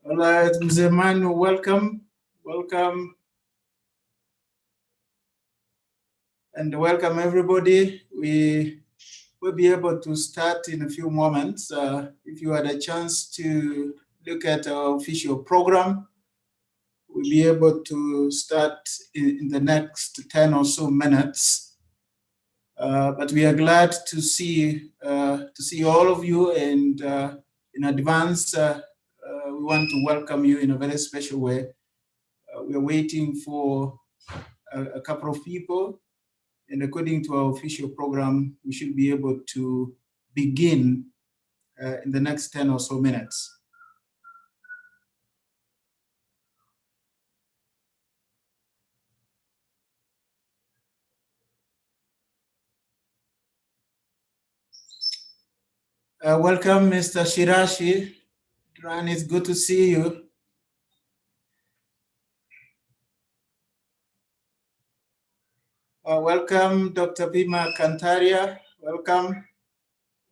All right, Mr. Emmanuel, welcome. Welcome. And welcome, everybody. We will be able to start in a few moments. If you had a chance to look at our official program, we'll be able to start in the next 10 or so minutes. But we are glad to see all of you, and in advance, we want to welcome you in a very special way. We are waiting for a couple of people, and according to our official program, we should be able to begin in the next 10 or so minutes. Welcome, Mr. Shirashi. It's good to see you. Welcome, Dr. Bhima Kantaria. Welcome.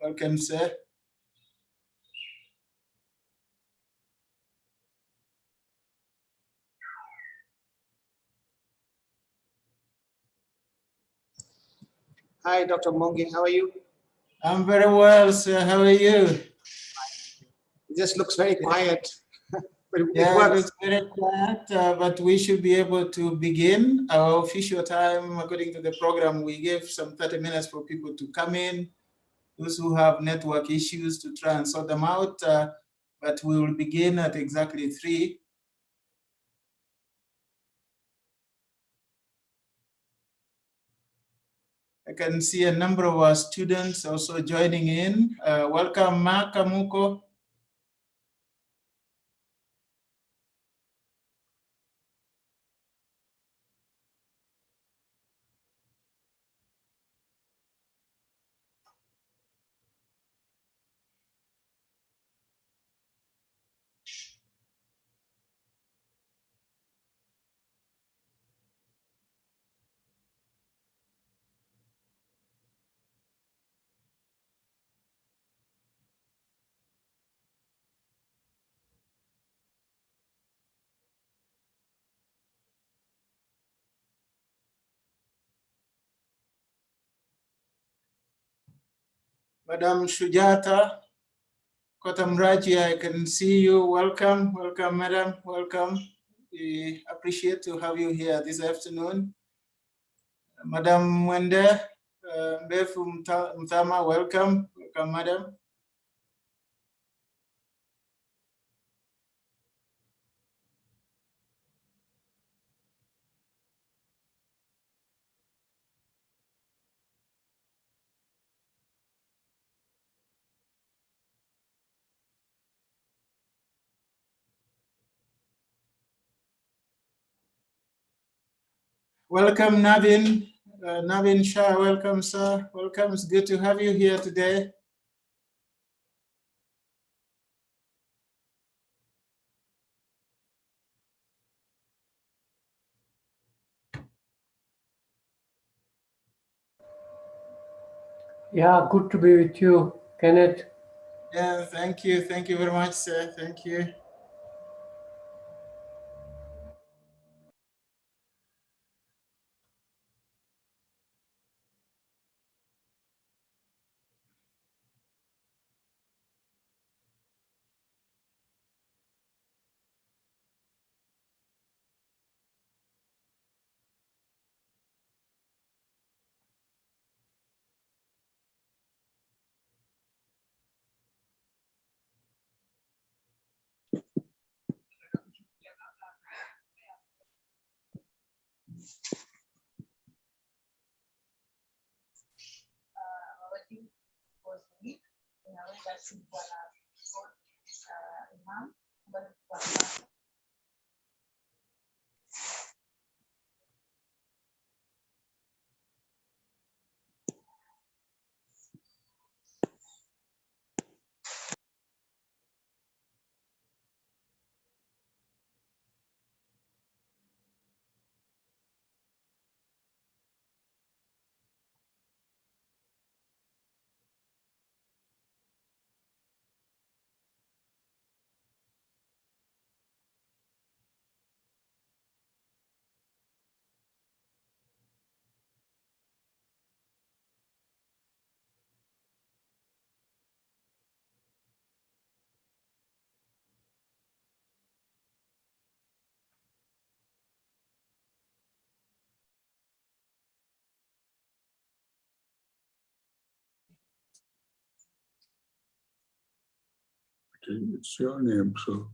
Welcome, sir. Hi, Dr. Mongi. How are you? I'm very well, sir. How are you? It just looks very quiet. But yeah, it looks very quiet, but we should be able to begin. Our official time, according to the program, we gave some 30 minutes for people to come in, those who have network issues to try and sort them out, but we will begin at exactly 3. I can see a number of our students also joining in. Welcome, Mark Kamuko. Madam Shujata Kotamraji, I can see you. Welcome, welcome, madam, welcome. We appreciate to have you here this afternoon. Madam Mwende Mbefu Mtama, welcome, welcome, madam. Welcome, Navin. Navin Shah, welcome, sir. Welcome. It's good to have you here today. Yeah, good to be with you, Kenneth. Yeah, thank you. Thank you very much, sir. Thank you. It's your name, so.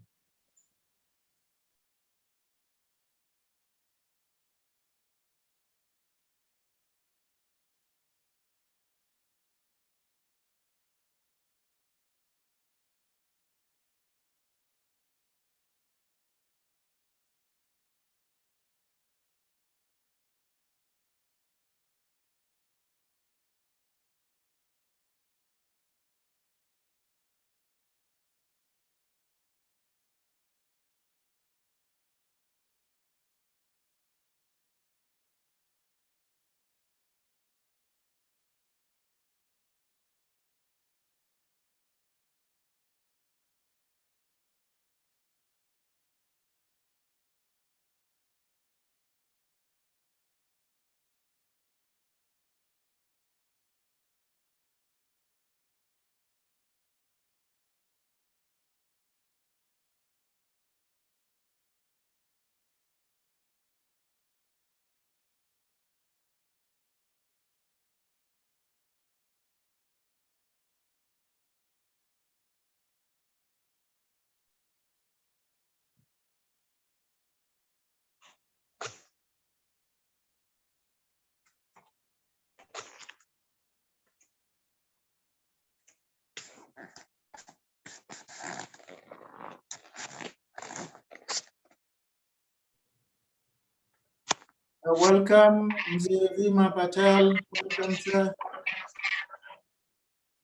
Welcome, Mr. Bhima Patel. Welcome, sir.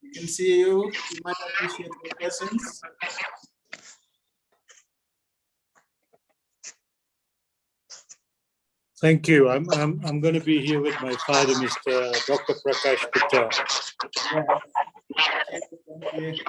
We can see you. We might appreciate your presence. Thank you. I'm going to be here with my father, Mr. Dr. Prakash Patel. Yeah. Thank you.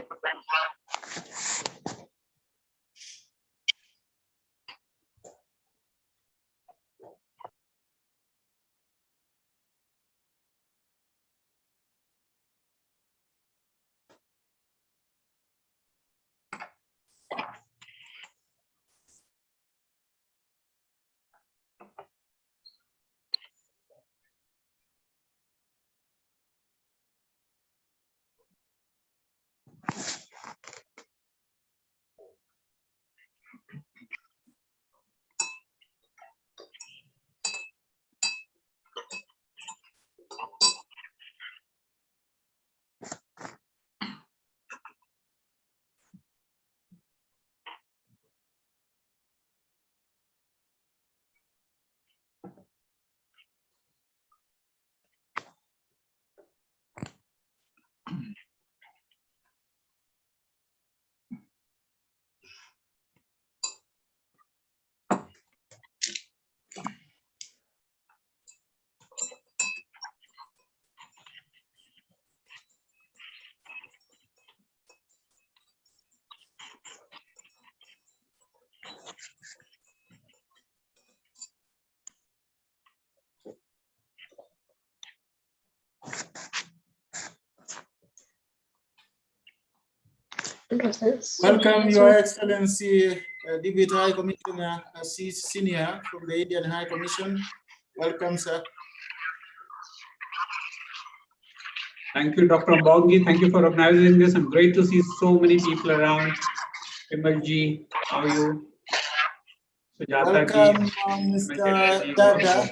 Welcome, Your Excellency, Deputy High Commissioner Assis Senior from the Indian High Commission. Welcome, sir. Thank you, Dr. Mbongi. Thank you for organizing this, and great to see so many people around. Vimalji, how are you? Sujata Welcome, ji, Mr. Jada.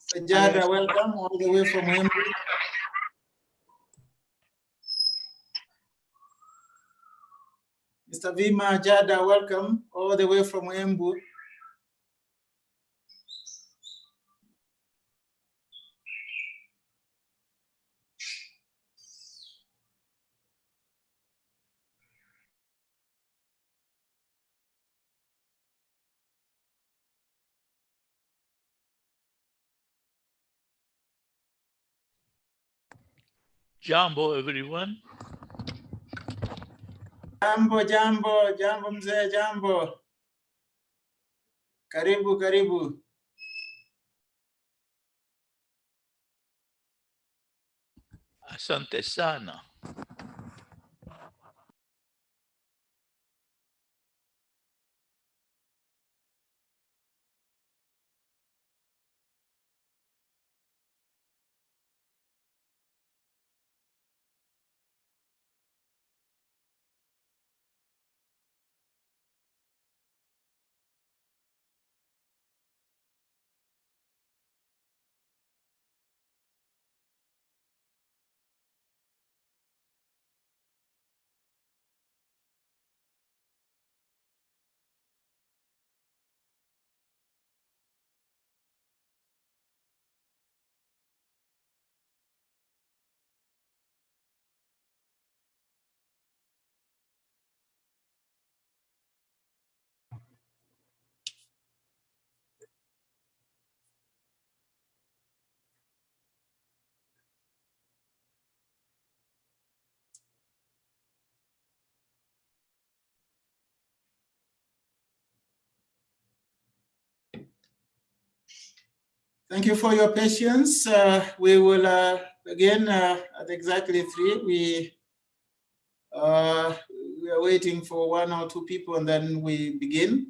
Mr. Jada, welcome all the way from Embu. Mr. Bhima Jada, welcome all the way from Embu. Jambo, everyone. Jambo, jambo, jambo mzee, jambo. Karibu, karibu. Asante sana. Thank you for your patience. We will begin at exactly 3. We are waiting for 1 or 2 people and then we begin.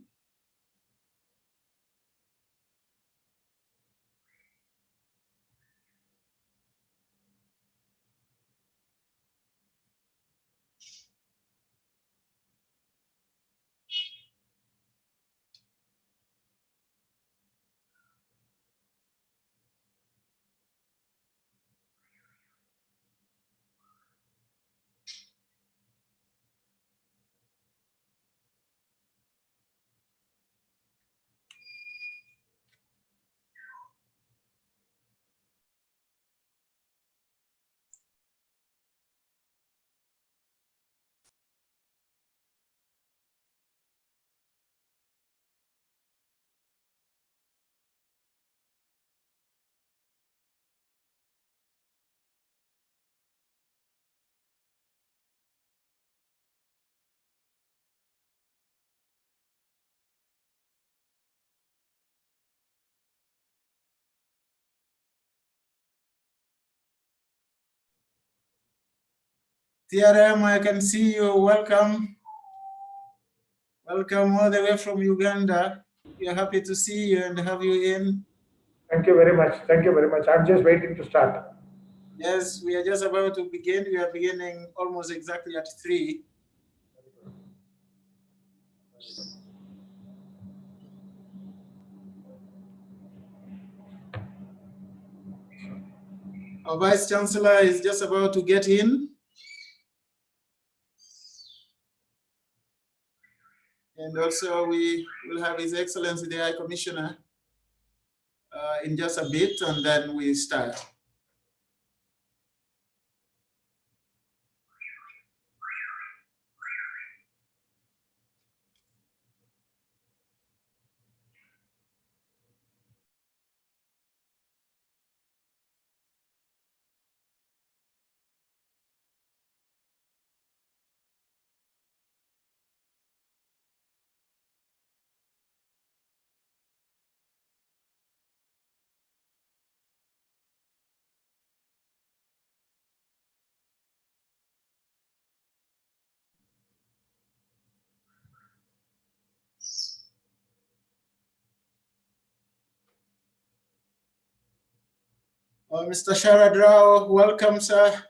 TRM, I can see you. Welcome. Welcome all the way from Uganda. We are happy to see you and have you in. Thank you very much. Thank you very much. I'm just waiting to start. Yes, we are just about to begin. We are beginning almost exactly at 3. Our Vice Chancellor is just about to get in. And also we will have His Excellency the High Commissioner in just a bit, and then we start. Mr. Sharad Rao, welcome, sir.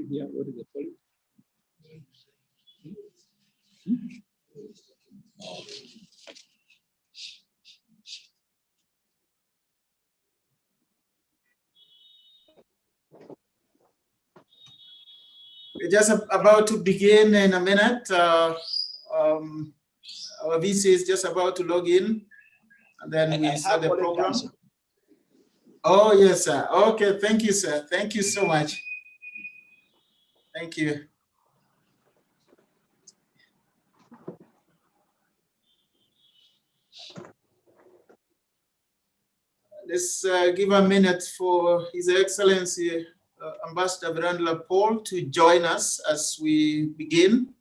Yeah, what is it? We're just about to begin in a minute. Our VC is just about to log in, and then we start the program. Oh, yes, sir. Okay, thank you, sir. Thank you so much. Thank you. Let's give a minute for His Excellency Ambassador Brandler Paul to join us as we begin.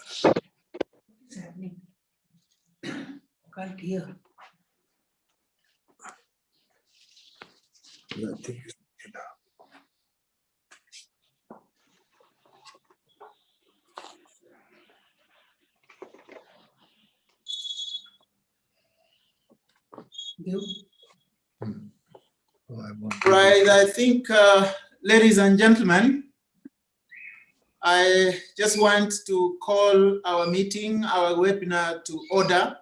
What's happening? Can't hear. Right, I think, ladies and gentlemen, I just want to call our meeting, our webinar to order.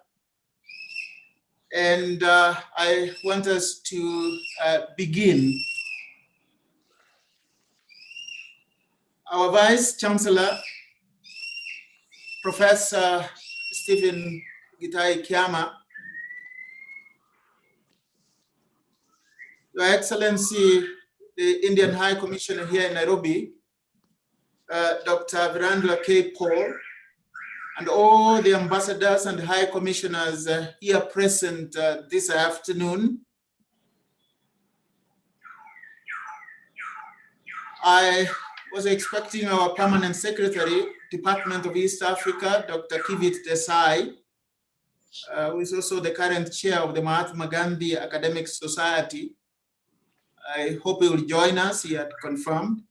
And I want us to begin. Our Vice Chancellor, Professor Stephen Gitai Kiama, Your Excellency, the Indian High Commissioner here in Nairobi, Dr. Virendra K. Paul, and all the ambassadors and high commissioners here present this afternoon. I was expecting our Permanent Secretary, Department of East Africa, Dr. Kivit Desai, who is also the current chair of the Mahatma Gandhi Academic Society. I hope he will join us. He had confirmed.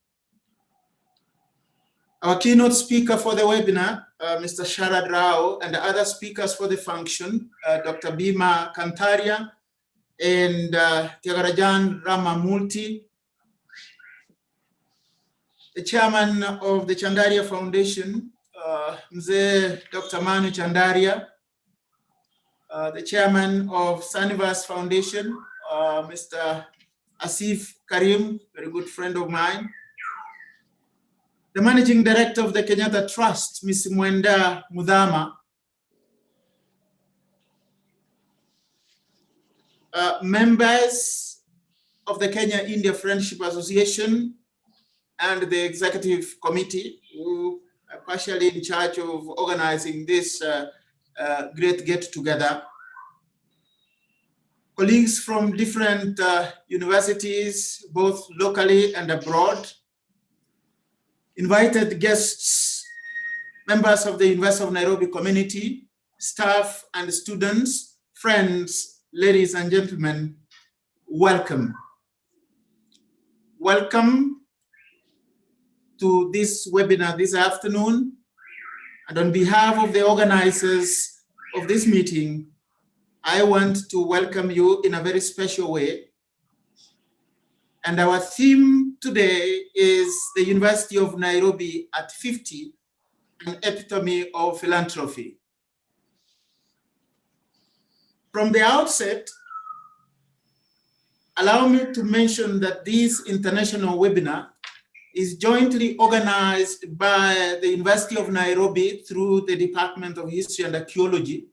Our keynote speaker for the webinar, Mr. Sharad Rao, and the other speakers for the function, Dr. Bhima Kantaria and Tyagarajan Ramamurthy, the chairman of the Chandaria Foundation, Mzee Dr. Manu Chandaria, the chairman of Sanivas Foundation, Mr. Asif Karim, very good friend of mine, the managing director of the Kenyatta Trust, Ms. Mwenda Mudhama, members of the Kenya-India Friendship Association and the executive committee, who are partially in charge of organizing this great get-together, colleagues from different universities, both locally and abroad, invited guests, members of the University of Nairobi community, staff and students, friends, ladies and gentlemen, welcome. Welcome to this webinar this afternoon. And on behalf of the organizers of this meeting, I want to welcome you in a very special way. And our theme today is the University of Nairobi at 50, an epitome of philanthropy. From the outset, allow me to mention that this international webinar is jointly organized by the University of Nairobi through the Department of History and Archeology,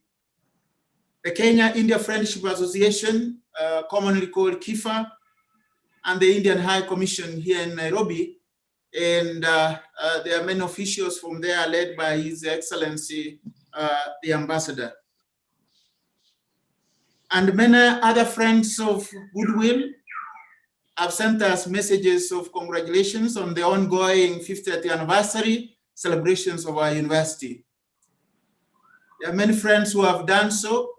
the Kenya-India Friendship Association, commonly called KIFA, and the Indian High Commission here in Nairobi. And there are many officials from there led by His Excellency, the Ambassador. And many other friends of goodwill have sent us messages of congratulations on the ongoing 50th anniversary celebrations of our university. There are many friends who have done so,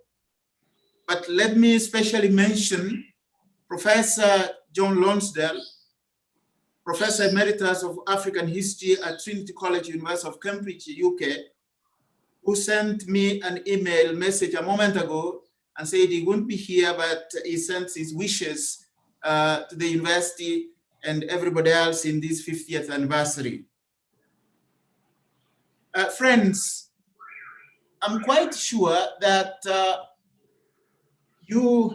but let me especially mention Professor John Lonsdale, Professor Emeritus of African History at Trinity College, University of Cambridge, UK, who sent me an email message a moment ago and said he wouldn't be here, but he sent his wishes to the university and everybody else in this 50th anniversary. Friends, I'm quite sure that you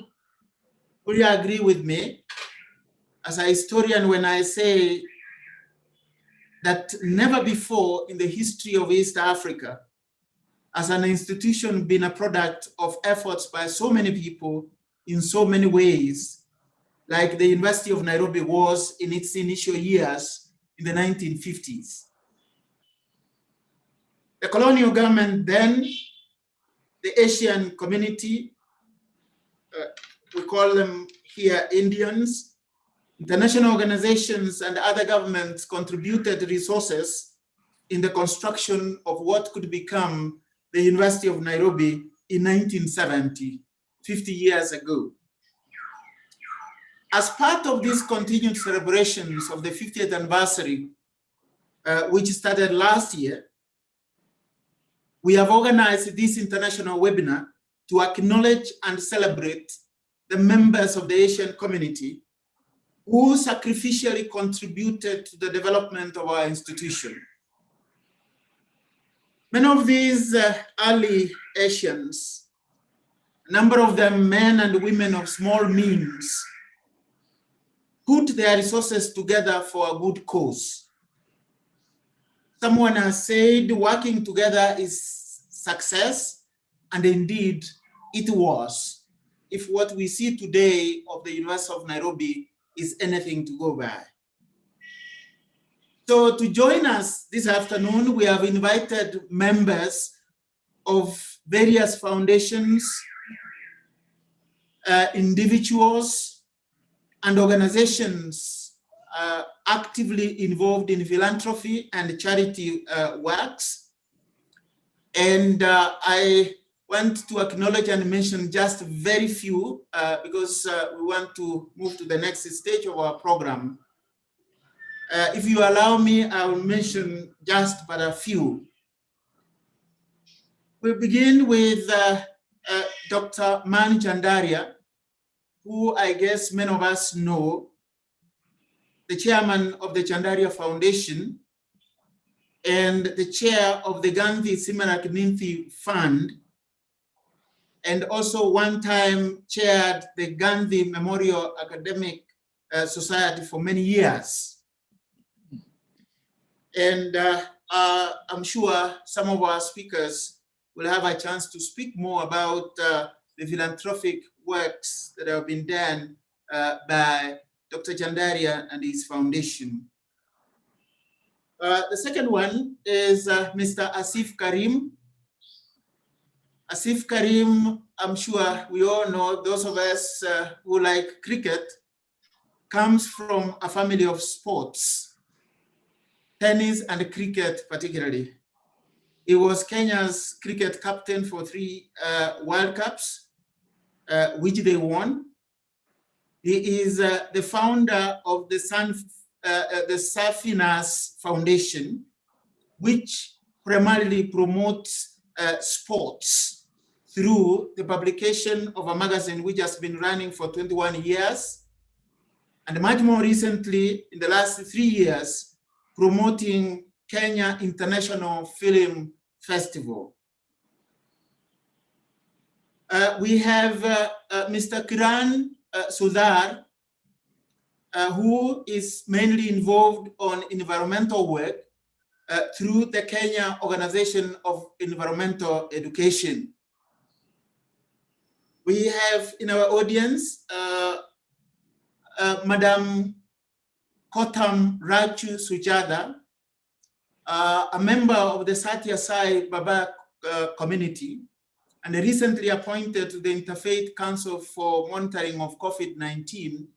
will agree with me as a historian when I say that never before in the history of East Africa has an institution been a product of efforts by so many people in so many ways, like the University of Nairobi was in its initial years in the 1950s. The colonial government then, the Asian community, we call them here Indians, international organizations and other governments contributed resources in the construction of what could become the University of Nairobi in 1970, 50 years ago. As part of these continued celebrations of the 50th anniversary, which started last year, we have organized this international webinar to acknowledge and celebrate the members of the Asian community who sacrificially contributed to the development of our institution. Many of these early Asians, a number of them men and women of small means, put their resources together for a good cause. Someone has said working together is success, and indeed it was, if what we see today of the University of Nairobi is anything to go by. So to join us this afternoon, we have invited members of various foundations, individuals, and organizations actively involved in philanthropy and charity works. And I want to acknowledge and mention just very few because we want to move to the next stage of our program. If you allow me, I will mention just but a few. We'll begin with Dr. Man Chandaria, who I guess many of us know, the chairman of the Chandaria Foundation and the chair of the Gandhi Simarakinthi Fund, and also one time chaired the Gandhi Memorial Academic Society for many years. And I'm sure some of our speakers will have a chance to speak more about the philanthropic works that have been done by Dr. Chandaria and his foundation. The second one is Mr. Asif Karim. Asif Karim, I'm sure we all know, those of us who like cricket, comes from a family of sports. Tennis and cricket particularly. He was Kenya's cricket captain for 3 World Cups, which they won. He is the founder of the Safinas Foundation, which primarily promotes sports through the publication of a magazine which has been running for 21 years. And much more recently, in the last 3 years, promoting Kenya International Film Festival. We have Mr. Kiran Sudhar, who is mainly involved on environmental work through the Kenya Organization of Environmental Education. We have in our audience Madam Kotham Raju Sujada, a member of the Satya Sai Baba community, and recently appointed to the Interfaith Council for Monitoring of COVID-19.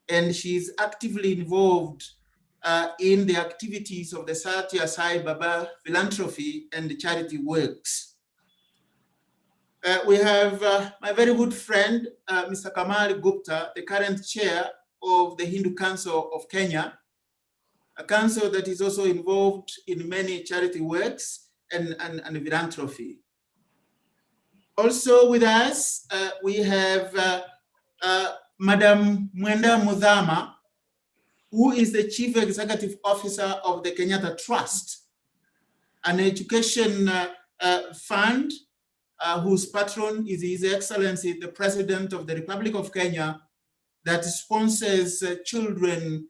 And she's actively involved in the activities of the Satya Sai Baba philanthropy and charity works. We have my very good friend, Mr. Kamal Gupta, the current chair of the Hindu Council of Kenya, a council that is also involved in many charity works and philanthropy. Also with us, we have Madam Mwenda Mudhama, who is the Chief Executive Officer of the Kenyatta Trust, an education fund whose patron is His Excellency, the President of the Republic of Kenya, that sponsors children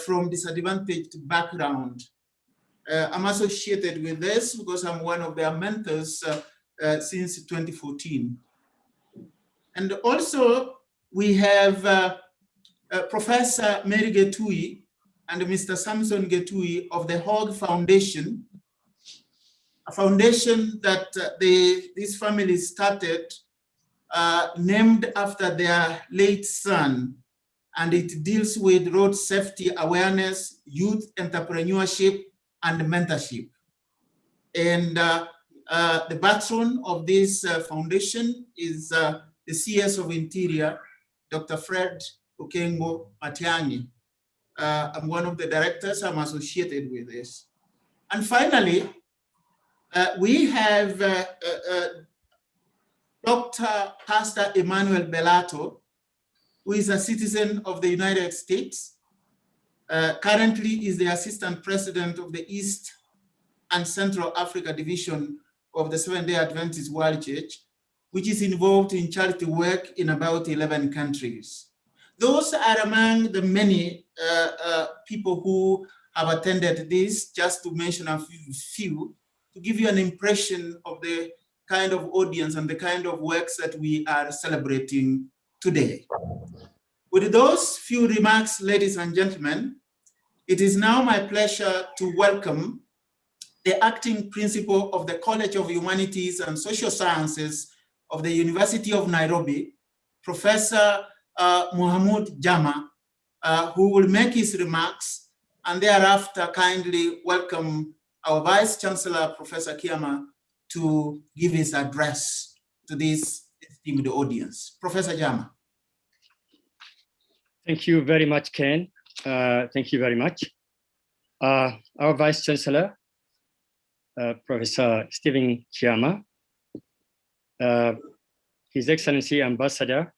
from disadvantaged background. I'm associated with this because I'm one of their mentors since 2014. And also we have Professor Mary Getui and Mr. Samson Getui of the Hogg Foundation, a foundation that this family started named after their late son, and it deals with road safety awareness, youth entrepreneurship, and mentorship. And the patron of this foundation is the CS of Interior, Dr. Fred Okengo Matiang'i. I'm one of the directors. I'm associated with this. And finally, we have Dr. Pastor Emmanuel Bellato, who is a citizen of the United States. Currently is the Assistant President of the East and Central Africa Division of the Seventh-day Adventist World Church, which is involved in charity work in about 11 countries. Those are among the many people who have attended this, just to mention a few, to give you an impression of the kind of audience and the kind of works that we are celebrating today. With those few remarks, ladies and gentlemen, it is now my pleasure to welcome the acting principal of the College of Humanities and Social Sciences of the University of Nairobi, Professor Mohamud Jama, who will make his remarks, and thereafter kindly welcome our Vice Chancellor, Professor Kiama, to give his address to this esteemed audience. Professor Jama. Thank you very much, Ken. Thank you very much. Our Vice Chancellor, Professor Stephen Kiama, His Excellency Ambassador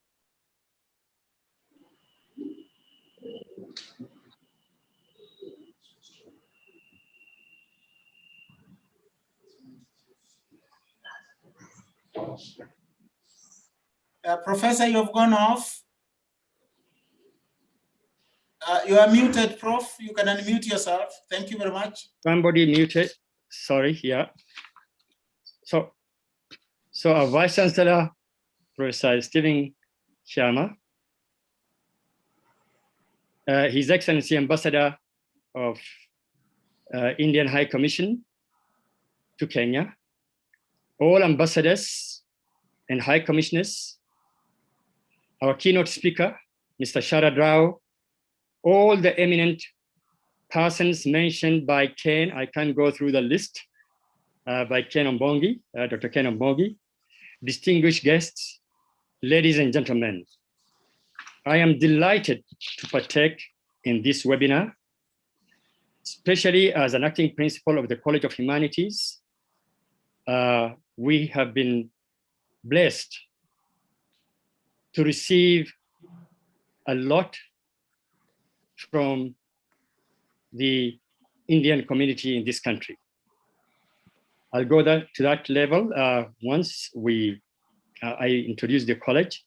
Professor, you've gone off. You are muted, Prof. You can unmute yourself. Thank you very much. Somebody muted. Sorry, yeah. So our Vice Chancellor, Professor Stephen Kiama, His Excellency Ambassador of Indian High Commission to Kenya, all ambassadors and high commissioners, our keynote speaker, Mr. Sharad Rao, all the eminent persons mentioned by Ken. I can't go through the list by Ken Ombongi, Dr. Ken Ombongi, distinguished guests, ladies and gentlemen. I am delighted to partake in this webinar, especially as an acting principal of the College of Humanities. We have been blessed to receive a lot from the Indian community in this country. I'll go to that level once I introduce the college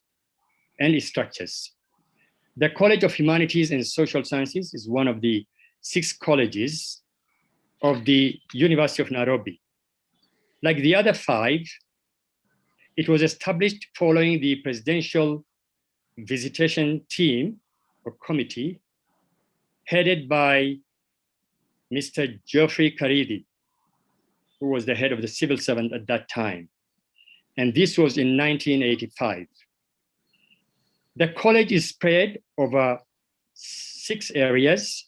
and its structures. The College of Humanities and Social Sciences is one of the 6 colleges of the University of Nairobi. Like the other 5, it was established following the presidential visitation team or committee headed by Mr. Geoffrey Karidi, who was the head of the civil servant at that time. And this was in 1985. The college is spread over 6 areas: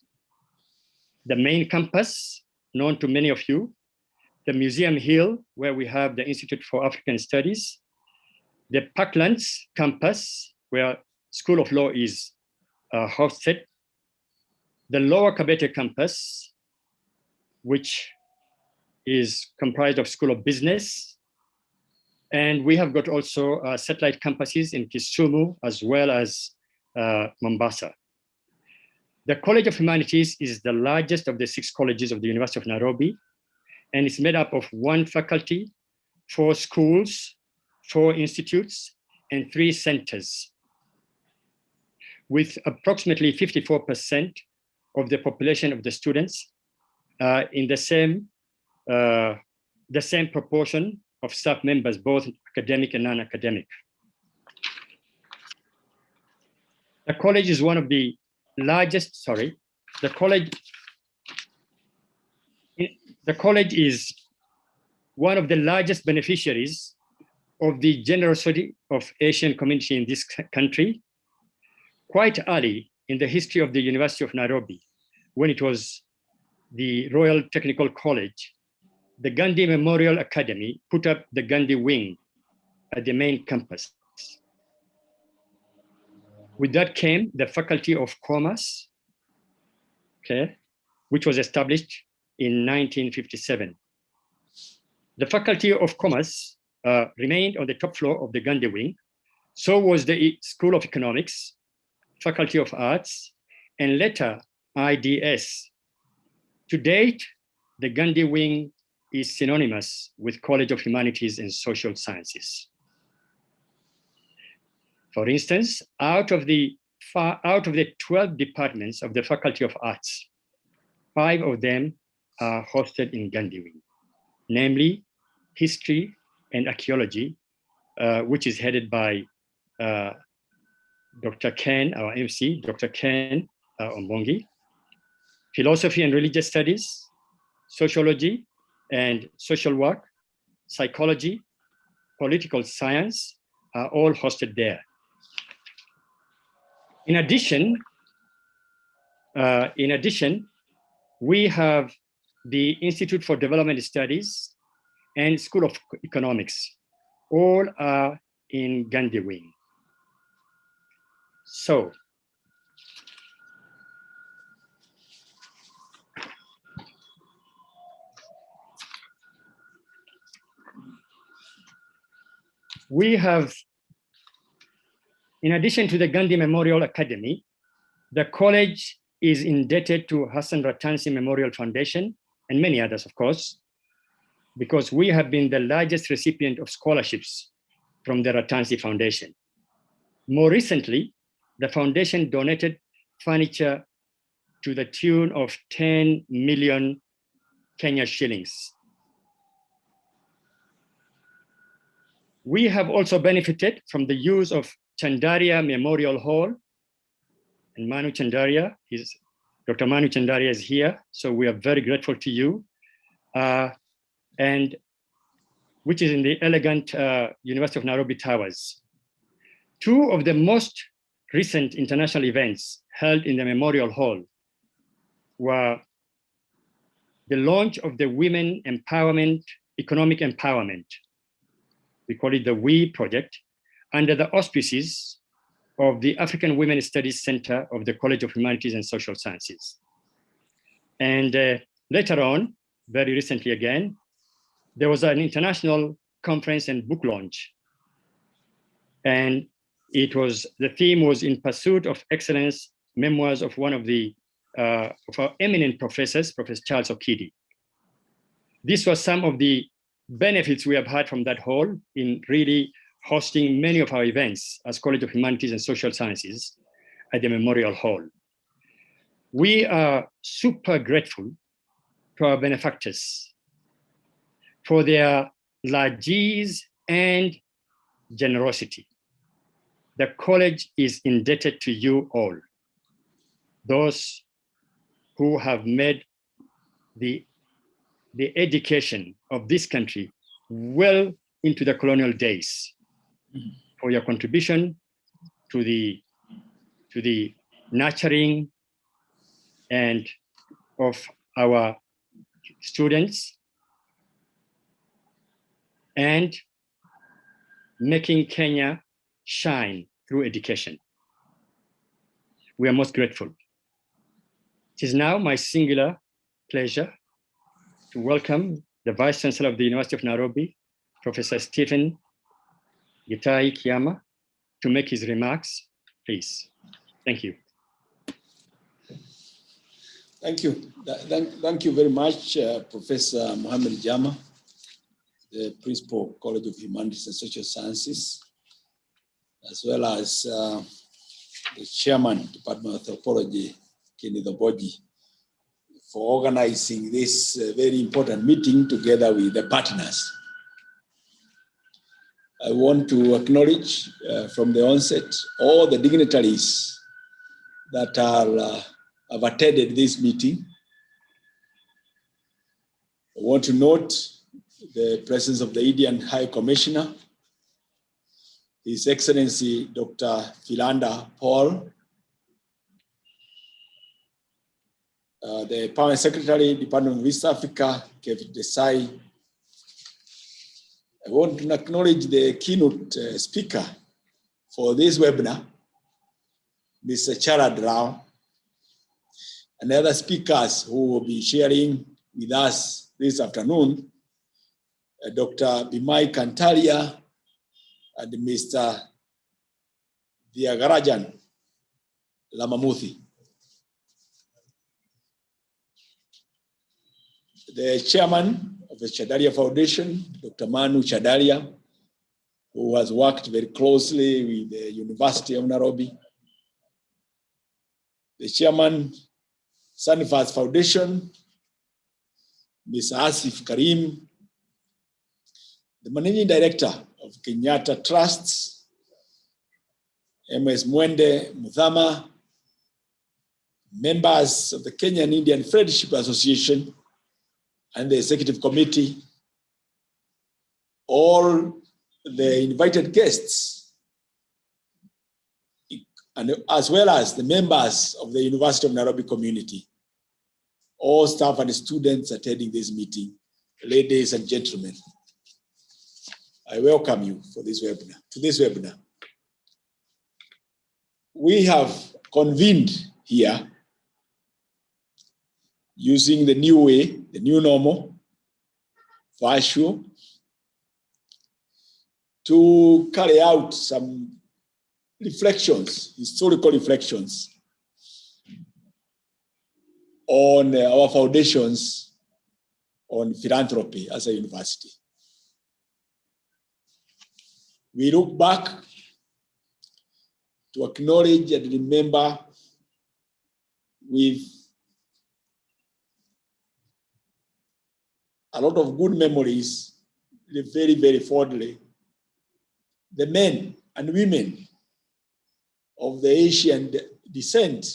the main campus, known to many of you, the Museum Hill, where we have the Institute for African Studies, the Parklands campus, where School of Law is hosted, the Lower Kabete campus, which is comprised of School of Business, And we have got also satellite campuses in Kisumu as well as Mombasa. The College of Humanities is the largest of the 6 colleges of the University of Nairobi, and it's made up of 1 faculty, 4 schools, 4 institutes, and 3 centers, with approximately 54% of the population of the students in the same proportion of staff members, both academic and non-academic. The college is one of the largest, the college is one of the largest beneficiaries of the generosity of Asian community in this country. Quite early in the history of the University of Nairobi, when it was the Royal Technical College, the Gandhi Memorial Academy put up the Gandhi Wing at the main campus. With that came the Faculty of Commerce, which was established in 1957. The Faculty of Commerce remained on the top floor of the Gandhi Wing. So was the School of Economics, Faculty of Arts, and later IDS. To date, the Gandhi Wing is synonymous with College of Humanities and Social Sciences. For instance, out of the 12 departments of the Faculty of Arts, 5 of them are hosted in Gandhi Wing, namely History and Archeology, which is headed by Dr. Ken, our MC, Dr. Ken Ombongi. Philosophy and Religious Studies, Sociology and Social Work, Psychology, Political Science are all hosted there. In addition, we have the Institute for Development Studies and School of Economics. All are in Gandhi Wing. So, we have, in addition to the Gandhi Memorial Academy, the college is indebted to Hassan Ratansi Memorial Foundation and many others, of course, because we have been the largest recipient of scholarships from the Ratansi Foundation. More recently, the foundation donated furniture to the tune of 10 million Kenya shillings. We have also benefited from the use of Chandaria Memorial Hall, and Manu Chandaria, Dr. Manu Chandaria is here, so we are very grateful to you, and which is in the elegant University of Nairobi Towers. 2 of the most recent international events held in the Memorial Hall were the launch of the Women Empowerment, Economic Empowerment, we call it the WE project, under the auspices of the African Women Studies Center of the College of Humanities and Social Sciences. And later on, very recently again, there was an international conference and book launch. And the theme was In Pursuit of Excellence, Memoirs of one of our eminent professors, Professor Charles Okidi. These were some of the benefits we have had from that hall in really hosting many of our events as College of Humanities and Social Sciences at the Memorial Hall. We are super grateful to our benefactors for their largesse and generosity. The college is indebted to you all, those who have made the education of this country well into the colonial days, for your contribution to the nurturing and of our students and making Kenya shine through education. We are most grateful. It is now my singular pleasure to welcome the Vice Chancellor of the University of Nairobi, Professor Stephen Gitai Kiama to make his remarks, please. Thank you. Thank you. Thank you very much, Professor Mohamed Jama, the Principal, College of Humanities and Social Sciences, as well as the Chairman, Department of Anthropology, Kenny Boji, for organizing this very important meeting together with the partners. I want to acknowledge from the onset all the dignitaries that have attended this meeting. I want to note the presence of the Indian High Commissioner, His Excellency Dr. Philanda Paul, the Permanent Secretary, Department of East Africa, Kevin Desai. I want to acknowledge the keynote speaker for this webinar, Mr. Sharad Rao, and the other speakers who will be sharing with us this afternoon, Dr. Bhima Kantaria and Mr. Diagarajan Lamamuthi. The chairman of the Chadaria Foundation, Dr. Manu Chadaria, who has worked very closely with the University of Nairobi. The chairman, Sanifas Foundation, Ms. Asif Karim, the managing director of Kenyatta Trusts, MS Mwende Muthama, members of the Kenyan Indian Friendship Association and the executive committee, all the invited guests, and as well as the members of the University of Nairobi community, all staff and students attending this meeting, ladies and gentlemen, I welcome you for this webinar, to this webinar. We have convened here using the new way, the new normal, virtual, to carry out some reflections, historical reflections on our foundations on philanthropy as a university. We look back to acknowledge and remember with a lot of good memories, very, very fondly, the men and women of the Asian descent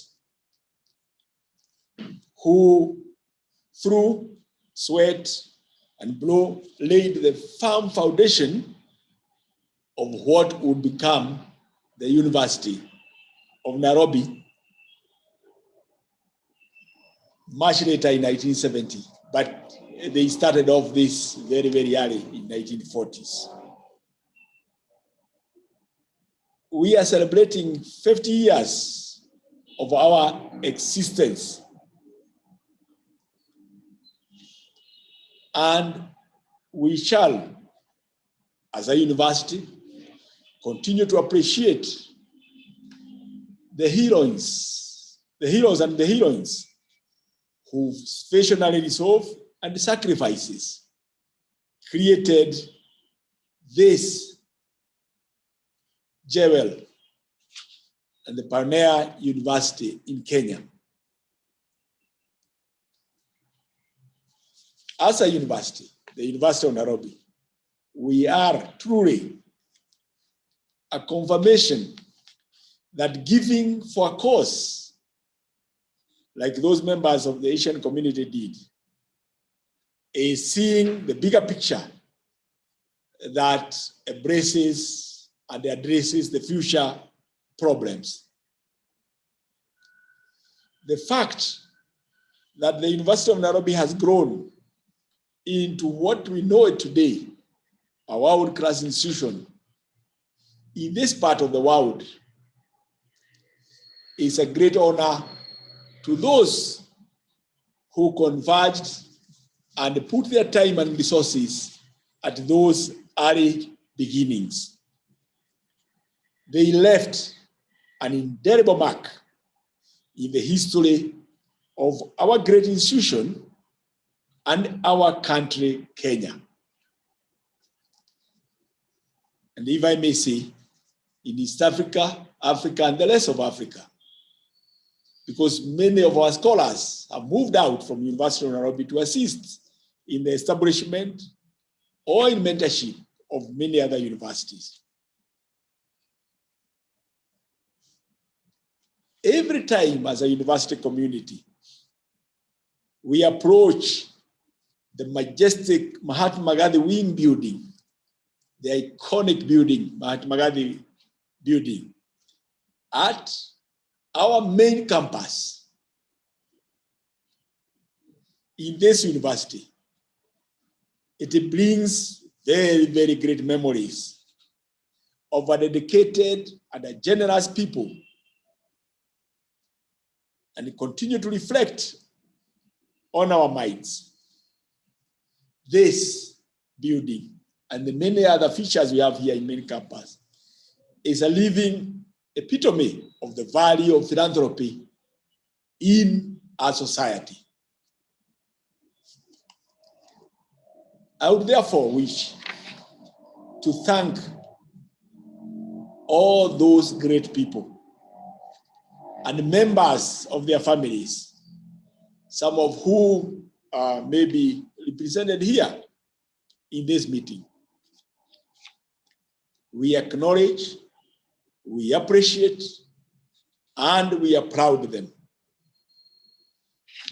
who, through sweat and blood, laid the firm foundation of what would become the University of Nairobi much later in 1970, but they started off this very, very early in 1940s. We are celebrating 50 years of our existence. And we shall, as a university, continue to appreciate the heroes and the heroines whose visionary resolve and sacrifices created this jewel and the pioneer university in Kenya. As a university, the University of Nairobi, we are truly a confirmation that giving for a cause, like those members of the Asian community did, is seeing the bigger picture that embraces and addresses the future problems. The fact that the University of Nairobi has grown into what we know it today, a world-class institution in this part of the world, is a great honor to those who converged and put their time and resources at those early beginnings. They left an indelible mark in the history of our great institution and our country, Kenya. And if I may say, in East Africa, Africa, and the rest of Africa, because many of our scholars have moved out from University of Nairobi to assist in the establishment or in mentorship of many other universities. Every time as a university community, we approach the majestic Mahatma Gandhi Wing building, the iconic building, Mahatma Gandhi building, at our main campus in this university. It brings very, very great memories of a dedicated and a generous people, and continue to reflect on our minds. This building and the many other features we have here in main campus is a living epitome of the value of philanthropy in our society. I would therefore wish to thank all those great people and members of their families, some of whom may be represented here in this meeting. We acknowledge, we appreciate, and we are proud of them.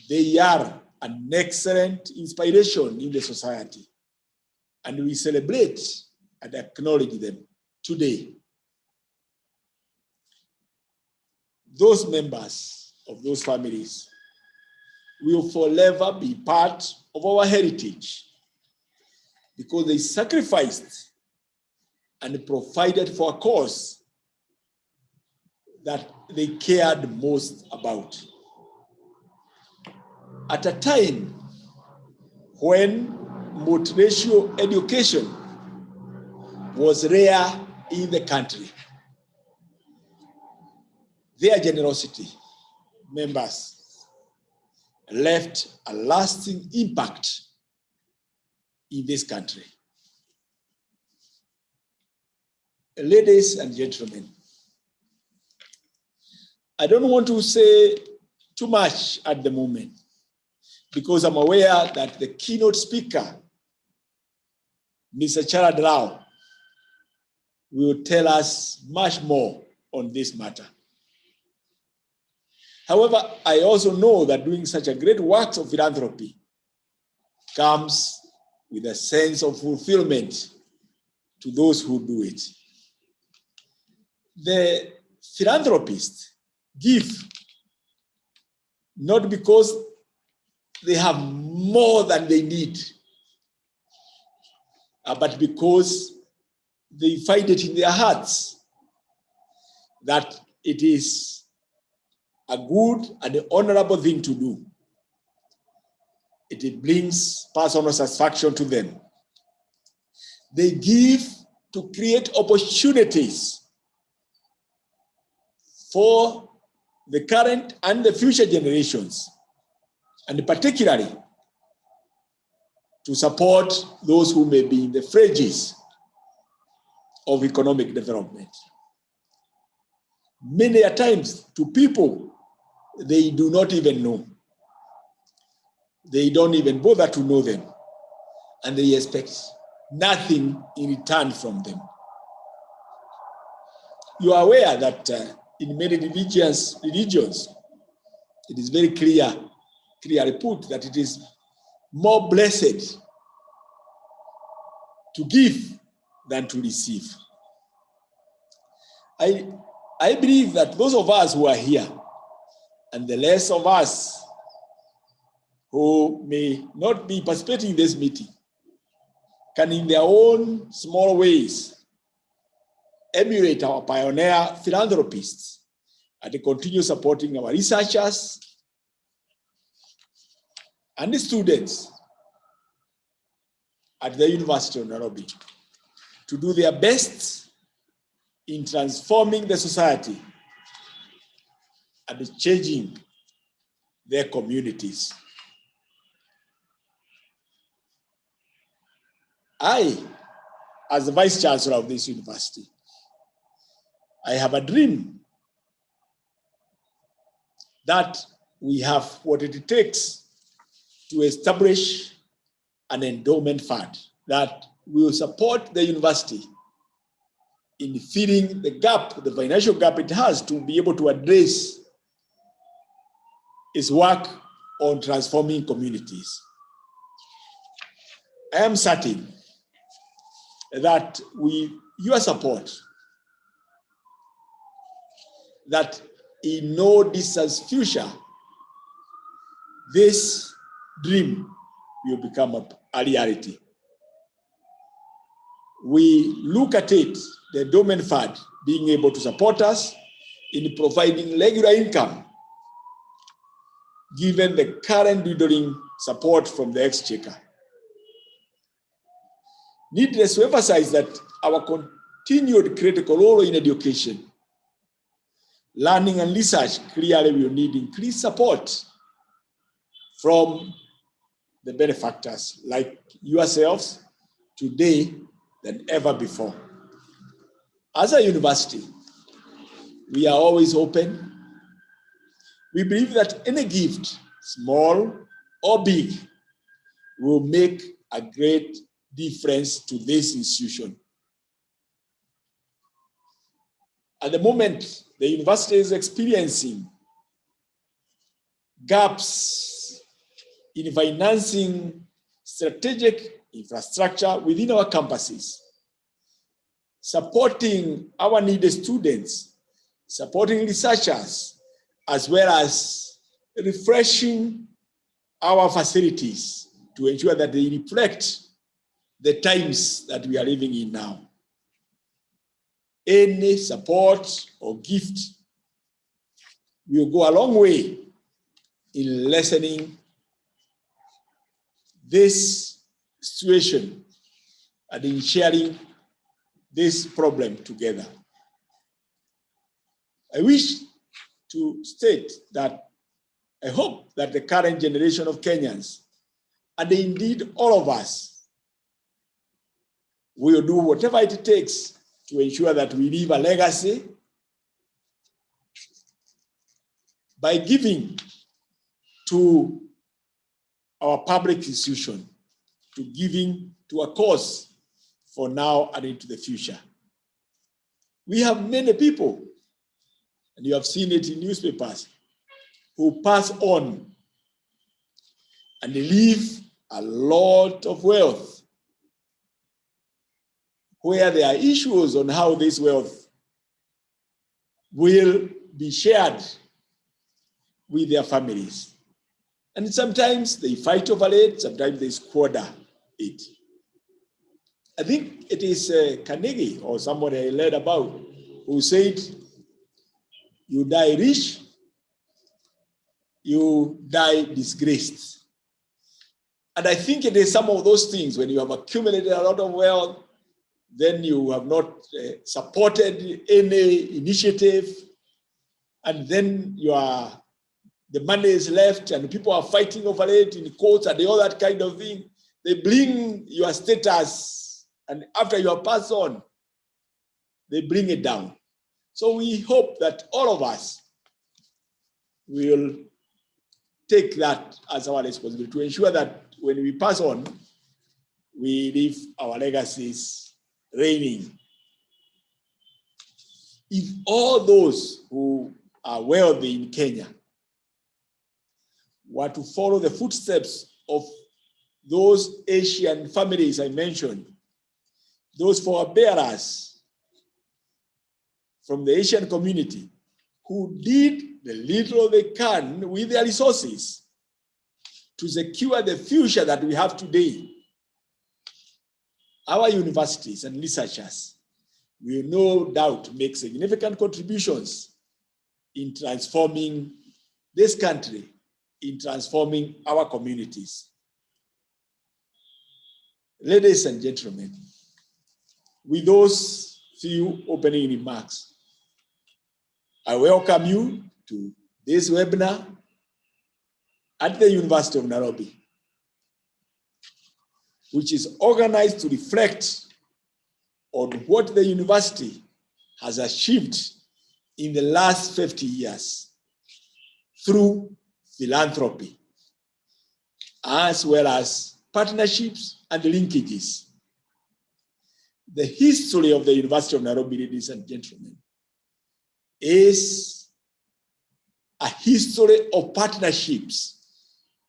They are an excellent inspiration in the society, and we celebrate and acknowledge them today. Those members of those families will forever be part of our heritage because they sacrificed and provided for a cause that they cared most about. At a time when multiracial education was rare in the country, their generosity, members, left a lasting impact in this country. Ladies and gentlemen, I don't want to say too much at the moment because I'm aware that the keynote speaker, Mr. Sharad Rao, will tell us much more on this matter. However, I also know that doing such a great work of philanthropy comes with a sense of fulfillment to those who do it. The philanthropists give not because they have more than they need, but because they find it in their hearts that it is a good and honorable thing to do. It brings personal satisfaction to them. They give to create opportunities for the current and the future generations, and particularly to support those who may be in the fringes of economic development. Many a times to people they do not even know. They don't even bother to know them, and they expect nothing in return from them. You are aware that in many religions, it is very clearly put that it is more blessed to give than to receive. I believe that those of us who are here and the rest of us who may not be participating in this meeting can in their own small ways emulate our pioneer philanthropists and continue supporting our researchers and the students at the University of Nairobi to do their best in transforming the society and changing their communities. I, as the Vice Chancellor of this university, I have a dream that we have what it takes to establish an endowment fund that will support the university in filling the gap, the financial gap it has to be able to address its work on transforming communities. I am certain that with your support, that in no distant future, this dream will become a reality. We look at it, the endowment fund, being able to support us in providing regular income, given the current dwindling support from the Exchequer. Needless to emphasize that our continued critical role in education, learning and research clearly will need increased support from the benefactors like yourselves today than ever before. As a university, we are always open. We believe that any gift, small or big, will make a great difference to this institution. At the moment, the university is experiencing gaps in financing strategic infrastructure within our campuses, supporting our needy students, supporting researchers, as well as refreshing our facilities to ensure that they reflect the times that we are living in now. Any support or gift will go a long way in lessening this situation and in sharing this problem together. I wish to state that I hope that the current generation of Kenyans, and indeed all of us, will do whatever it takes to ensure that we leave a legacy by giving to our public institution, to giving to a cause for now and into the future. We have many people, and you have seen it in newspapers, who pass on and leave a lot of wealth, where there are issues on how this wealth will be shared with their families. And sometimes they fight over it, sometimes they squander it. I think it is Carnegie or somebody I read about who said, you die rich, you die disgraced. And I think it is some of those things, when you have accumulated a lot of wealth, then you have not supported any initiative, and then the money is left and people are fighting over it in courts and all that kind of thing. They bring your status, and after you are passed on, they bring it down. So we hope that all of us will take that as our responsibility to ensure that when we pass on, we leave our legacies reigning. If all those who are wealthy in Kenya were to follow the footsteps of those Asian families I mentioned, those forebearers from the Asian community who did the little they can with their resources to secure the future that we have today, our universities and researchers will no doubt make significant contributions in transforming this country, in transforming our communities. Ladies and gentlemen, with those few opening remarks. I welcome you to this webinar at the University of Nairobi, which is organized to reflect on what the university has achieved in the last 50 years through philanthropy, as well as partnerships and linkages. The history of the University of Nairobi, ladies and gentlemen, is a history of partnerships.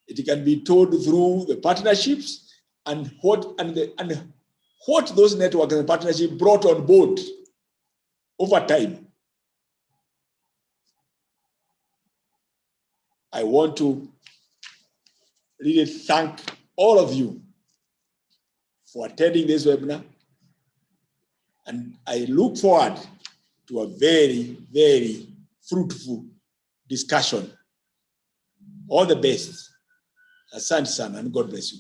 It can be told through the partnerships and what those networks and partnerships brought on board over time. I want to really thank all of you for attending this webinar, and I look forward to a very, very fruitful discussion. All the best. Asante sana, and God bless you.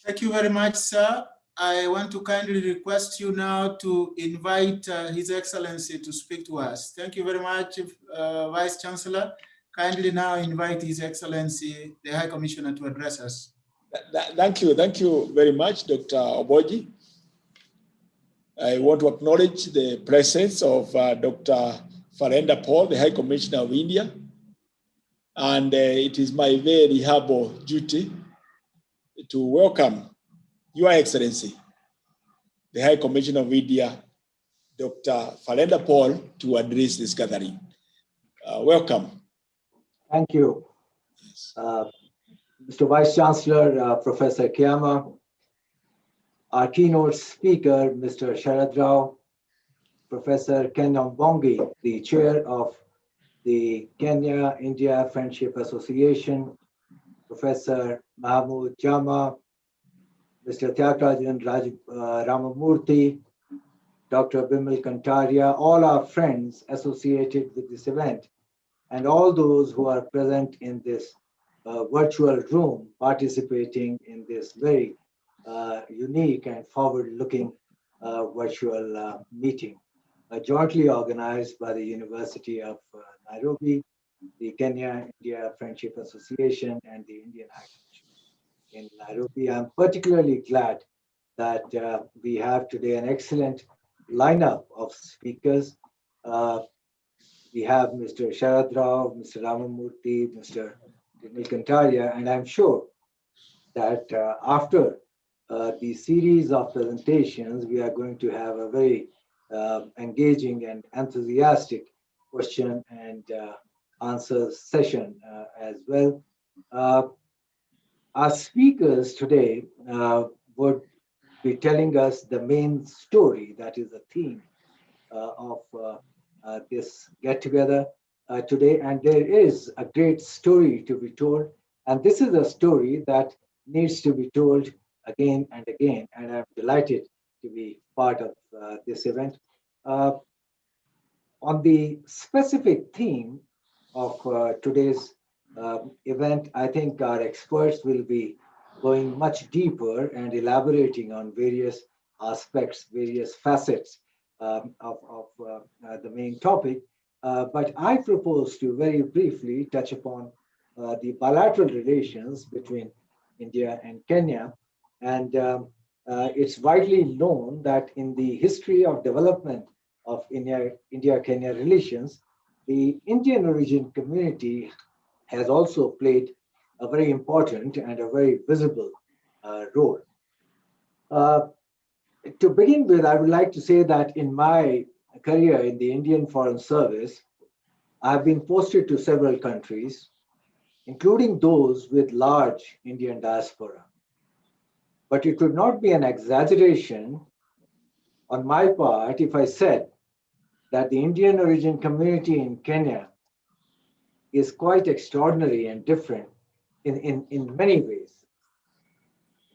Thank you very much, sir. I want to kindly request you now to invite His Excellency to speak to us. Thank you very much, Vice Chancellor. Kindly now invite His Excellency, the High Commissioner, to address us. Thank you very much, Dr. Oboji. I want to acknowledge the presence of Dr. Farenda Paul, the High Commissioner of India. And it is my very humble duty to welcome Your Excellency, the High Commissioner of India, Dr. Farenda Paul, to address this gathering. Welcome. Thank you. Mr. Vice Chancellor, Professor Kiama, our keynote speaker, Mr. Sharad Rao, Professor Kenyan Bongi, the chair of the Kenya-India Friendship Association, Professor Mahmood Jama, Mr. Tyagarajan Ramamurthy, Dr. Bimal Kantaria, all our friends associated with this event, and all those who are present in this virtual room participating in this very unique and forward-looking virtual meeting, jointly organized by the University of Nairobi, the Kenya-India Friendship Association, and the Indian High Commission in Nairobi. I'm particularly glad that we have today an excellent lineup of speakers. We have Mr. Sharad Rao, Mr. Ramamurthy, Mr. Bimal Kantaria, and I'm sure that after the series of presentations, we are going to have a very engaging and enthusiastic question and answer session as well. Our speakers today would be telling us the main story, that is the theme of this get-together today. And there is a great story to be told. And this is a story that needs to be told again and again. And I'm delighted to be part of this event. On the specific theme of today's event, I think our experts will be going much deeper and elaborating on various aspects, various facets of the main topic. But I propose to very briefly touch upon the bilateral relations between India and Kenya. And it's widely known that in the history of development of India-Kenya relations, the Indian origin community has also played a very important and a very visible role. To begin with, I would like to say that in my career in the Indian Foreign Service, I have been posted to several countries, including those with large Indian diaspora. But it would not be an exaggeration on my part if I said that the Indian origin community in Kenya is quite extraordinary and different in many ways.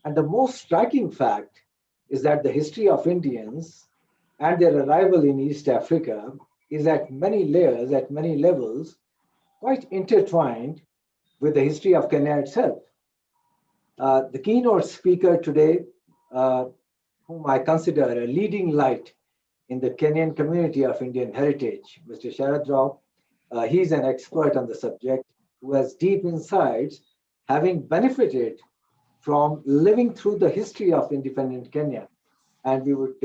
And the most striking fact is that the history of Indians and their arrival in East Africa is at many layers, at many levels, quite intertwined with the history of Kenya itself. The keynote speaker today whom I consider a leading light in the Kenyan community of Indian heritage, Mr. Sharad Rao. He's an expert on the subject who has deep insights, having benefited from living through the history of independent Kenya. And we would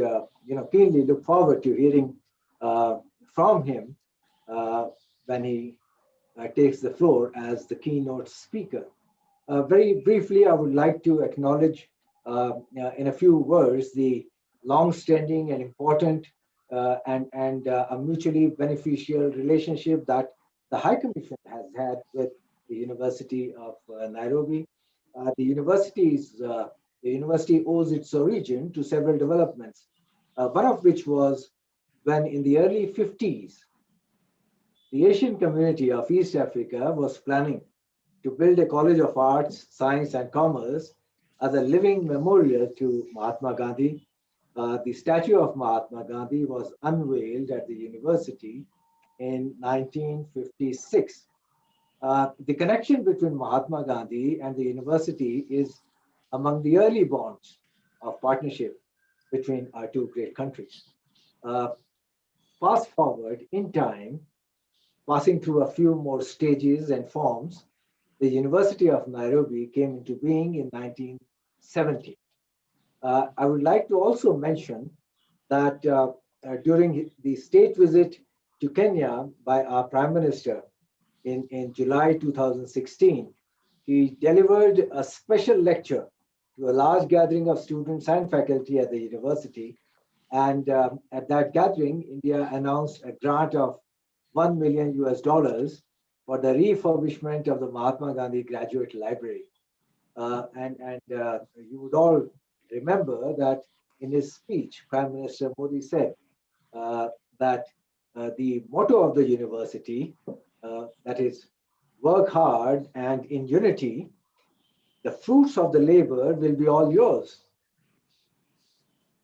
keenly look forward to hearing from him when he takes the floor as the keynote speaker. Very briefly, I would like to acknowledge in a few words the long-standing and important and a mutually beneficial relationship that the High Commission has had with the University of Nairobi. The university owes its origin to several developments, one of which was when in the early 50s, the Asian community of East Africa was planning to build a College of Arts, Science and Commerce as a living memorial to Mahatma Gandhi. The statue of Mahatma Gandhi was unveiled at the university in 1956. The connection between Mahatma Gandhi and the university is among the early bonds of partnership between our two great countries. Fast forward in time, passing through a few more stages and forms, the University of Nairobi came into being in 1970. I would like to also mention that during the state visit to Kenya by our Prime Minister in July 2016, he delivered a special lecture to a large gathering of students and faculty at the university. And at that gathering, India announced a grant of $1 million for the refurbishment of the Mahatma Gandhi Graduate Library. You would all remember that in his speech, Prime Minister Modi said that the motto of the university, that is, work hard and in unity, the fruits of the labor will be all yours.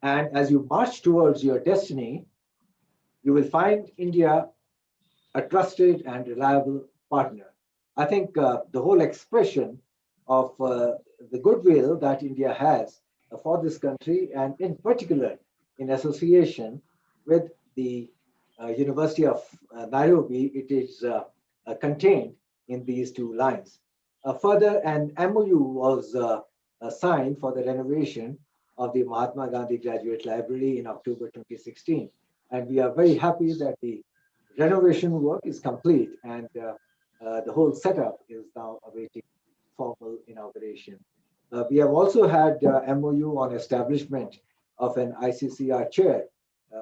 And as you march towards your destiny, you will find India a trusted and reliable partner. I think the whole expression of the goodwill that India has for this country, and in particular in association with the University of Nairobi, it is contained in these two lines. Further, an MOU was signed for the renovation of the Mahatma Gandhi Graduate Library in October 2016. And we are very happy that the renovation work is complete and the whole setup is now awaiting formal inauguration. We have also had MOU on establishment of an ICCR chair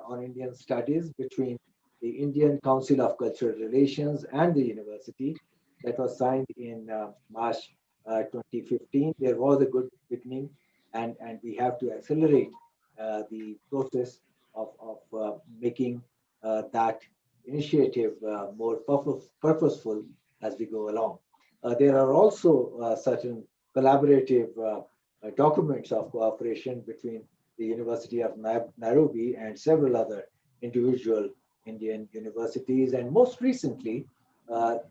on Indian studies between the Indian Council of Cultural Relations and the university. That was signed in March 2015. There was a good beginning, and we have to accelerate the process of making that initiative more purposeful as we go along. There are also certain collaborative documents of cooperation between the University of Nairobi and several other individual Indian universities. And most recently,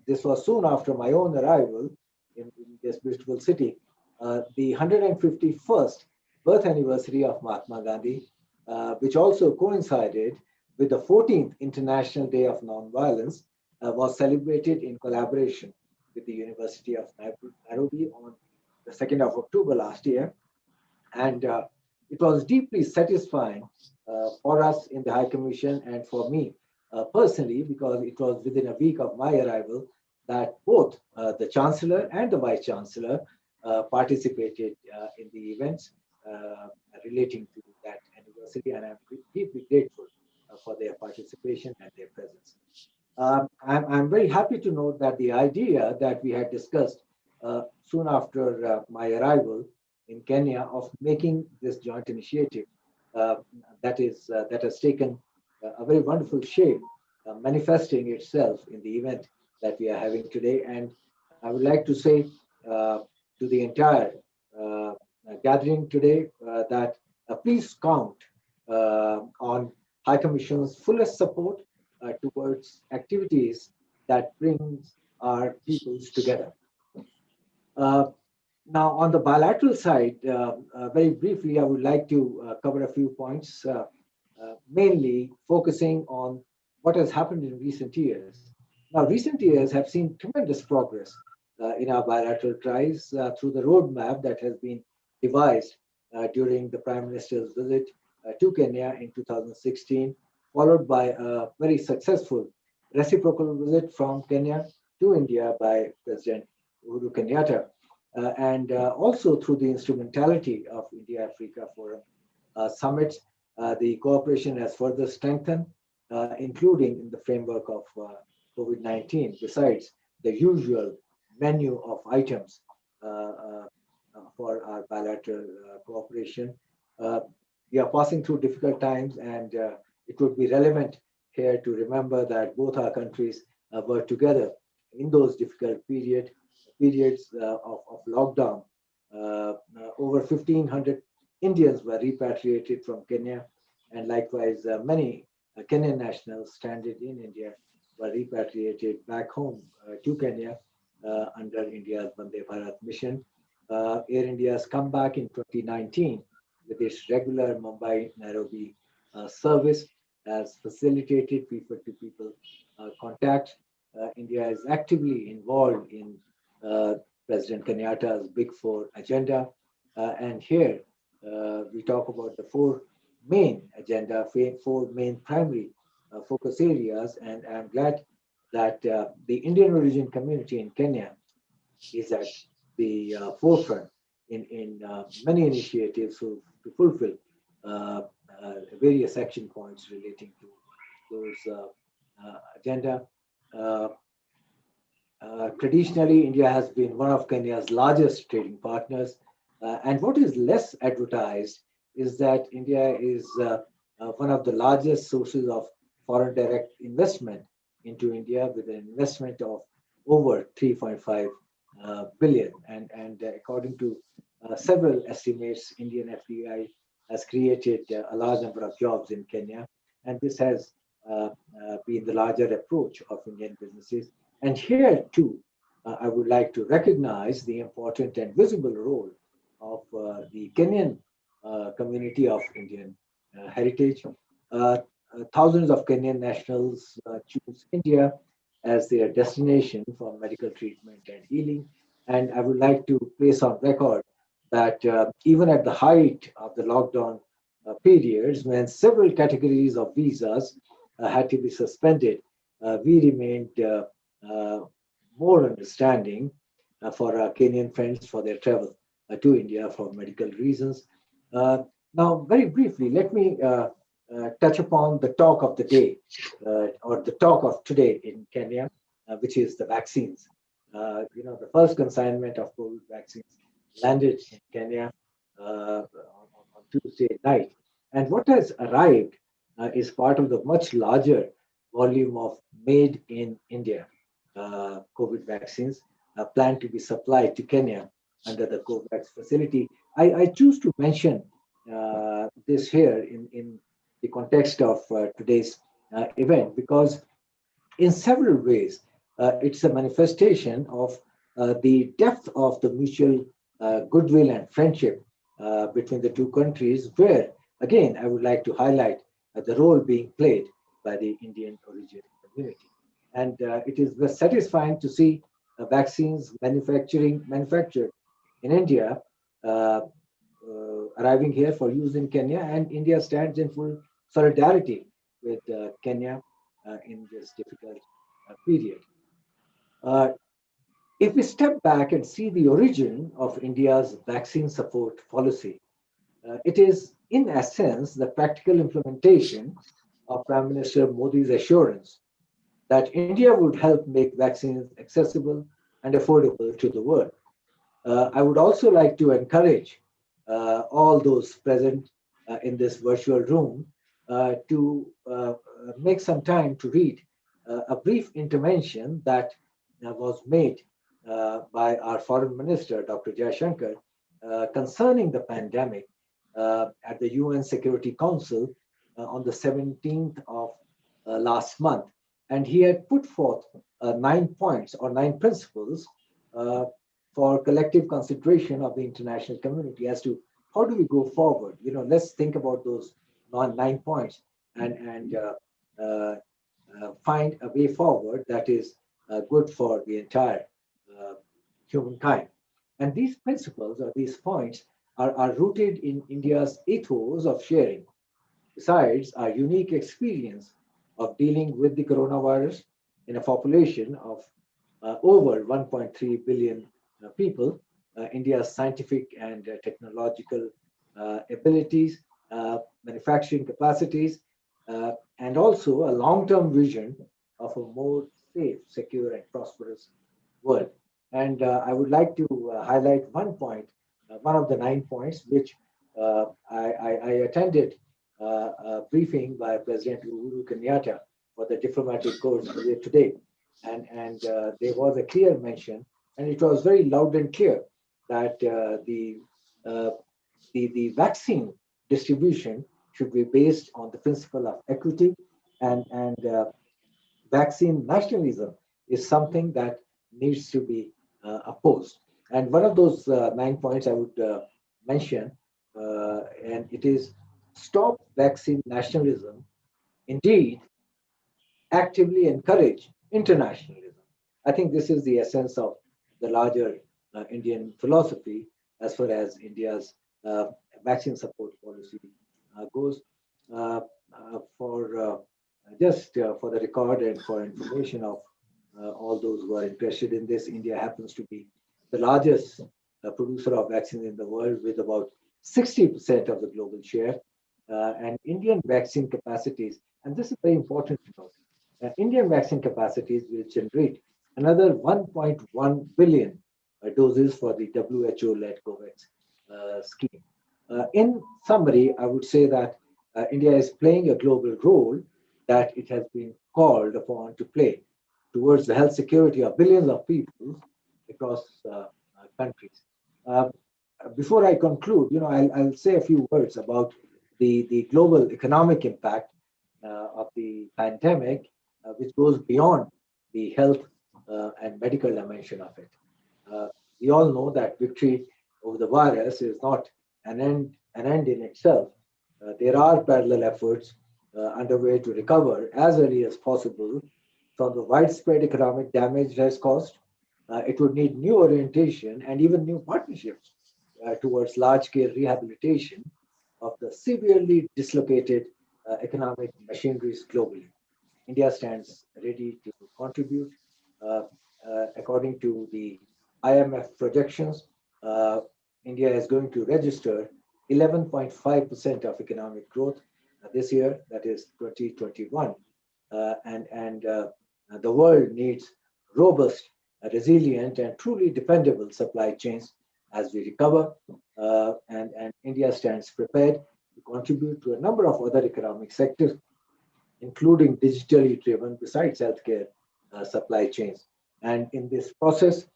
this was soon after my own arrival in this beautiful city, the 151st birth anniversary of Mahatma Gandhi, which also coincided with the 14th International Day of Nonviolence, was celebrated in collaboration with the University of Nairobi on the 2nd of October last year. And it was deeply satisfying for us in the High Commission and for me personally, because it was within a week of my arrival that both the Chancellor and the Vice Chancellor participated in the events relating to that anniversary, and I'm deeply grateful for their participation and their presence. I'm very happy to note that the idea that we had discussed soon after my arrival in Kenya of making this joint initiative that has taken a very wonderful shape, manifesting itself in the event that we are having today. And I would like to say to the entire gathering today that please count on High Commission's fullest support towards activities that brings our peoples together. Now, on the bilateral side, very briefly, I would like to cover a few points, mainly focusing on what has happened in recent years. Now, recent years have seen tremendous progress in our bilateral ties through the roadmap that has been devised during the Prime Minister's visit to Kenya in 2016, followed by a very successful reciprocal visit from Kenya to India by President Uhuru Kenyatta, and also through the instrumentality of India-Africa Forum summits. The cooperation has further strengthened, including in the framework of COVID-19, besides the usual menu of items for our bilateral cooperation. We are passing through difficult times, and it would be relevant here to remember that both our countries were together in those difficult periods of lockdown. Over 1,500 Indians were repatriated from Kenya, and likewise many Kenyan nationals stranded in India were repatriated back home to Kenya under India's Vande Bharat mission. Air India's comeback in 2019 with its regular Mumbai-Nairobi service has facilitated people-to-people contact. India is actively involved in President Kenyatta's Big Four agenda. And here we talk about the four main primary focus areas. And I'm glad that the Indian origin community in Kenya is at the forefront in many initiatives to fulfill various action points relating to those agenda. Traditionally, India has been one of Kenya's largest trading partners. And what is less advertised is that India is one of the largest sources of foreign direct investment into India, with an investment of over 3.5 billion. And according to several estimates, Indian FDI has created a large number of jobs in Kenya. And this has been the larger approach of Indian businesses. And here too, I would like to recognize the important and visible role of the Kenyan community of Indian heritage. Thousands of Kenyan nationals choose India as their destination for medical treatment and healing. And I would like to place on record that even at the height of the lockdown periods, when several categories of visas had to be suspended, we remained more understanding for our Kenyan friends for their travel to India for medical reasons. Now, very briefly, let me touch upon the talk of the day, or the talk of today in Kenya, which is the vaccines. The first consignment of COVID vaccines landed in Kenya on Tuesday night. And what has arrived is part of the much larger volume of made in India COVID vaccines planned to be supplied to Kenya under the COVAX facility. I choose to mention this here in the context of today's event, because in several ways, it's a manifestation of the depth of the mutual goodwill and friendship between the two countries, where, again, I would like to highlight the role being played by the Indian origin community. And it is satisfying to see vaccines manufactured in India arriving here for use in Kenya, and India stands in full solidarity with Kenya in this difficult period. If we step back and see the origin of India's vaccine support policy, it is in essence the practical implementation of Prime Minister Modi's assurance that India would help make vaccines accessible and affordable to the world. I would also like to encourage all those present in this virtual room to make some time to read a brief intervention that was made by our Foreign Minister, Dr. Jaishankar, concerning the pandemic at the UoN Security Council on the 17th of last month. And he had put forth 9 points or 9 principles for collective consideration of the international community as to how do we go forward? Let's think about those 9 points and find a way forward that is good for the entire humankind. And these principles or these points are rooted in India's ethos of sharing. Besides our unique experience of dealing with the coronavirus in a population of over 1.3 billion people, India's scientific and technological abilities, manufacturing capacities, and also a long-term vision of a more safe, secure, and prosperous world. And I would like to highlight one point, one of the 9 points, which I attended a briefing by President Uhuru Kenyatta for the diplomatic corps earlier today. And there was a clear mention, and it was very loud and clear, that the vaccine distribution should be based on the principle of equity, and vaccine nationalism is something that needs to be opposed. And one of those 9 points I would mention, and it is stop vaccine nationalism, indeed actively encourage internationalism. I think this is the essence of the larger Indian philosophy as far as India's vaccine support policy goes. For the record and for information of all those who are interested in this, India happens to be the largest producer of vaccines in the world, with about 60% of the global share. And Indian vaccine capacities, and this is very important to note, Indian vaccine capacities will generate another 1.1 billion doses for the WHO-led COVAX scheme. In summary, I would say that India is playing a global role that it has been called upon to play towards the health security of billions of people across countries. Before I conclude, I'll say a few words about the global economic impact of the pandemic, which goes beyond the health and medical dimension of it. We all know that victory over the virus is not an end in itself. There are parallel efforts underway to recover as early as possible from the widespread economic damage it has caused. It would need new orientation and even new partnerships towards large-scale rehabilitation of the severely dislocated economic machineries globally. India stands ready to contribute. According to the IMF projections, India is going to register 11.5% of economic growth this year, that is 2021. And the world needs robust, resilient, and truly dependable supply chains as we recover. And India stands prepared to contribute to a number of other economic sectors, including digitally driven, besides healthcare supply chains. And in this process,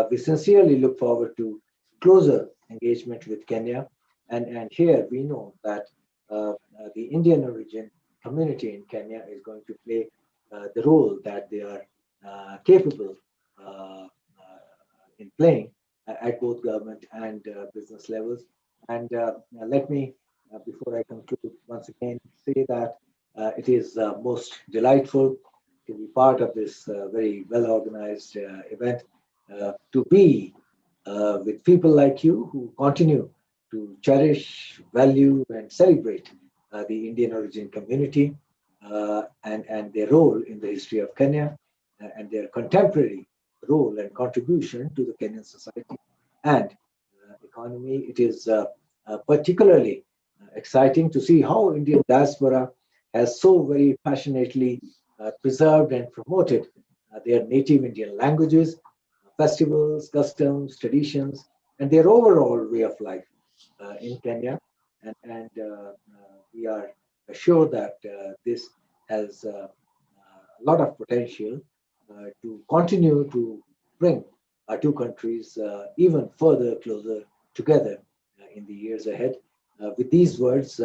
we sincerely look forward to closer engagement with Kenya. And here we know that the Indian origin community in Kenya is going to play the role that they are capable in playing at both government and business levels. And let me, before I conclude, once again say that it is most delightful to be part of this very well-organized event, to be with people like you who continue to cherish, value, and celebrate the Indian origin community and their role in the history of Kenya and their contemporary role and contribution to the Kenyan society and economy. It is particularly exciting to see how Indian diaspora has so very passionately preserved and promoted their native Indian languages, festivals, customs, traditions, and their overall way of life in Kenya. And we are assured that this has a lot of potential to continue to bring our two countries even further closer together in the years ahead. With these words,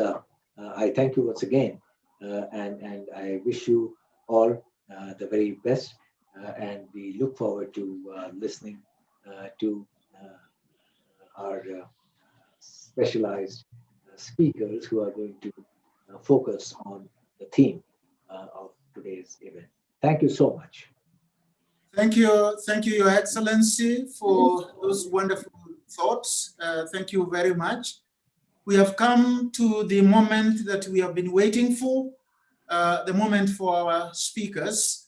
I thank you once again, and I wish you all the very best, and we look forward to listening to our specialized speakers who are going to focus on the theme of today's event. Thank you so much. Thank you, Your Excellency, for those wonderful thoughts. Thank you very much. We have come to the moment that we have been waiting for, the moment for our speakers.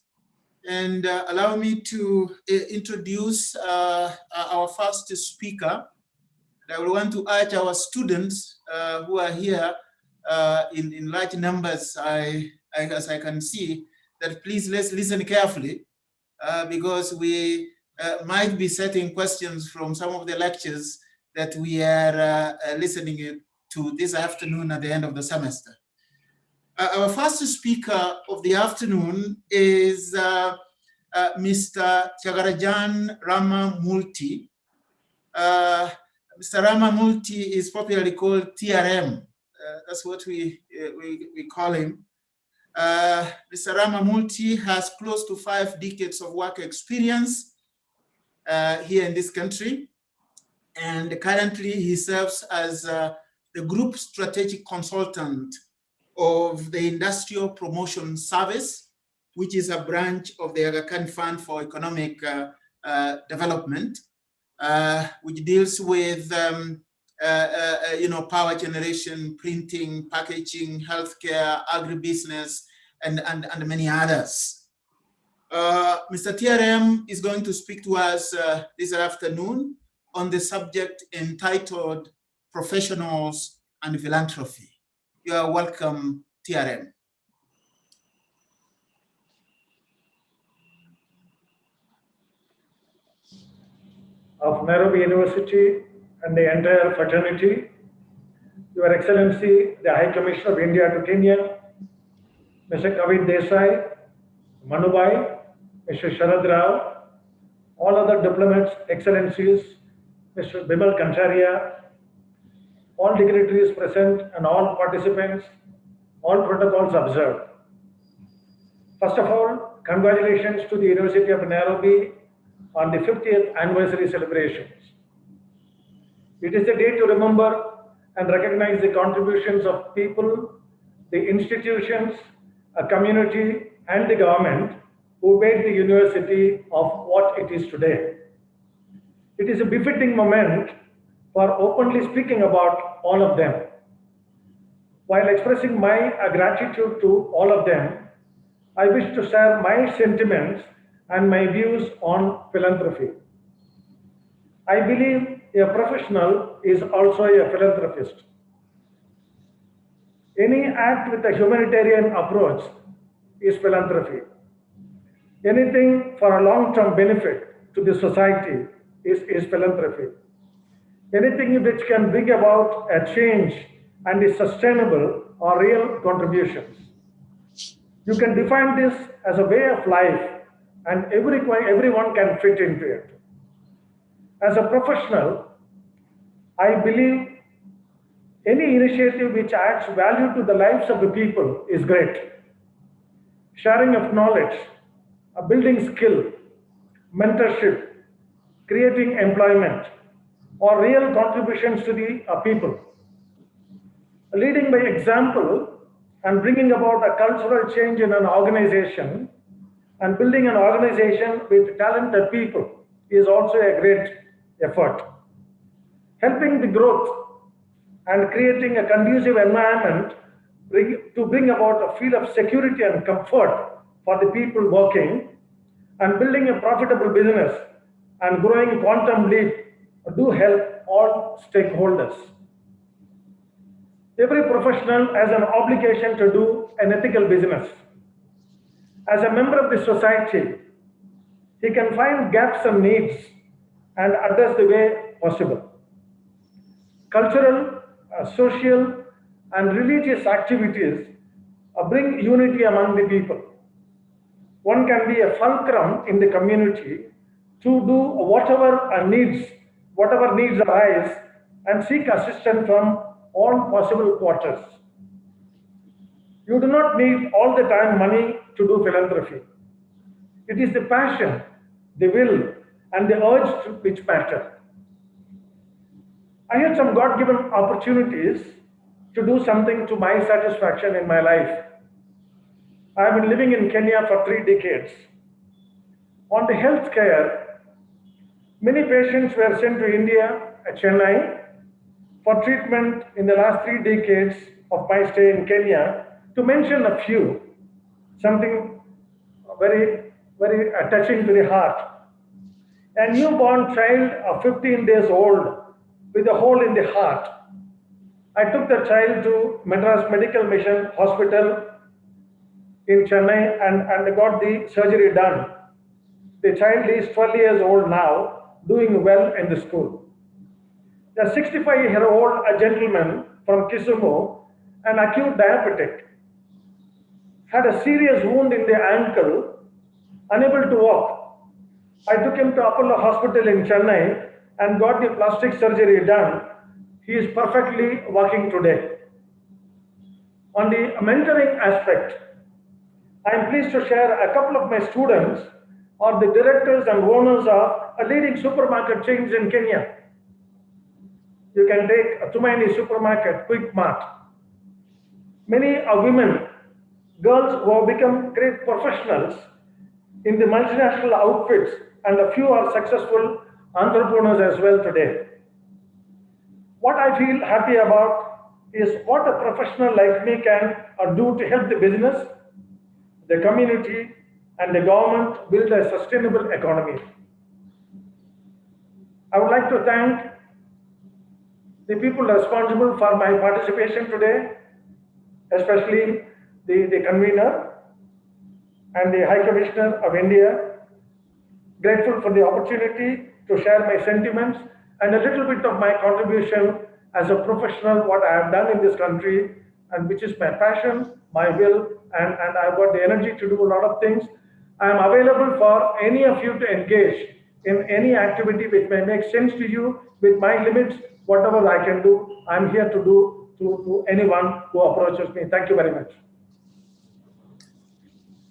And allow me to introduce our first speaker. I will want to urge our students who are here in large numbers, as I can see, that please let's listen carefully because we might be setting questions from some of the lectures that we are listening to this afternoon at the end of the semester. Our first speaker of the afternoon is Mr. Tyagarajan Ramamurthy. Mr. Ramamurthy is popularly called TRM. That's what we call him. Mr. Ramamurthy has close to 5 decades of work experience here in this country. And currently he serves as the group strategic consultant of the Industrial Promotion Service, which is a branch of the Aga Khan Fund for Economic Development, which deals with power generation, printing, packaging, healthcare, agribusiness, and many others. Mr. TRM is going to speak to us this afternoon on the subject entitled Professionals and Philanthropy. You are welcome, TRM. Of Nairobi University and the entire fraternity, Your Excellency, the High Commissioner of India to Kenya, Mr. Kavit Desai, Manubai, Mr. Sharad Rao, all other diplomats, excellencies, Mr. Bimal Kancharia, all dignitaries present and all participants, all protocols observed. First of all, congratulations to the University of Nairobi on the 50th anniversary celebrations. It is a day to remember and recognize the contributions of people, the institutions, a community, and the government who made the university of what it is today. It is a befitting moment for openly speaking about all of them. While expressing my gratitude to all of them, I wish to share my sentiments and my views on philanthropy. I believe a professional is also a philanthropist. Any act with a humanitarian approach is philanthropy. Anything for a long-term benefit to the society is philanthropy. Anything which can bring about a change and is sustainable are real contributions. You can define this as a way of life and everyone can fit into it. As a professional, I believe any initiative which adds value to the lives of the people is great. Sharing of knowledge, building skill, mentorship, creating employment, or real contributions to the people. Leading by example and bringing about a cultural change in an organization and building an organization with talented people is also a great effort. Helping the growth and creating a conducive environment to bring about a feel of security and comfort for the people working and building a profitable business and growing quantum leap do help all stakeholders. Every professional has an obligation to do an ethical business. As a member of the society, he can find gaps and needs and address the way possible. Cultural, social, and religious activities bring unity among the people. One can be a fulcrum in the community to do whatever needs arise and seek assistance from all possible quarters. You do not need all the time money to do philanthropy. It is the passion, the will, and the urge which matter. I had some God-given opportunities to do something to my satisfaction in my life. I have been living in Kenya for 3 decades. On the health care, many patients were sent to India at Chennai for treatment in the last 3 decades of my stay in Kenya. To mention a few, something very, very touching to the heart. A newborn child of 15 days old with a hole in the heart. I took the child to Madras Medical Mission Hospital in Chennai and got the surgery done. The child is 12 years old now, doing well in the school. A 65-year-old gentleman from Kisumu, an acute diabetic, had a serious wound in the ankle, unable to walk. I took him to Apollo Hospital in Chennai and got the plastic surgery done. He is perfectly walking today. On the mentoring aspect, I am pleased to share a couple of my students are the directors and owners of a leading supermarket chains in Kenya. You can take a Tumaini supermarket, Quick Mart. Many are women, girls who have become great professionals in the multinational outfits, and a few are successful entrepreneurs as well today. What I feel happy about is what a professional like me can do to help the business, the community, and the government build a sustainable economy. I would like to thank the people responsible for my participation today, especially the convener and the High Commissioner of India. Grateful for the opportunity to share my sentiments and a little bit of my contribution as a professional, what I have done in this country, and which is my passion, my will, and I've got the energy to do a lot of things. I am available for any of you to engage in any activity which may make sense to you. With my limits, whatever I can do, I'm here to do to anyone who approaches me. Thank you very much.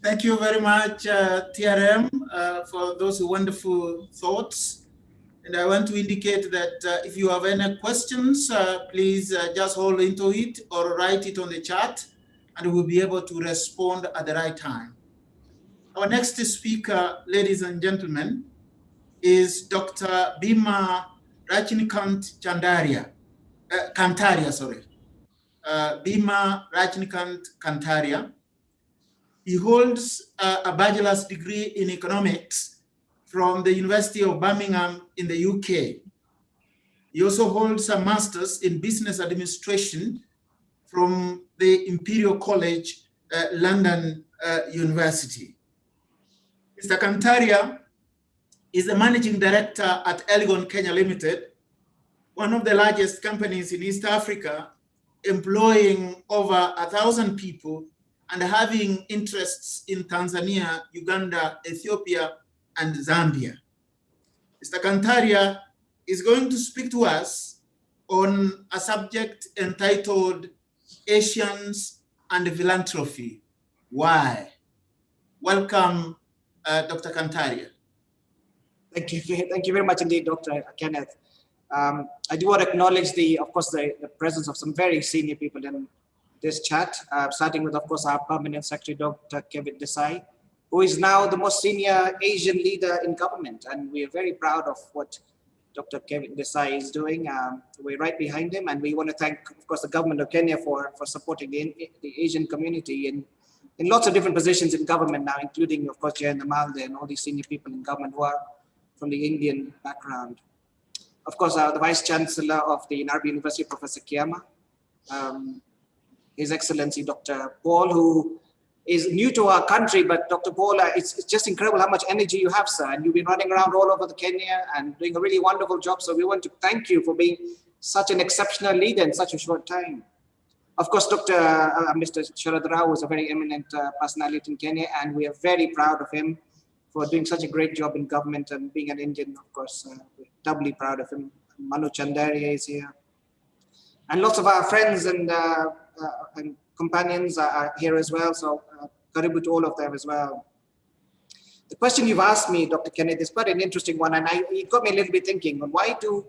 Thank you very much, TRM, for those wonderful thoughts. And I want to indicate that if you have any questions, please just hold into it or write it on the chat, and we'll be able to respond at the right time. Our next speaker, ladies and gentlemen, is Dr. Bhima Rajinikant Kantaria, sorry. Bhima Rajinikant Kantaria. He holds a bachelor's degree in economics from the University of Birmingham in the UK. He also holds a master's in business administration from the Imperial College, London University. Mr. Kantaria is the managing director at Elgon Kenya Limited, one of the largest companies in East Africa, employing over 1,000 people and having interests in Tanzania, Uganda, Ethiopia, and Zambia. Mr. Kantaria is going to speak to us on a subject entitled Asians and Philanthropy. Why? Welcome, Dr. Kantaria. Thank you very much indeed, Dr. Kenneth. I do want to acknowledge of course, the presence of some very senior people in this chat, starting with, of course, our permanent secretary, Dr. Kevin Desai, who is now the most senior Asian leader in government. And we are very proud of what Dr. Kevin Desai is doing. We're right behind him. And we want to thank, of course, the government of Kenya for supporting the Asian community in lots of different positions in government now, including, of course, Jayant Malde and all these senior people in government who are from the Indian background. Of course, the Vice Chancellor of the Nairobi University, Professor Kiama, His Excellency Dr. Paul, who is new to our country, but Dr. Paul, it's just incredible how much energy you have, sir, and you've been running around all over Kenya and doing a really wonderful job. So we want to thank you for being such an exceptional leader in such a short time. Of course, Mr. Sharad Rao is a very eminent personality in Kenya, and we are very proud of him for doing such a great job in government, and being an Indian, of course, we're doubly proud of him. Manu Chandaria is here. And lots of our friends and companions are here as well. So karibu to all of them as well. The question you've asked me, Dr. Kenneth, is quite an interesting one. And it got me a little bit thinking, why do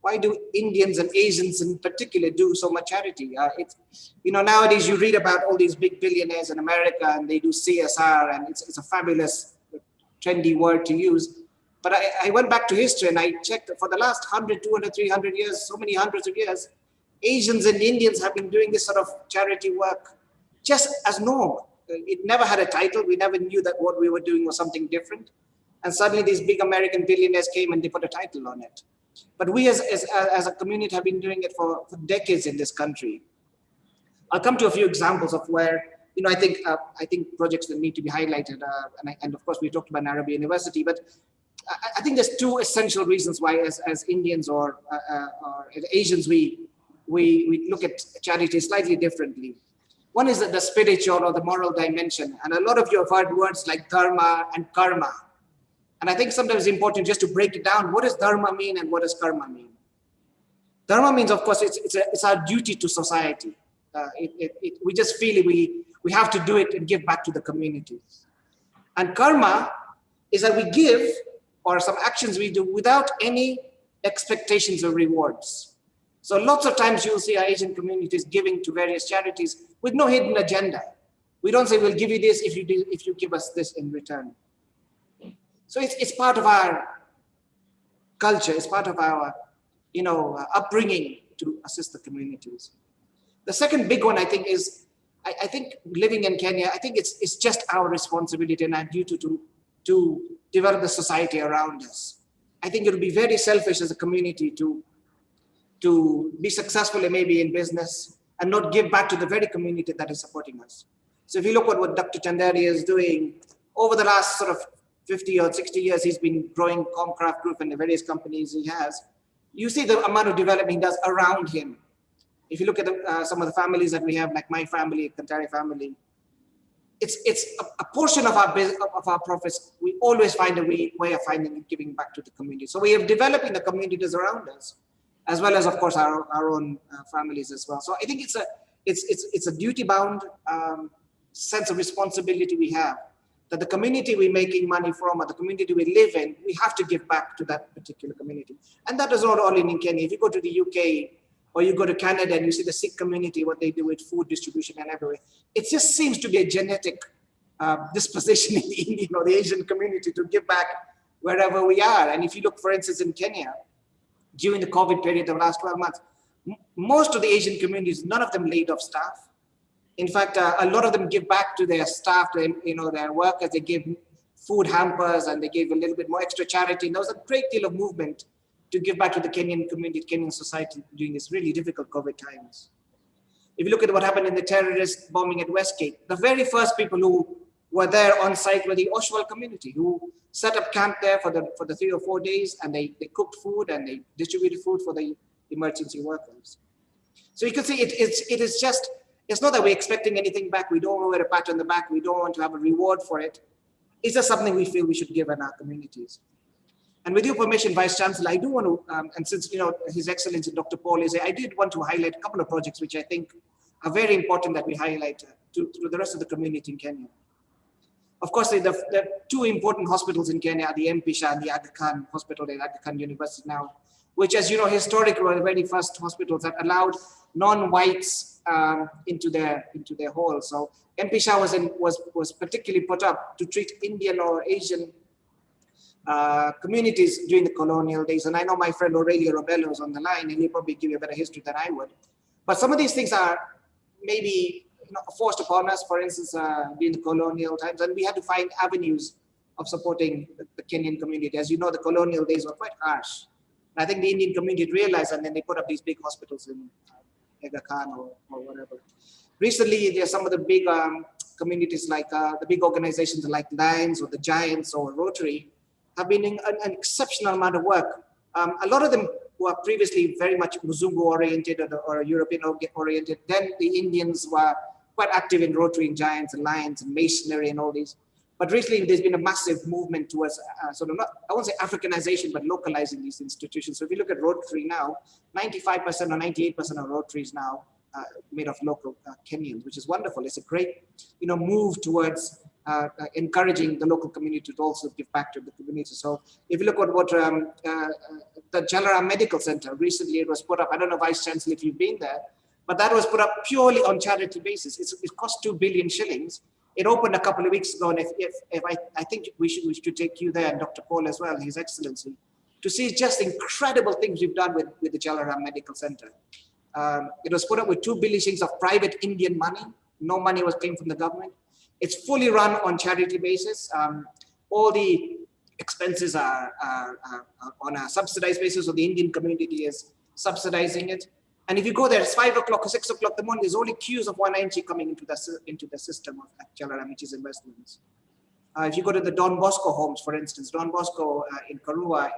why do Indians and Asians in particular do so much charity? It's, nowadays you read about all these big billionaires in America and they do CSR, and it's a fabulous, trendy word to use. But I went back to history and I checked for the last 100, 200, 300 years, so many hundreds of years, Asians and Indians have been doing this sort of charity work just as normal. It never had a title. We never knew that what we were doing was something different. And suddenly these big American billionaires came and they put a title on it. But we as a community have been doing it for decades in this country. I'll come to a few examples of where, I think projects that need to be highlighted. And of course, we talked about Nairobi University, but I think there's two essential reasons why as Indians or Asians, we look at charity slightly differently. One is the spiritual or the moral dimension. And a lot of you have heard words like dharma and karma. And I think sometimes it's important just to break it down. What does dharma mean and what does karma mean? Dharma means, of course, it's our duty to society. We just feel we have to do it and give back to the community. And karma is that we give, or some actions we do without any expectations of rewards. So lots of times you'll see our Asian communities giving to various charities with no hidden agenda. We don't say, we'll give you this if you give us this in return. So it's part of our culture, it's part of our upbringing to assist the communities. The second big one, I think, is, I think living in Kenya, I think it's just our responsibility and our duty to develop the society around us. I think it would be very selfish as a community to be successful maybe in business and not give back to the very community that is supporting us. So if you look at what Dr. Chandari is doing, over the last sort of 50 or 60 years, he's been growing Comcraft Group and the various companies he has. You see the amount of development he does around him. If you look at some of the families that we have, like my family, Kantari family, it's a portion of our profits. We always find a way of finding and giving back to the community. So we have developing the communities around us, as well as, of course, our own families as well. So I think it's a duty-bound sense of responsibility we have, that the community we're making money from, or the community we live in, we have to give back to that particular community. And that is not only in Kenya. If you go to the UK or you go to Canada and you see the Sikh community, what they do with food distribution and everywhere, it just seems to be a genetic disposition in the Indian or the Asian community to give back wherever we are. And if you look, for instance, in Kenya, during the COVID period of the last 12 months, most of the Asian communities, none of them laid off staff. In fact, a lot of them give back to their staff, their workers. They give food hampers and they gave a little bit more extra charity. And there was a great deal of movement to give back to the Kenyan community, Kenyan society during this really difficult COVID times. If you look at what happened in the terrorist bombing at Westgate, the very first people who were there on site were the Oshawa community, who set up camp there for the 3 or 4 days, and they cooked food and they distributed food for the emergency workers. So you can see it's not that we're expecting anything back. We don't want a pat on the back. We don't want to have a reward for it. It's just something we feel we should give in our communities. And with your permission, Vice Chancellor, I do want to, and since His Excellency Dr. Paul is here, I did want to highlight a couple of projects which I think are very important that we highlight to the rest of the community in Kenya. Of course, the two important hospitals in Kenya are the MP Shah and the Aga Khan Hospital at Aga Khan University now, which, as you know, historically were the very first hospitals that allowed non-whites into their halls. So MP Shah was particularly put up to treat Indian or Asian communities during the colonial days. And I know my friend Aurelio Robello is on the line, and he'll probably give you a better history than I would. But some of these things are maybe forced upon us, for instance, during the colonial times, and we had to find avenues of supporting the Kenyan community. As you know, the colonial days were quite harsh. And I think the Indian community realized, and then they put up these big hospitals in Aga Khan or whatever. Recently, there's some of the big communities, like the big organizations like Lions or the Giants or Rotary, have been in an exceptional amount of work. A lot of them were previously very much Muzungu-oriented or European-oriented. Then the Indians were quite active in Rotary and Giants and Lions and Masonry and all these. But recently, there's been a massive movement towards sort of, I won't say Africanization, but localizing these institutions. So if you look at Rotary now, 95% or 98% of Rotaries now made of local Kenyans, which is wonderful. It's a great, move towards encouraging the local community to also give back to the community. So if you look at what the Jalaram Medical Center, recently it was put up, I don't know, Vice Chancellor, if you've been there, but that was put up purely on charity basis. It cost 2 billion shillings. It opened a couple of weeks ago, and I think we should take you there, and Dr. Paul as well, His Excellency, to see just incredible things we've done with the Jalaram Medical Center. It was put up with 2 billion shillings of private Indian money. No money came from the government. It's fully run on charity basis. All the expenses are on a subsidized basis, so the Indian community is subsidizing it. And if you go there, it's 5 o'clock or 6 o'clock in the morning, there's only queues of 190 coming into the system of Jalaram, which is investments. If you go to the Don Bosco homes, for instance, Don Bosco in Karua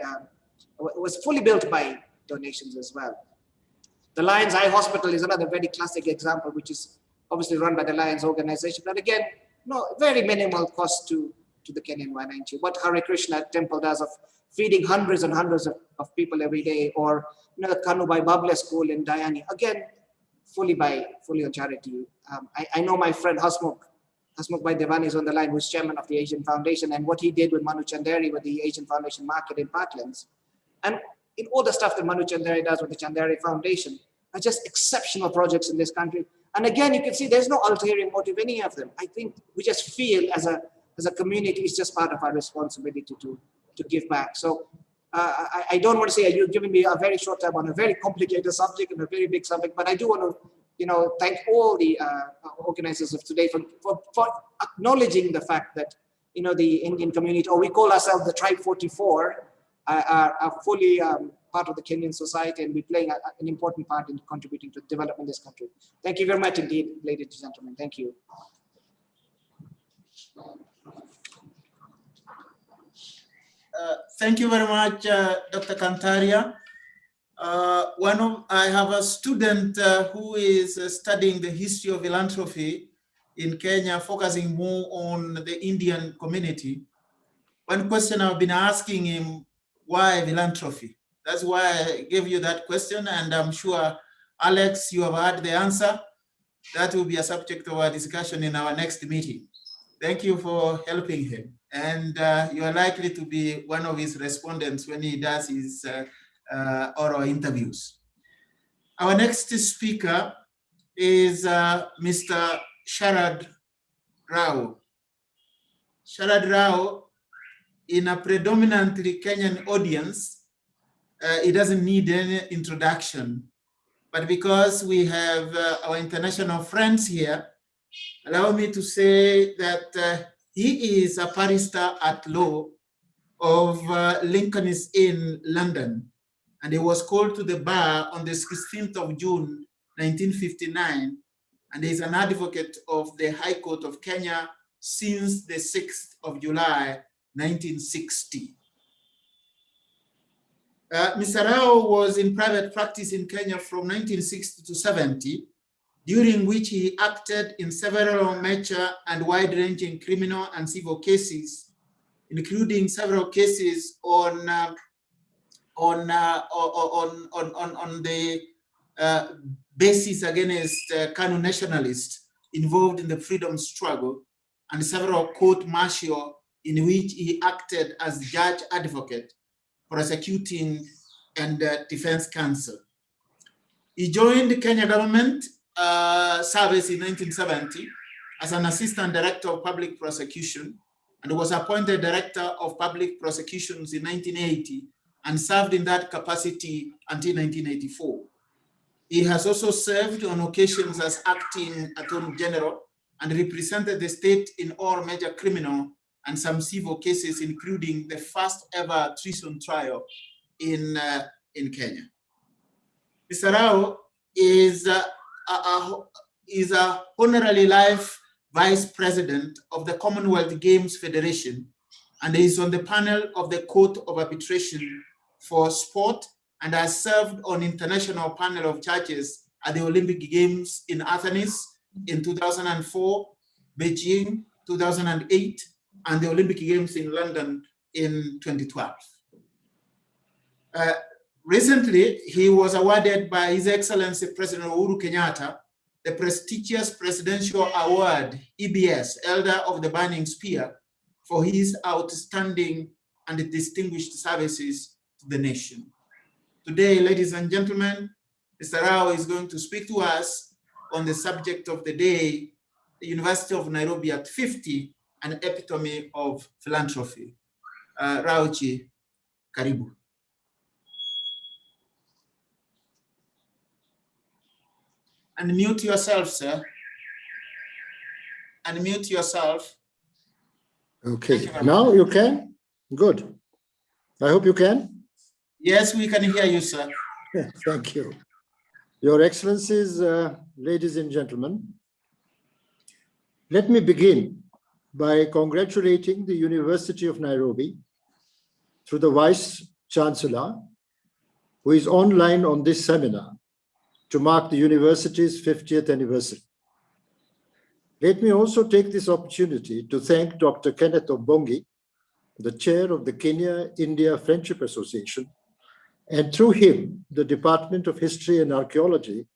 was fully built by donations as well. The Lions Eye Hospital is another very classic example, which is obviously run by the Lions organization. But again, no, very minimal cost to the Kenyan 190. What Hare Krishna Temple does of feeding hundreds and hundreds of people every day, or the Kanubai Babla School in Dayani, again, fully on charity. I know my friend Hasmukh Bhai Devani is on the line, who's chairman of the Asian Foundation, and what he did with Manu Chanderi with the Asian Foundation Market in Parklands. And in all the stuff that Manu Chanderi does with the Chanderi Foundation are just exceptional projects in this country. And again, you can see there's no ulterior motive, any of them. I think we just feel as a community, it's just part of our responsibility to give back. So I don't want to say you're giving me a very short time on a very complicated subject and a very big subject, but I do want to, thank all the organizers of today for acknowledging the fact that, the Indian community, or we call ourselves the Tribe 44, are fully part of the Kenyan society, and we're playing an important part in contributing to the development of this country. Thank you very much indeed, ladies and gentlemen. Thank you. Thank you very much, Dr. Kantaria. I have a student who is studying the history of philanthropy in Kenya, focusing more on the Indian community. One question I've been asking him, why philanthropy? That's why I gave you that question, and I'm sure, Alex, you have heard the answer. That will be a subject of our discussion in our next meeting. Thank you for helping him. And you are likely to be one of his respondents when he does his oral interviews. Our next speaker is Mr. Sharad Rao. Sharad Rao, in a predominantly Kenyan audience, it doesn't need any introduction. But because we have our international friends here, allow me to say that he is a barrister at law of Lincoln's Inn, London, and he was called to the bar on the 16th of June, 1959, and he is an advocate of the High Court of Kenya since the 6th of July, 1960. Mr. Rao was in private practice in Kenya from 1960 to 70, during which he acted in several major and wide-ranging criminal and civil cases, including several cases on the basis against Kanu nationalists involved in the freedom struggle, and several court-martial in which he acted as judge advocate, prosecuting and defense counsel. He joined the Kenya government service in 1970 as an assistant director of public prosecution, and was appointed director of public prosecutions in 1980 and served in that capacity until 1984. He has also served on occasions as acting attorney general and represented the state in all major criminal and some civil cases, including the first ever treason trial in Kenya. Mr. Rao is a honorary life vice president of the Commonwealth Games Federation, and is on the panel of the Court of Arbitration for Sport, and has served on international panel of judges at the Olympic Games in Athens in 2004, Beijing 2008, and the Olympic Games in London in 2012. Recently, he was awarded by His Excellency President Uhuru Kenyatta the prestigious Presidential Award, EBS, Elder of the Burning Spear, for his outstanding and distinguished services to the nation. Today, ladies and gentlemen, Mr. Rao is going to speak to us on the subject of the day, the University of Nairobi at 50, an epitome of philanthropy. Raoji, karibu. Unmute yourself, sir. Unmute yourself. Okay, now you can? Good. I hope you can. Yes, we can hear you, sir. Thank you. Your Excellencies, ladies and gentlemen, let me begin by congratulating the University of Nairobi through the Vice Chancellor, who is online on this seminar to mark the university's 50th anniversary. Let me also take this opportunity to thank Dr. Kenneth Obongi, the chair of the Kenya-India Friendship Association, and through him, the Department of History and Archeology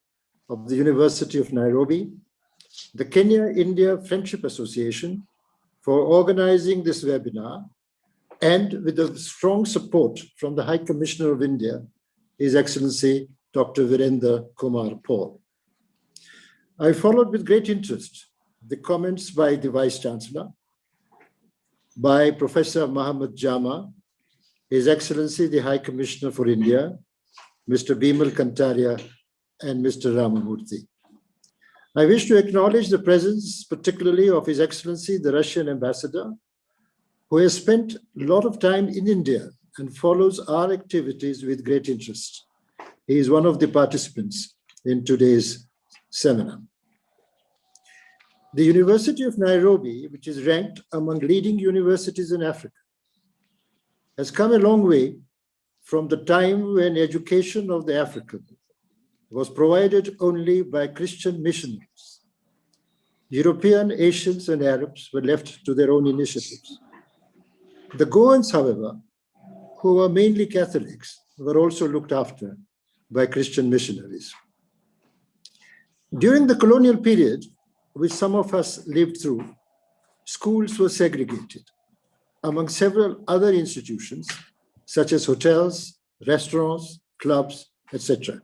of the University of Nairobi, the Kenya-India Friendship Association for organizing this webinar, and with the strong support from the High Commissioner of India, His Excellency Dr. Virendra Kumar Paul. I followed with great interest the comments by the Vice Chancellor, by Professor Muhammad Jama, His Excellency the High Commissioner for India, Mr. Bimal Kantaria, and Mr. Ramamurthy. I wish to acknowledge the presence, particularly of His Excellency the Russian Ambassador, who has spent a lot of time in India and follows our activities with great interest. He is one of the participants in today's seminar. The University of Nairobi, which is ranked among leading universities in Africa, has come a long way from the time when education of the African was provided only by Christian missionaries. European, Asians, and Arabs were left to their own initiatives. The Goans, however, who were mainly Catholics, were also looked after by Christian missionaries. During the colonial period, which some of us lived through, schools were segregated among several other institutions, such as hotels, restaurants, clubs, etc.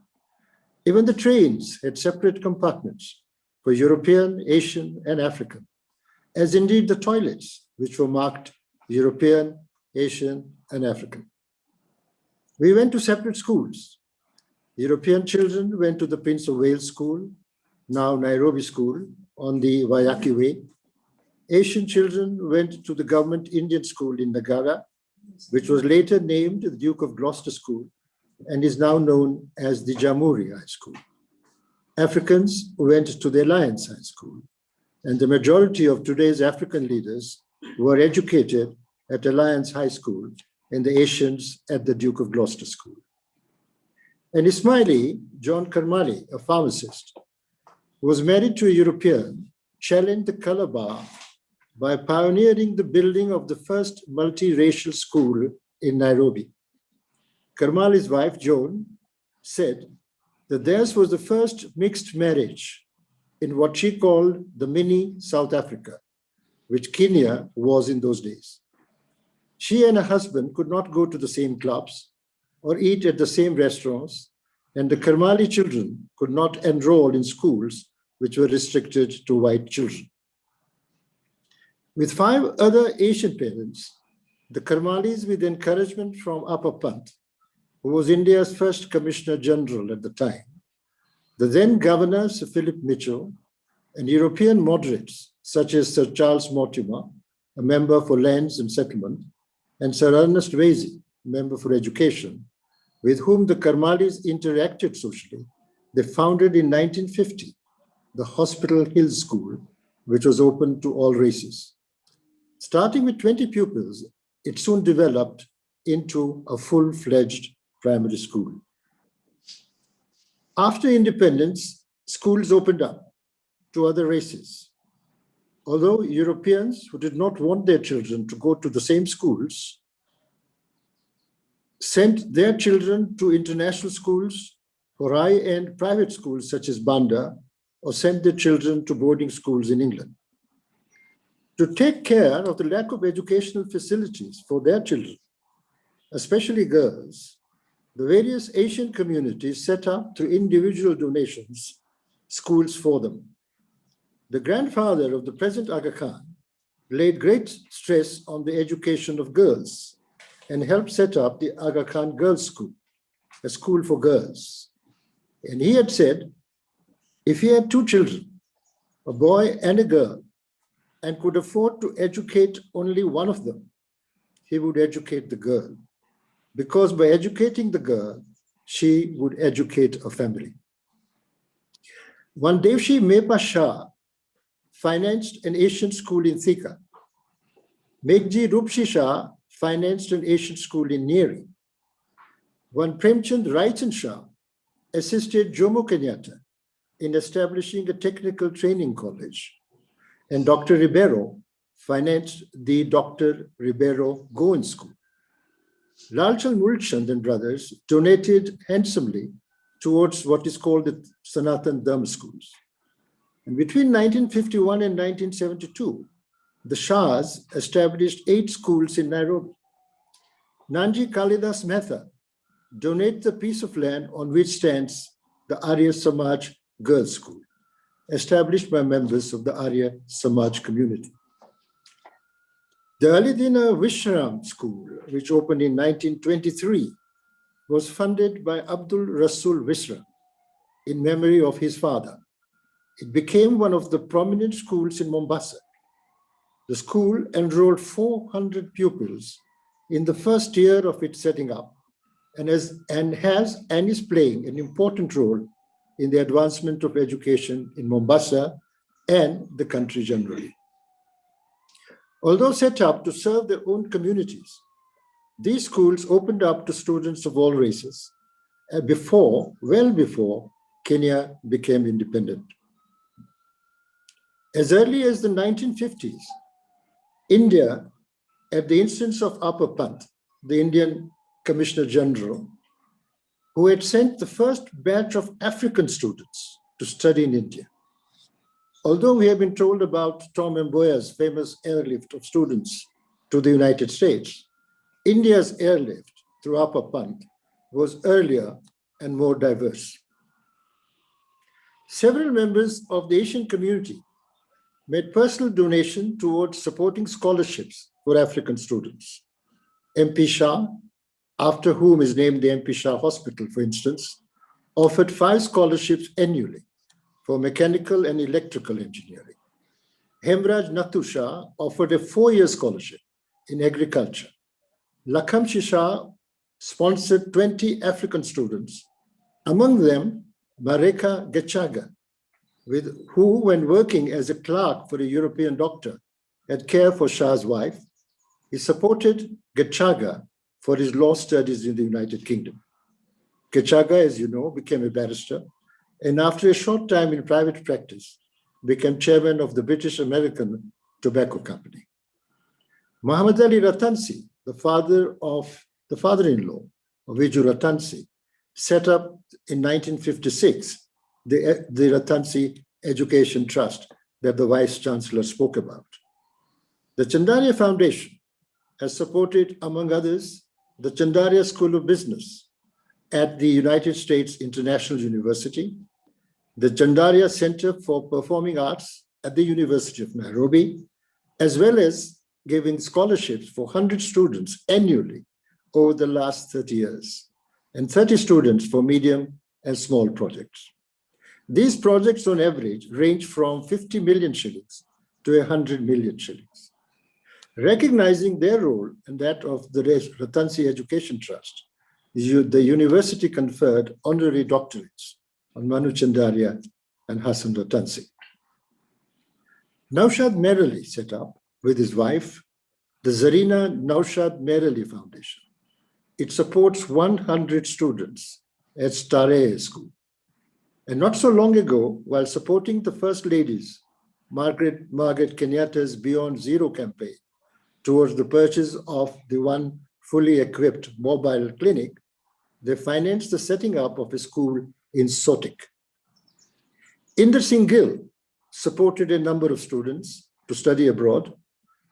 Even the trains had separate compartments for European, Asian, and African, as indeed the toilets, which were marked European, Asian, and African. We went to separate schools. European children went to the Prince of Wales School, now Nairobi School, on the Waiyaki Way. Asian children went to the government Indian school in Nagara, which was later named the Duke of Gloucester School and is now known as the Jamhuri High School. Africans went to the Alliance High School, and the majority of today's African leaders were educated at Alliance High School and the Asians at the Duke of Gloucester School. And Ismaili, John Karmali, a pharmacist, who was married to a European, challenged the color bar by pioneering the building of the first multiracial school in Nairobi. Karmali's wife, Joan, said that theirs was the first mixed marriage in what she called the mini South Africa, which Kenya was in those days. She and her husband could not go to the same clubs or eat at the same restaurants, and the Karmali children could not enroll in schools which were restricted to white children. With 5 other Asian parents, the Karmalis, with encouragement from Upper Pant, who was India's first Commissioner General at the time, the then Governor, Sir Philip Mitchell, and European moderates, such as Sir Charles Mortimer, a member for Lands and Settlement, and Sir Ernest Vesey, member for Education, with whom the Karmalis interacted socially, they founded in 1950 the Hospital Hill School, which was open to all races. Starting with 20 pupils, it soon developed into a full-fledged primary school. After independence, schools opened up to other races. Although Europeans who did not want their children to go to the same schools sent their children to international schools or high-end private schools such as Banda, or sent their children to boarding schools in England. To take care of the lack of educational facilities for their children, especially girls, the various Asian communities set up through individual donations schools for them. The grandfather of the present Aga Khan laid great stress on the education of girls and helped set up the Aga Khan Girls' School, a school for girls. And he had said, if he had two children, a boy and a girl, and could afford to educate only one of them, he would educate the girl, because by educating the girl, she would educate a family. One Devshi Mepa Shah financed an Asian school in Thika. Meghji Rupshi Shah financed an Asian school in Nyeri. One Premchand Raichand Shah assisted Jomo Kenyatta in establishing a technical training college, and Dr. Ribeiro financed the Dr. Ribeiro Goan School. Lalchand Mulchand and brothers donated handsomely towards what is called the Sanatan Dharma schools. And between 1951 and 1972, the Shahs established 8 schools in Nairobi. Nanji Kalidas Mehta donated the piece of land on which stands the Arya Samaj Girls' School, established by members of the Arya Samaj community. The Alidina Vishwaram School, which opened in 1923, was funded by Abdul Rasul Vishram in memory of his father. It became one of the prominent schools in Mombasa. The school enrolled 400 pupils in the first year of its setting up and is playing an important role in the advancement of education in Mombasa and the country generally. Although set up to serve their own communities, these schools opened up to students of all races well before Kenya became independent. As early as the 1950s, India, at the instance of Upper Pant, the Indian Commissioner General, who had sent the first batch of African students to study in India. Although we have been told about Tom Mboya's famous airlift of students to the United States, India's airlift through Upper Pant was earlier and more diverse. Several members of the Asian community made personal donation towards supporting scholarships for African students. MP Shah, after whom is named the MP Shah Hospital, for instance, offered 5 scholarships annually for mechanical and electrical engineering. Hemraj Nathu Shah offered a 4-year scholarship in agriculture. Lakhamshi Shah sponsored 20 African students, among them Mareka Gechaga, who, when working as a clerk for a European doctor, had care for Shah's wife. He supported Gechaga for his law studies in the United Kingdom. Gechaga, as you know, became a barrister, and after a short time in private practice, became chairman of the British American Tobacco Company. Muhammad Ali Ratansi, the father-in-law of Viju Ratansi, set up in 1956 the Ratansi Education Trust that the Vice Chancellor spoke about. The Chandaria Foundation has supported, among others, the Chandaria School of Business at the United States International University, the Chandaria Center for Performing Arts at the University of Nairobi, as well as giving scholarships for 100 students annually over the last 30 years, and 30 students for medium and small projects. These projects on average range from 50 million shillings to 100 million shillings. Recognizing their role and that of the Ratansi Education Trust, the university conferred honorary doctorates on Manu Chandaria and Hassan Ratansi. Naushad Merali set up, with his wife, the Zarina Naushad Merali Foundation. It supports 100 students at Staraya School. And not so long ago, while supporting the First Lady's Margaret Kenyatta's Beyond Zero campaign towards the purchase of the one fully equipped mobile clinic, they financed the setting up of a school in Sotik. Inder Singh Gill supported a number of students to study abroad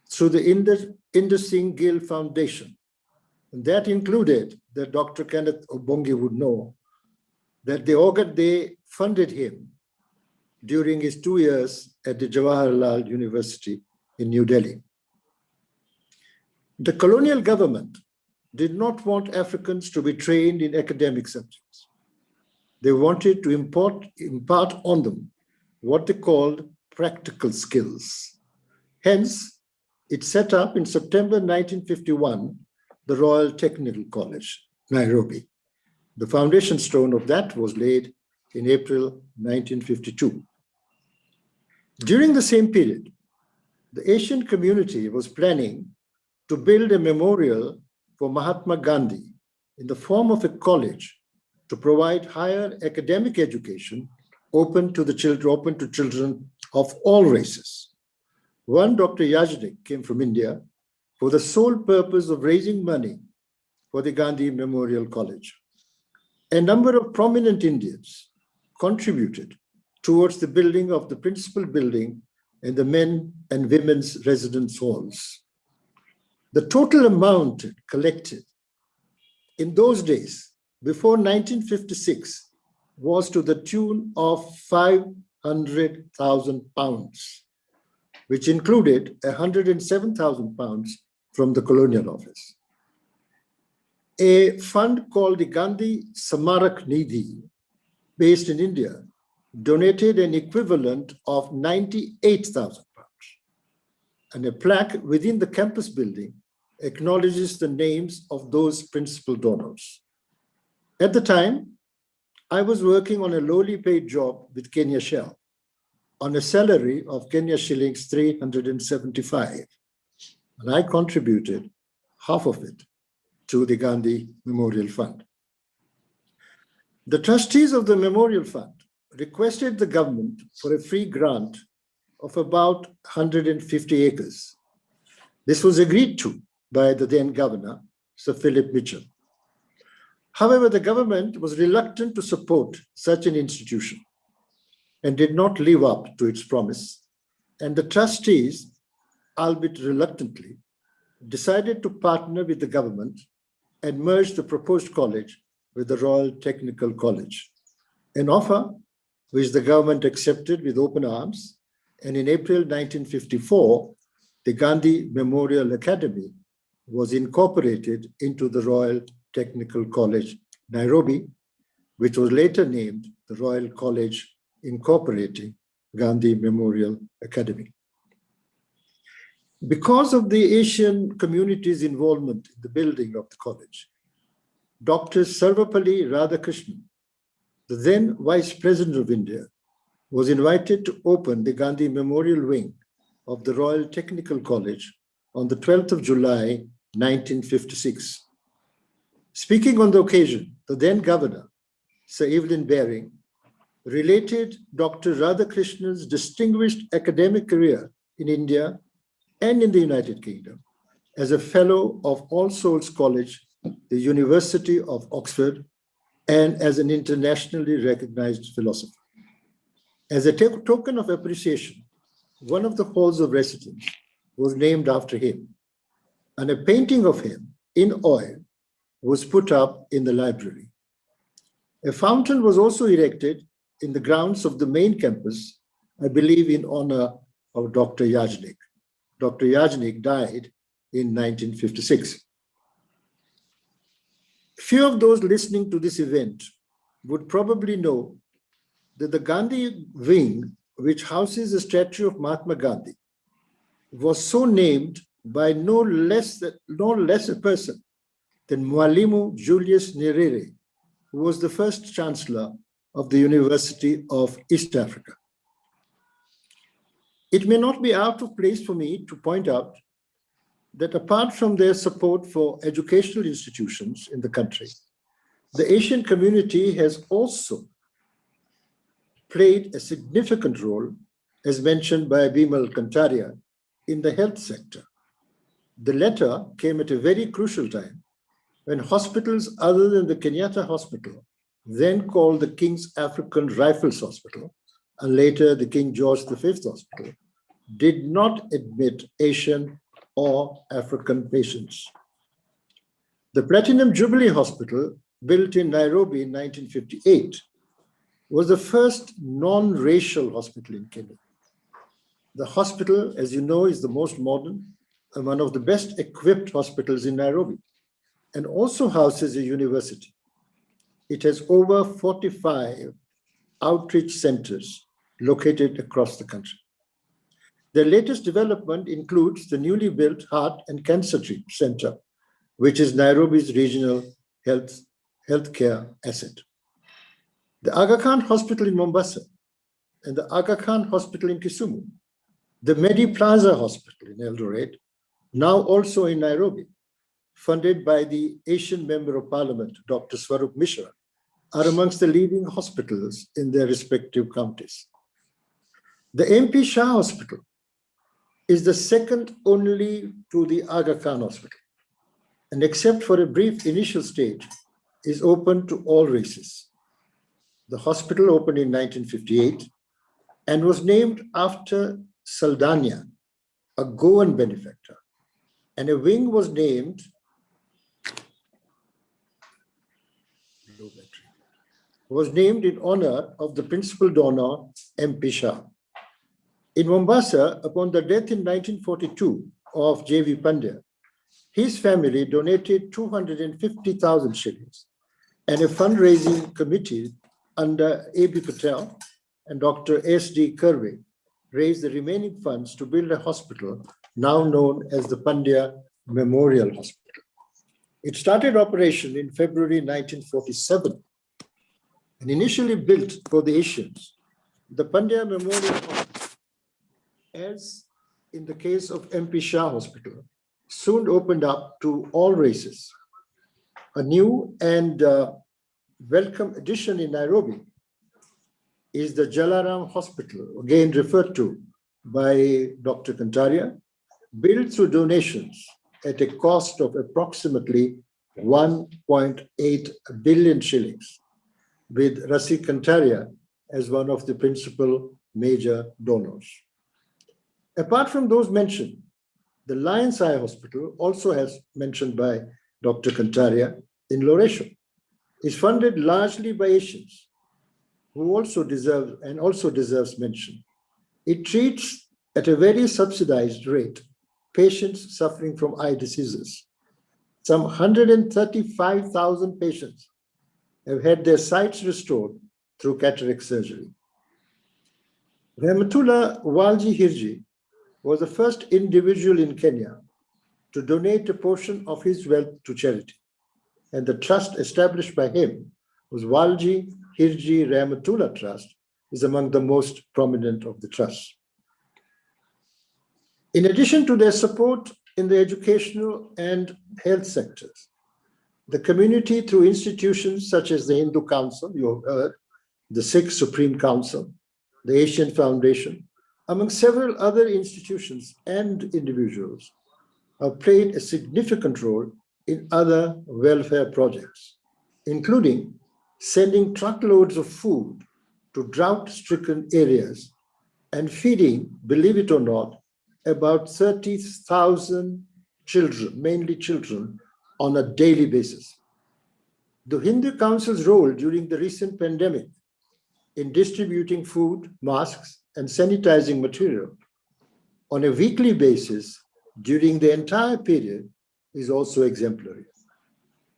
through the Inder Singh Gill Foundation. And that included, that Dr. Kenneth Obongi would know, that they funded him during his 2 years at the Jawaharlal University in New Delhi. The colonial government did not want Africans to be trained in academic subjects. They wanted to impart on them what they called practical skills. Hence, it set up in September 1951 the Royal Technical College, Nairobi. The foundation stone of that was laid in April 1952. During the same period, the Asian community was planning to build a memorial for Mahatma Gandhi in the form of a college to provide higher academic education open to children of all races. One Dr. Yajinik came from India for the sole purpose of raising money for the Gandhi Memorial College. A number of prominent Indians contributed towards the building of the principal building and the men and women's residence halls. The total amount collected in those days, before 1956, was to the tune of 500,000 pounds, which included 107,000 pounds from the Colonial Office. A fund called the Gandhi Samarak Nidhi, based in India, donated an equivalent of 98,000 pounds. And a plaque within the campus building acknowledges the names of those principal donors. At the time, I was working on a lowly paid job with Kenya Shell on a salary of Kenya shillings 375. And I contributed half of it to the Gandhi Memorial Fund. The trustees of the Memorial Fund requested the government for a free grant of about 150 acres. This was agreed to by the then governor, Sir Philip Mitchell. However, the government was reluctant to support such an institution and did not live up to its promise. And the trustees, albeit reluctantly, decided to partner with the government and merge the proposed college with the Royal Technical College, an offer which the government accepted with open arms. And in April 1954, the Gandhi Memorial Academy was incorporated into the Royal Technical College, Nairobi, which was later named the Royal College Incorporating Gandhi Memorial Academy. Because of the Asian community's involvement in the building of the college, Dr. Sarvapalli Radhakrishnan, the then Vice President of India, was invited to open the Gandhi Memorial Wing of the Royal Technical College on the 12th of July, 1956. Speaking on the occasion, the then governor, Sir Evelyn Baring, related Dr. Radhakrishnan's distinguished academic career in India and in the United Kingdom as a fellow of All Souls College, the University of Oxford, and as an internationally recognized philosopher. As a token of appreciation, one of the halls of residence was named after him, and a painting of him in oil was put up in the library. A fountain was also erected in the grounds of the main campus, I believe in honor of Dr. Yajinik. Dr. Yajinik died in 1956. Few of those listening to this event would probably know that the Gandhi Wing, which houses a statue of Mahatma Gandhi, was so named by no less a person than Mwalimu Julius Nyerere, who was the first Chancellor of the University of East Africa. It may not be out of place for me to point out that apart from their support for educational institutions in the country, the Asian community has also played a significant role, as mentioned by Bimal Kantaria, in the health sector. The latter came at a very crucial time when hospitals other than the Kenyatta Hospital, then called the King's African Rifles Hospital, and later the King George V Hospital, did not admit Asian or African patients. The Platinum Jubilee Hospital, built in Nairobi in 1958, was the first non-racial hospital in Kenya. The hospital, as you know, is the most modern and one of the best equipped hospitals in Nairobi, and also houses a university. It has over 45 outreach centers located across the country. The latest development includes the newly built Heart and Cancer Treatment Center, which is Nairobi's regional healthcare asset. The Aga Khan Hospital in Mombasa and the Aga Khan Hospital in Kisumu, the Medi Plaza Hospital in Eldoret, now also in Nairobi, funded by the Asian Member of Parliament, Dr. Swarup Mishra, are amongst the leading hospitals in their respective counties. The MP Shah Hospital is the second only to the Aga Khan Hospital, and except for a brief initial stage, is open to all races. The hospital opened in 1958 and was named after Saldania, a Goan benefactor, and a wing was named in honor of the principal donor, MP Shah. In Mombasa, upon the death in 1942 of J.V. Pandya, his family donated 250,000 shillings, and a fundraising committee under A.B. Patel and Dr. S.D. Curvey raised the remaining funds to build a hospital now known as the Pandya Memorial Hospital. It started operation in February 1947 and initially built for the Asians. The Pandya Memorial Hospital, as in the case of MP Shah Hospital, soon opened up to all races. A new and welcome addition in Nairobi is the Jalaram Hospital, again referred to by Dr. Kantaria, built through donations at a cost of approximately 1.8 billion shillings, with Rasi Kantaria as one of the principal major donors. Apart from those mentioned, the Lion's Eye Hospital, also as mentioned by Dr. Kantaria in Loresho, is funded largely by Asians, who also deserves mention. It treats at a very subsidized rate patients suffering from eye diseases. Some 135,000 patients have had their sights restored through cataract surgery. Rahmatullah Walji Hirji was the first individual in Kenya to donate a portion of his wealth to charity, and the trust established by him was Walji Hirji Rahmatullah Trust, is among the most prominent of the trusts. In addition to their support in the educational and health sectors, the community, through institutions such as the Hindu Council, you have heard, the Sikh Supreme Council, the Asian Foundation, among several other institutions and individuals, have played a significant role in other welfare projects, including sending truckloads of food to drought-stricken areas and feeding, believe it or not, about 30,000 children, mainly children, on a daily basis. The Hindu Council's role during the recent pandemic in distributing food, masks, and sanitizing material on a weekly basis during the entire period is also exemplary.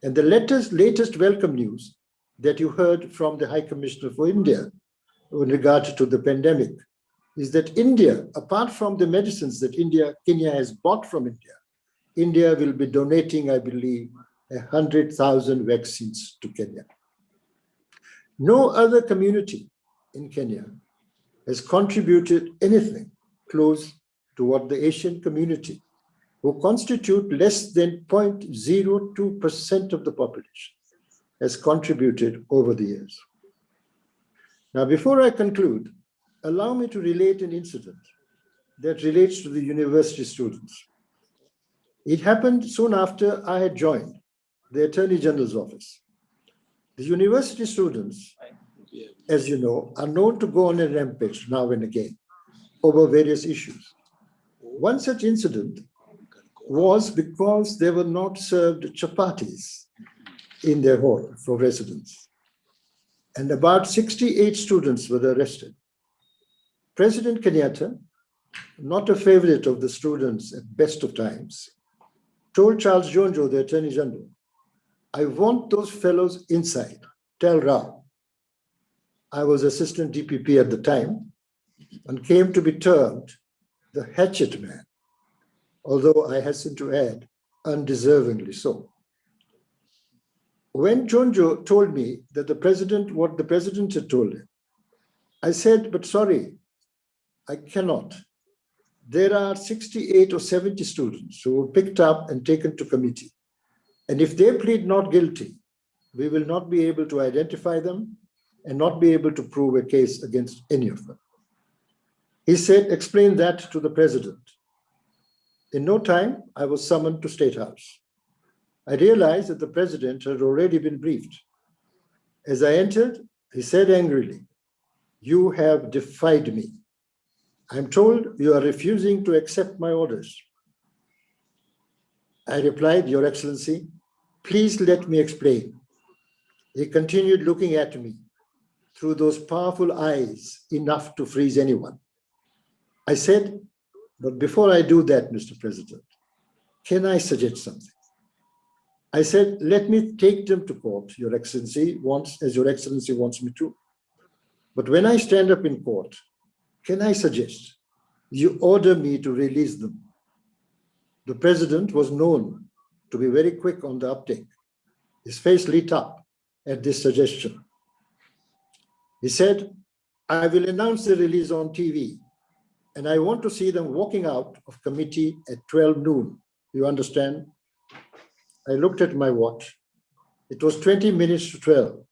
And the latest welcome news that you heard from the High Commissioner for India in regard to the pandemic is that India, apart from the medicines that Kenya has bought from India will be donating, I believe, 100,000 vaccines to Kenya. No other community in Kenya has contributed anything close to what the Asian community, who constitute less than 0.02% of the population, has contributed over the years. Now, before I conclude, allow me to relate an incident that relates to the university students. It happened soon after I had joined the Attorney General's office. The university students as you know, are known to go on a rampage now and again over various issues. One such incident was because they were not served chapatis in their hall for residents. And about 68 students were arrested. President Kenyatta, not a favorite of the students at best of times, told Charles Jonjo, the Attorney General, I want those fellows inside. Tell Rao. I was assistant DPP at the time and came to be termed the hatchet man, although I hasten to add, undeservingly so. When Jonjo told me that what the president had told him, I said, but sorry, I cannot. There are 68 or 70 students who were picked up and taken to committee. And if they plead not guilty, we will not be able to identify them and not be able to prove a case against any of them. He said, explain that to the president. In no time, I was summoned to State House. I realized that the president had already been briefed. As I entered, he said angrily, you have defied me. I'm told you are refusing to accept my orders. I replied, Your Excellency, please let me explain. He continued looking at me through those powerful eyes enough to freeze anyone. I said, but before I do that, Mr. President, can I suggest something? I said, let me take them to court, Your Excellency as Your Excellency wants me to. But when I stand up in court, can I suggest you order me to release them? The president was known to be very quick on the uptake. His face lit up at this suggestion. He said, I will announce the release on TV, and I want to see them walking out of committee at 12 noon. You understand? I looked at my watch. It was 20 minutes to 12.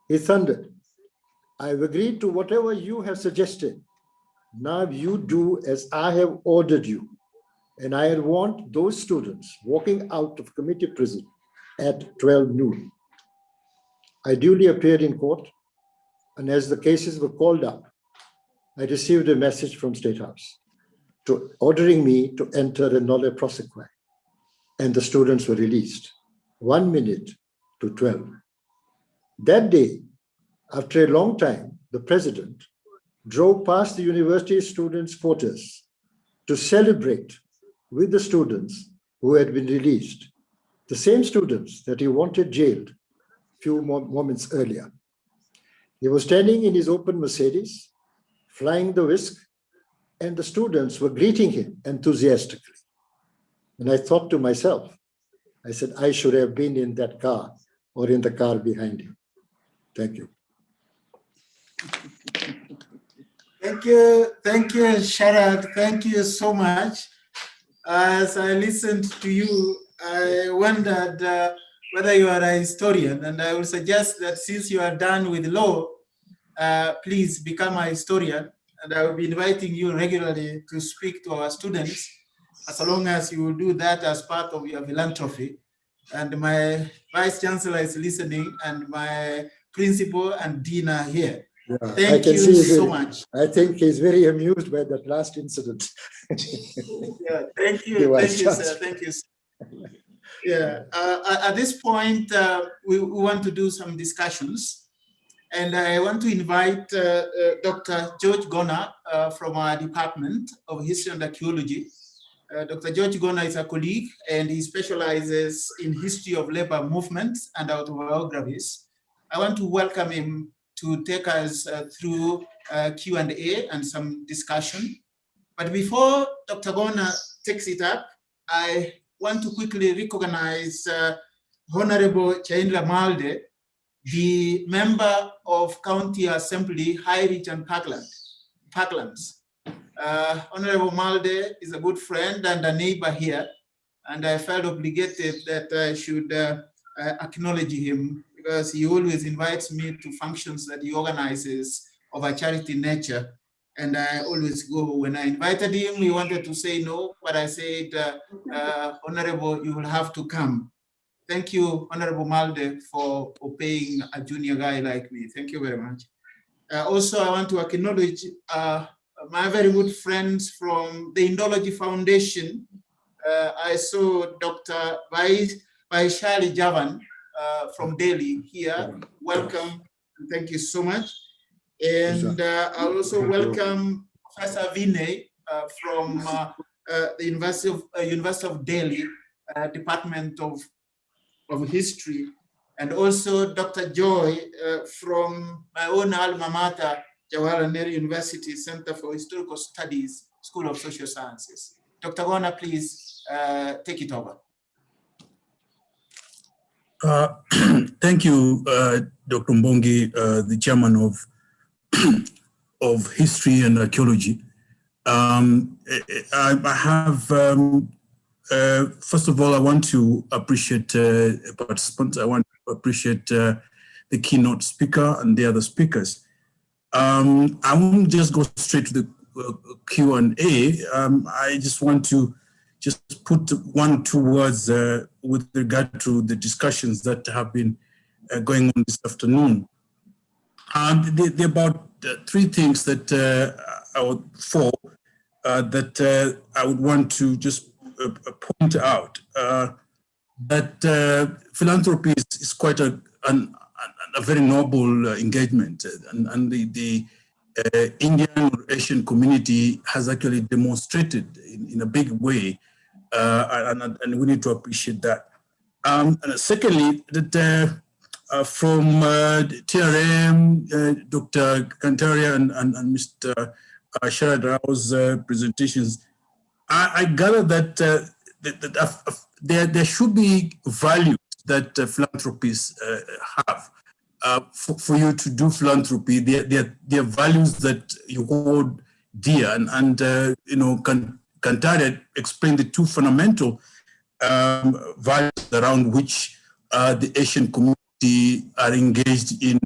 He thundered, I've agreed to whatever you have suggested. Now you do as I have ordered you. And I want those students walking out of committee prison at 12 noon. I duly appeared in court, and as the cases were called up, I received a message from State House ordering me to enter a nolle prosequi, and the students were released 1 minute to 12. That day, after a long time, the president drove past the university students' quarters to celebrate with the students who had been released, the same students that he wanted jailed a few moments earlier. He was standing in his open Mercedes, flying the whisk, and the students were greeting him enthusiastically. And I thought to myself, I said, I should have been in that car or in the car behind him. Thank you. Thank you, Sharad. Thank you so much. As I listened to you, I wondered whether you are a historian, and I would suggest that since you are done with law, please become a historian, and I will be inviting you regularly to speak to our students, as long as you will do that as part of your philanthropy. And my Vice Chancellor is listening, and my Principal and Dean are here. Yeah, Thank you so much. I think he's very amused by that last incident. Yeah, thank you, sir. Thank you. Yeah, at this point, we want to do some discussions, and I want to invite Dr. George Gona from our Department of History and Archaeology. Dr. George Gona is a colleague, and he specializes in history of labor movements and autobiographies. I want to welcome him to take us through Q&A and some discussion. But before Dr. Gona takes it up, I want to quickly recognize Honorable Chaindra Malde, the member of County Assembly, High Reach and Parklands. Honorable Malde is a good friend and a neighbor here, and I felt obligated that I should acknowledge him, because he always invites me to functions that he organizes of a charity nature, and I always go. When I invited him, he wanted to say no, but I said, Honorable, you will have to come. thank you, Honorable Malde, for obeying a junior guy like me. Thank you very much. Also, I want to acknowledge my very good friends from the Indology Foundation. I saw Dr. Vaishali Javan from Delhi here. Welcome, and thank you so much. And I also welcome Professor Vinay from the University of Delhi, Department of History, and also Dr. Joy from my own alma mater, Jawaharlal Nehru University Center for Historical Studies, School of Social Sciences. Dr. Gona, please take it over. Thank you, Dr. Mbongi, the chairman of History and Archaeology. I have, first of all, I want to appreciate participants. I want to appreciate the keynote speaker and the other speakers. I won't just go straight to the Q&A. I just want to put 1 or 2 words with regard to the discussions that have been going on this afternoon. There are about 3 things that I would want to just point out. That philanthropy is quite a very noble engagement, and the Indian or Asian community has actually demonstrated in a big way, and we need to appreciate that. And secondly, that from TRM, Dr. Kantaria and Mr. Sharad Rao's presentations, I gather that, there should be values that philanthropists have. For you to do philanthropy, there are values that you hold dear, and you know, Kantaria explained the 2 fundamental values around which the Asian community are engaged in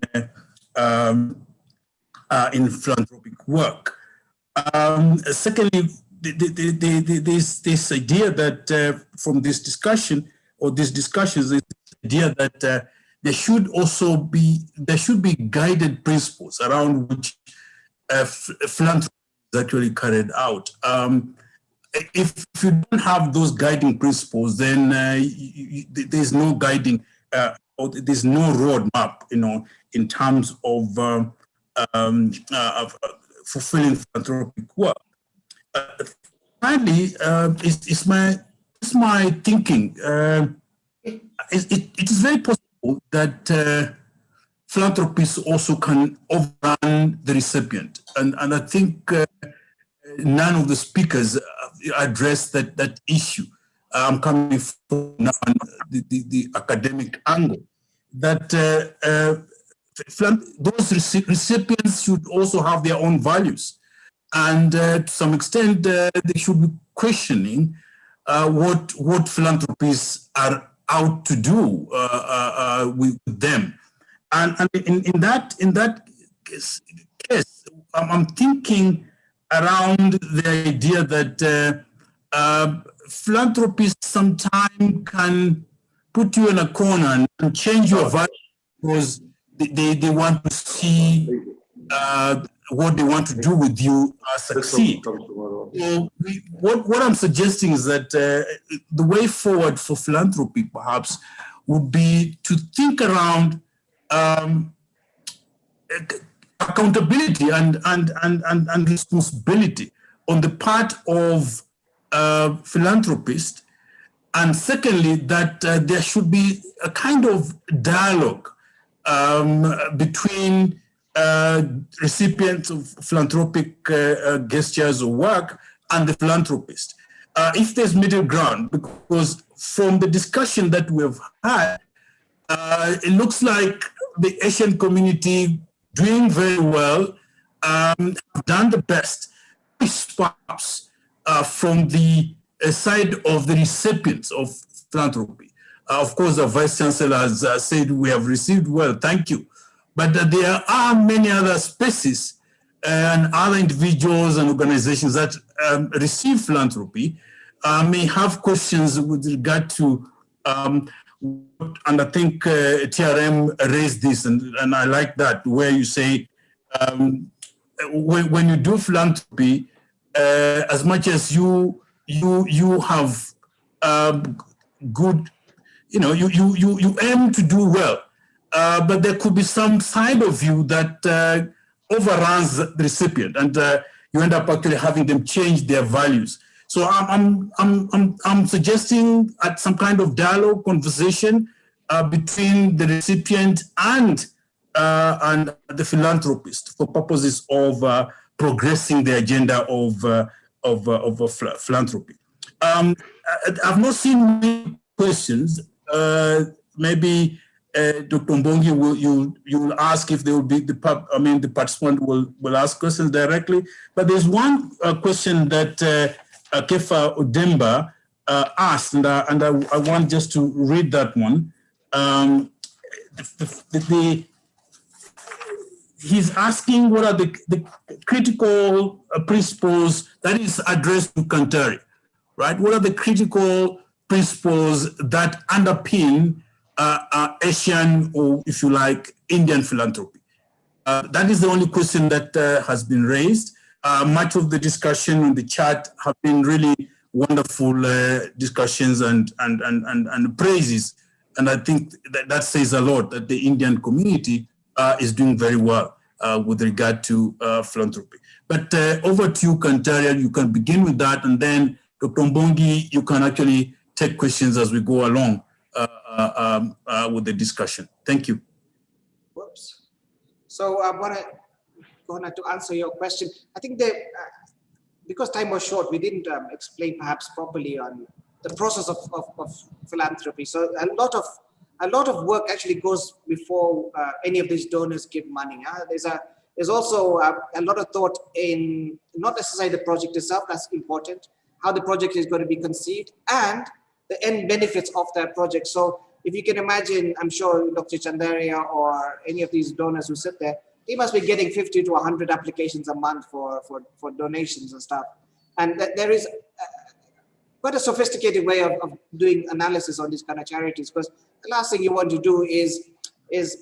philanthropic work. Secondly, there's this idea that from this discussion or these discussions, this idea that there should be guided principles around which philanthropy is actually carried out. If you don't have those guiding principles, then there's no guiding, or there's no roadmap, you know, in terms of fulfilling philanthropic work. Finally, it's my thinking. It is very possible that philanthropists also can overrun the recipient, and I think none of the speakers addressed that issue. I'm coming from the academic angle, that those recipients should also have their own values. And to some extent, they should be questioning what philanthropists are out to do with them. And in that case, I'm thinking around the idea that philanthropists sometimes can put you in a corner and change your value because they want to see what they want to do with you succeed. So what I'm suggesting is that the way forward for philanthropy perhaps would be to think around accountability and responsibility on the part of philanthropists, and secondly, that there should be a kind of dialogue between recipients of philanthropic gestures or work and the philanthropist. If there's middle ground, because from the discussion that we've had, it looks like the Asian community doing very well, have done the best, perhaps from the side of the recipients of philanthropy. Of course, the Vice Chancellor has said we have received well, thank you. But there are many other spaces and other individuals and organizations that receive philanthropy may have questions with regard to and I think TRM raised this, and I like that, where you say, when you do philanthropy, as much as you have good, you aim to do well, but there could be some side of you that overruns the recipient, and you end up actually having them change their values. So I'm suggesting some kind of dialogue, conversation between the recipient and the philanthropist for purposes of progressing the agenda of philanthropy. I've not seen many questions. Maybe Dr. Mbongi you'll ask if there will be the participant will ask questions directly. But there's one question that Kefa Odemba asked, and I want just to read that one. He's asking what are the critical principles that is addressed to Kantari, right? What are the critical principles that underpin Asian, or if you like, Indian philanthropy? That is the only question that has been raised. Much of the discussion in the chat have been really wonderful discussions and praises. And I think that says a lot, that the Indian community is doing very well with regard to philanthropy. But over to you, Kantaria, you can begin with that, and then Dr. Mbongi, you can actually take questions as we go along with the discussion. Thank you. Whoops. So I want to answer your question. I think that because time was short, we didn't explain perhaps properly on the process of philanthropy. So a lot of work actually goes before any of these donors give money. There's also a lot of thought in not necessarily the project itself, that's important, how the project is going to be conceived, and the end benefits of that project. So if you can imagine, I'm sure Dr. Chandaria or any of these donors who sit there, they must be getting 50 to 100 applications a month for donations and stuff. And there is quite a sophisticated way of doing analysis on these kind of charities, because the last thing you want to do is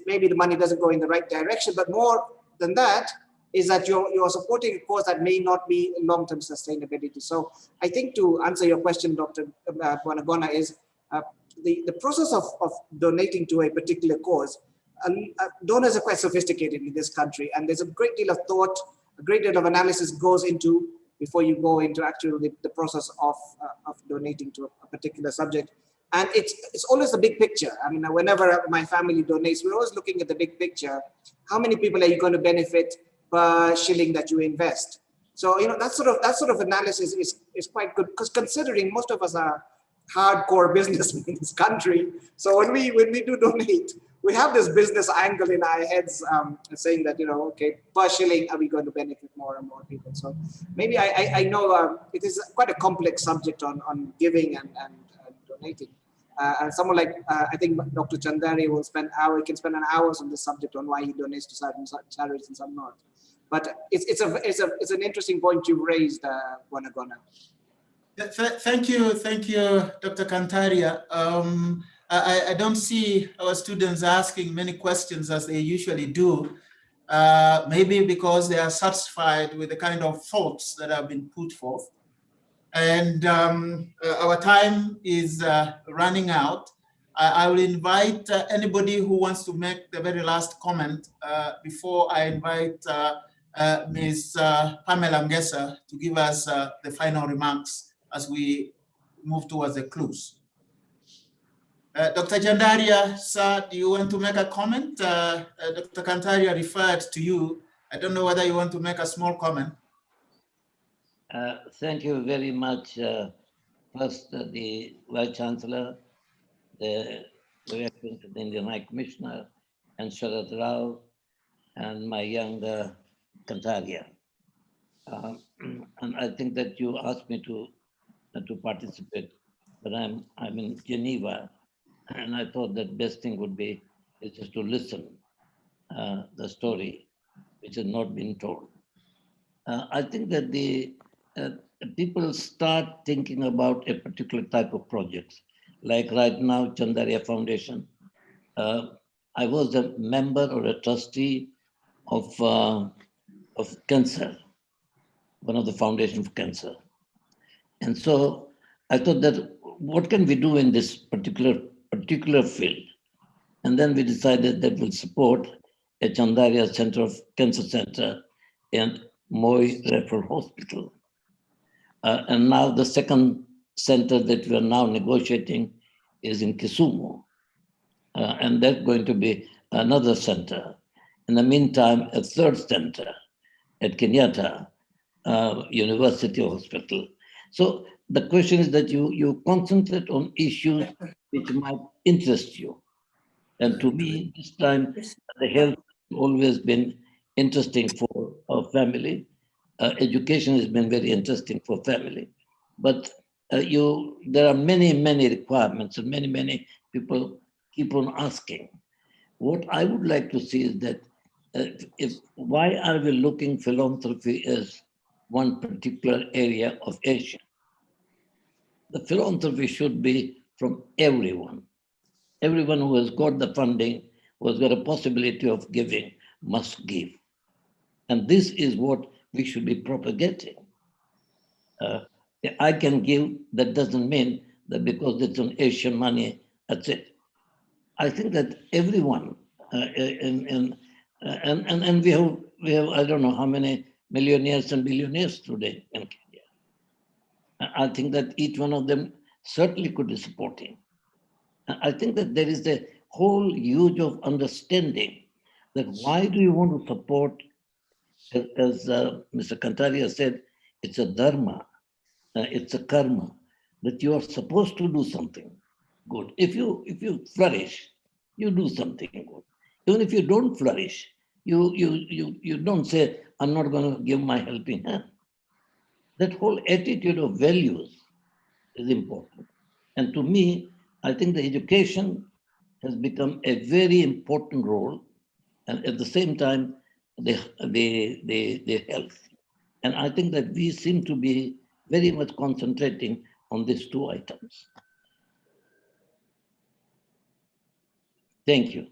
maybe the money doesn't go in the right direction, but more than that is that you're supporting a cause that may not be long-term sustainability. So I think to answer your question, Dr. Wanagona, is the process of donating to a particular cause. Donors are quite sophisticated in this country, and there's a great deal of thought, a great deal of analysis goes into before you go into actually the process of donating to a particular subject. And it's always the big picture. I mean, whenever my family donates, we're always looking at the big picture. How many people are you going to benefit per shilling that you invest? So, that sort of analysis is quite good, because considering most of us are hardcore businessmen in this country. So when we do donate, we have this business angle in our heads saying that, okay, per shilling, are we going to benefit more and more people? So maybe I know it is quite a complex subject on giving and donating. And someone like, I think Dr. Chandari can spend hours on this subject on why he donates to certain charities and some not. But it's an interesting point you raised, Wanagona. Thank you, Dr. Kantaria. I don't see our students asking many questions as they usually do, maybe because they are satisfied with the kind of thoughts that have been put forth. And our time is running out. I will invite anybody who wants to make the very last comment before I invite Ms. Pamela Ngesa to give us the final remarks as we move towards the close. Dr. Jandaria, sir, do you want to make a comment? Dr. Kantaria referred to you. I don't know whether you want to make a small comment. Thank you very much. First, the Vice Chancellor, the Indian High Commissioner, and Sharad Rao, and my younger Kantaria. And I think that you asked me to participate, but I'm in Geneva, and I thought that best thing would be is just to listen the story which has not been told. I think that the people start thinking about a particular type of projects like right now, Chandaria Foundation. I was a member or a trustee of Cancer, one of the Foundation for Cancer. And so I thought that what can we do in this particular field? And then we decided that we'll support a Chandaria Cancer Center and Moi Referral Hospital. And now the second center that we are now negotiating is in Kisumu. And that's going to be another center. In the meantime, a third center at Kenyatta University Hospital. So the question is that you concentrate on issues which might interest you. And to me, this time, the health has always been interesting for our family. Education has been very interesting for family. But there are many requirements and many people keep on asking. What I would like to see is that why are we looking philanthropy as one particular area of Asia? The philanthropy should be from everyone. Everyone who has got the funding, who has got a possibility of giving, must give. And this is what we should be propagating. I can give, that doesn't mean that because it's an Asian money, that's it. I think that everyone, and we have, I don't know how many millionaires and billionaires today in Kenya. I think that each one of them certainly could be supporting. I think that there is a whole huge of understanding that why do you want to support, as Mr. Kantaria said, it's a dharma, it's a karma, that you are supposed to do something good. If you flourish, you do something good. Even if you don't flourish, you don't say, I'm not going to give my helping hand. That whole attitude of values is important. And to me, I think the education has become a very important role, and at the same time, the health. And I think that we seem to be very much concentrating on these two items. Thank you.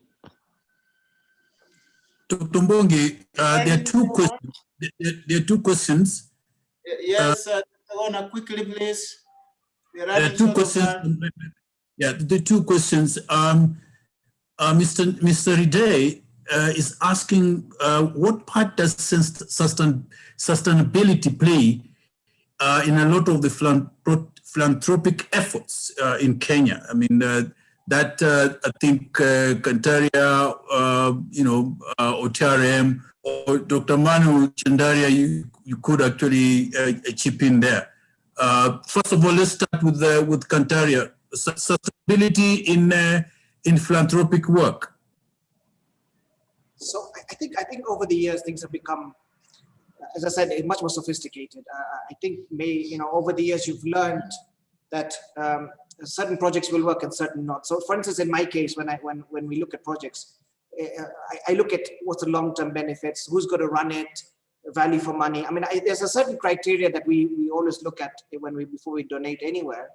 Dr. Mbongi, there are two questions. There are two questions. Yes, Ona, quickly, please. There are two questions. Yeah, the two questions. Mr. Ridey is asking what part does sustainability play in a lot of the philanthropic efforts in Kenya? I mean, I think Kantaria, OTRM, or Dr. Manu Chandaria, you could actually chip in there. First of all, let's start with Kantaria. Sustainability in philanthropic work. So I think over the years things have become, as I said, much more sophisticated. I think over the years you've learned that certain projects will work and certain not. So for instance, in my case, when we look at projects, I look at what's the long-term benefits, who's going to run it, value for money. I mean, there's a certain criteria that we always look at before we donate anywhere.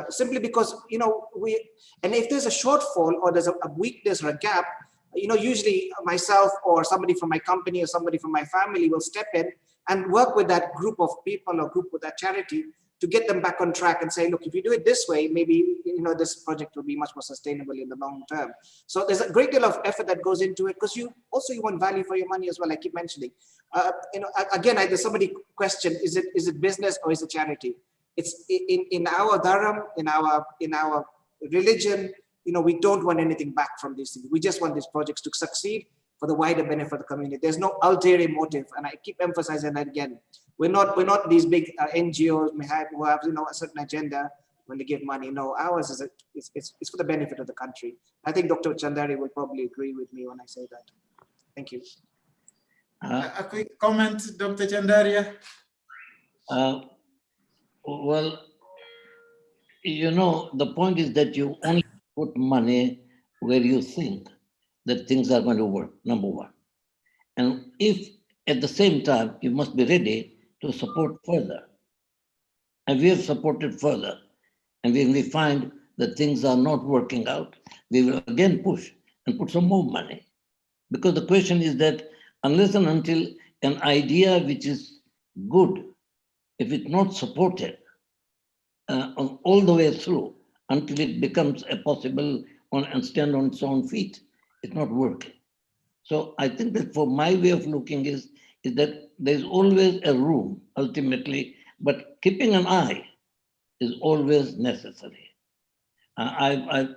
Simply because, and if there's a shortfall or there's a weakness or a gap, usually myself or somebody from my company or somebody from my family will step in and work with that group of people or group with that charity to get them back on track and say, look, if you do it this way, maybe, this project will be much more sustainable in the long term. So there's a great deal of effort that goes into it because you want value for your money as well. I keep mentioning, again, there's somebody question, is it business or is it charity? It's in our dharam, in our religion, we don't want anything back from these things. We just want these projects to succeed for the wider benefit of the community. There's no ulterior motive, and I keep emphasizing that again. We're not these big NGOs who have a certain agenda when they give money. No, ours is it's for the benefit of the country. I think Dr. Chandari will probably agree with me when I say that. Thank you. A quick comment, Dr. Chandaria. Well, the point is that you only put money where you think that things are going to work, number one. And if at the same time, you must be ready to support further. And we have supported further. And when we find that things are not working out, we will again push and put some more money. Because the question is that unless and until an idea which is good, if it's not supported all the way through until it becomes a possible and stand on its own feet, it's not working. So I think that for my way of looking is that there's always a room ultimately, but keeping an eye is always necessary. I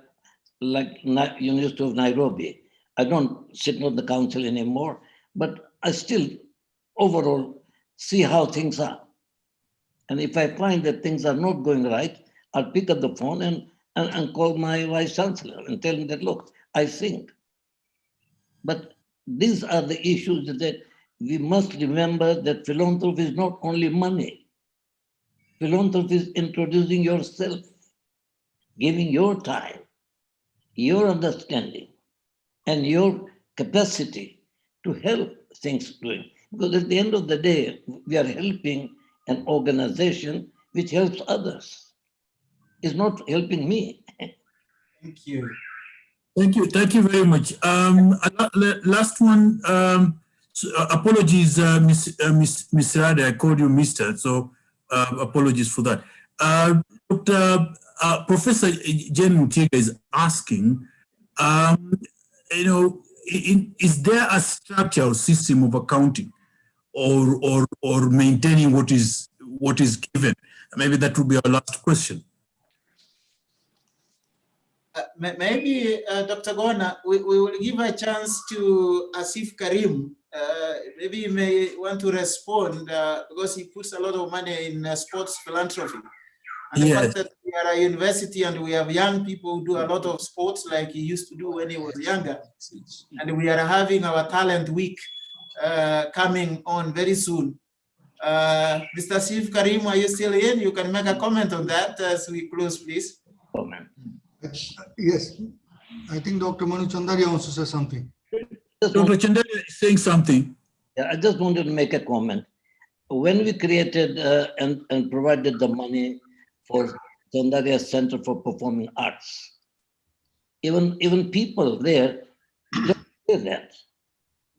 like University of Nairobi, I don't sit on the council anymore, but I still overall see how things are. And if I find that things are not going right, I'll pick up the phone and call my vice chancellor and tell him that, look, I think. But these are the issues that we must remember, that philanthropy is not only money. Philanthropy is introducing yourself, giving your time, your understanding, and your capacity to help things doing. Because at the end of the day, we are helping an organization which helps others. It's not helping me. Thank you. Thank you very much. Last one, apologies, Miss Rada, I called you Mr., so apologies for that. Professor Jen Mutiga is asking, is there a structure or system of accounting or maintaining what is given? Maybe that would be our last question. Maybe, Dr. Gona, we will give a chance to Asif Karim. Maybe you may want to respond because he puts a lot of money in sports philanthropy. And the fact that we are a university and we have young people who do a lot of sports like he used to do when he was younger. And we are having our talent week coming on very soon. Mr. Asif Karim, are you still in? You can make a comment on that as we close, please. Comment. Yes, I think Dr. Manu Chandaria wants to say something. Dr. Chandaria is saying something. Yeah, I just wanted to make a comment. When we created and provided the money for Chandaria Center for Performing Arts, even people there don't say that.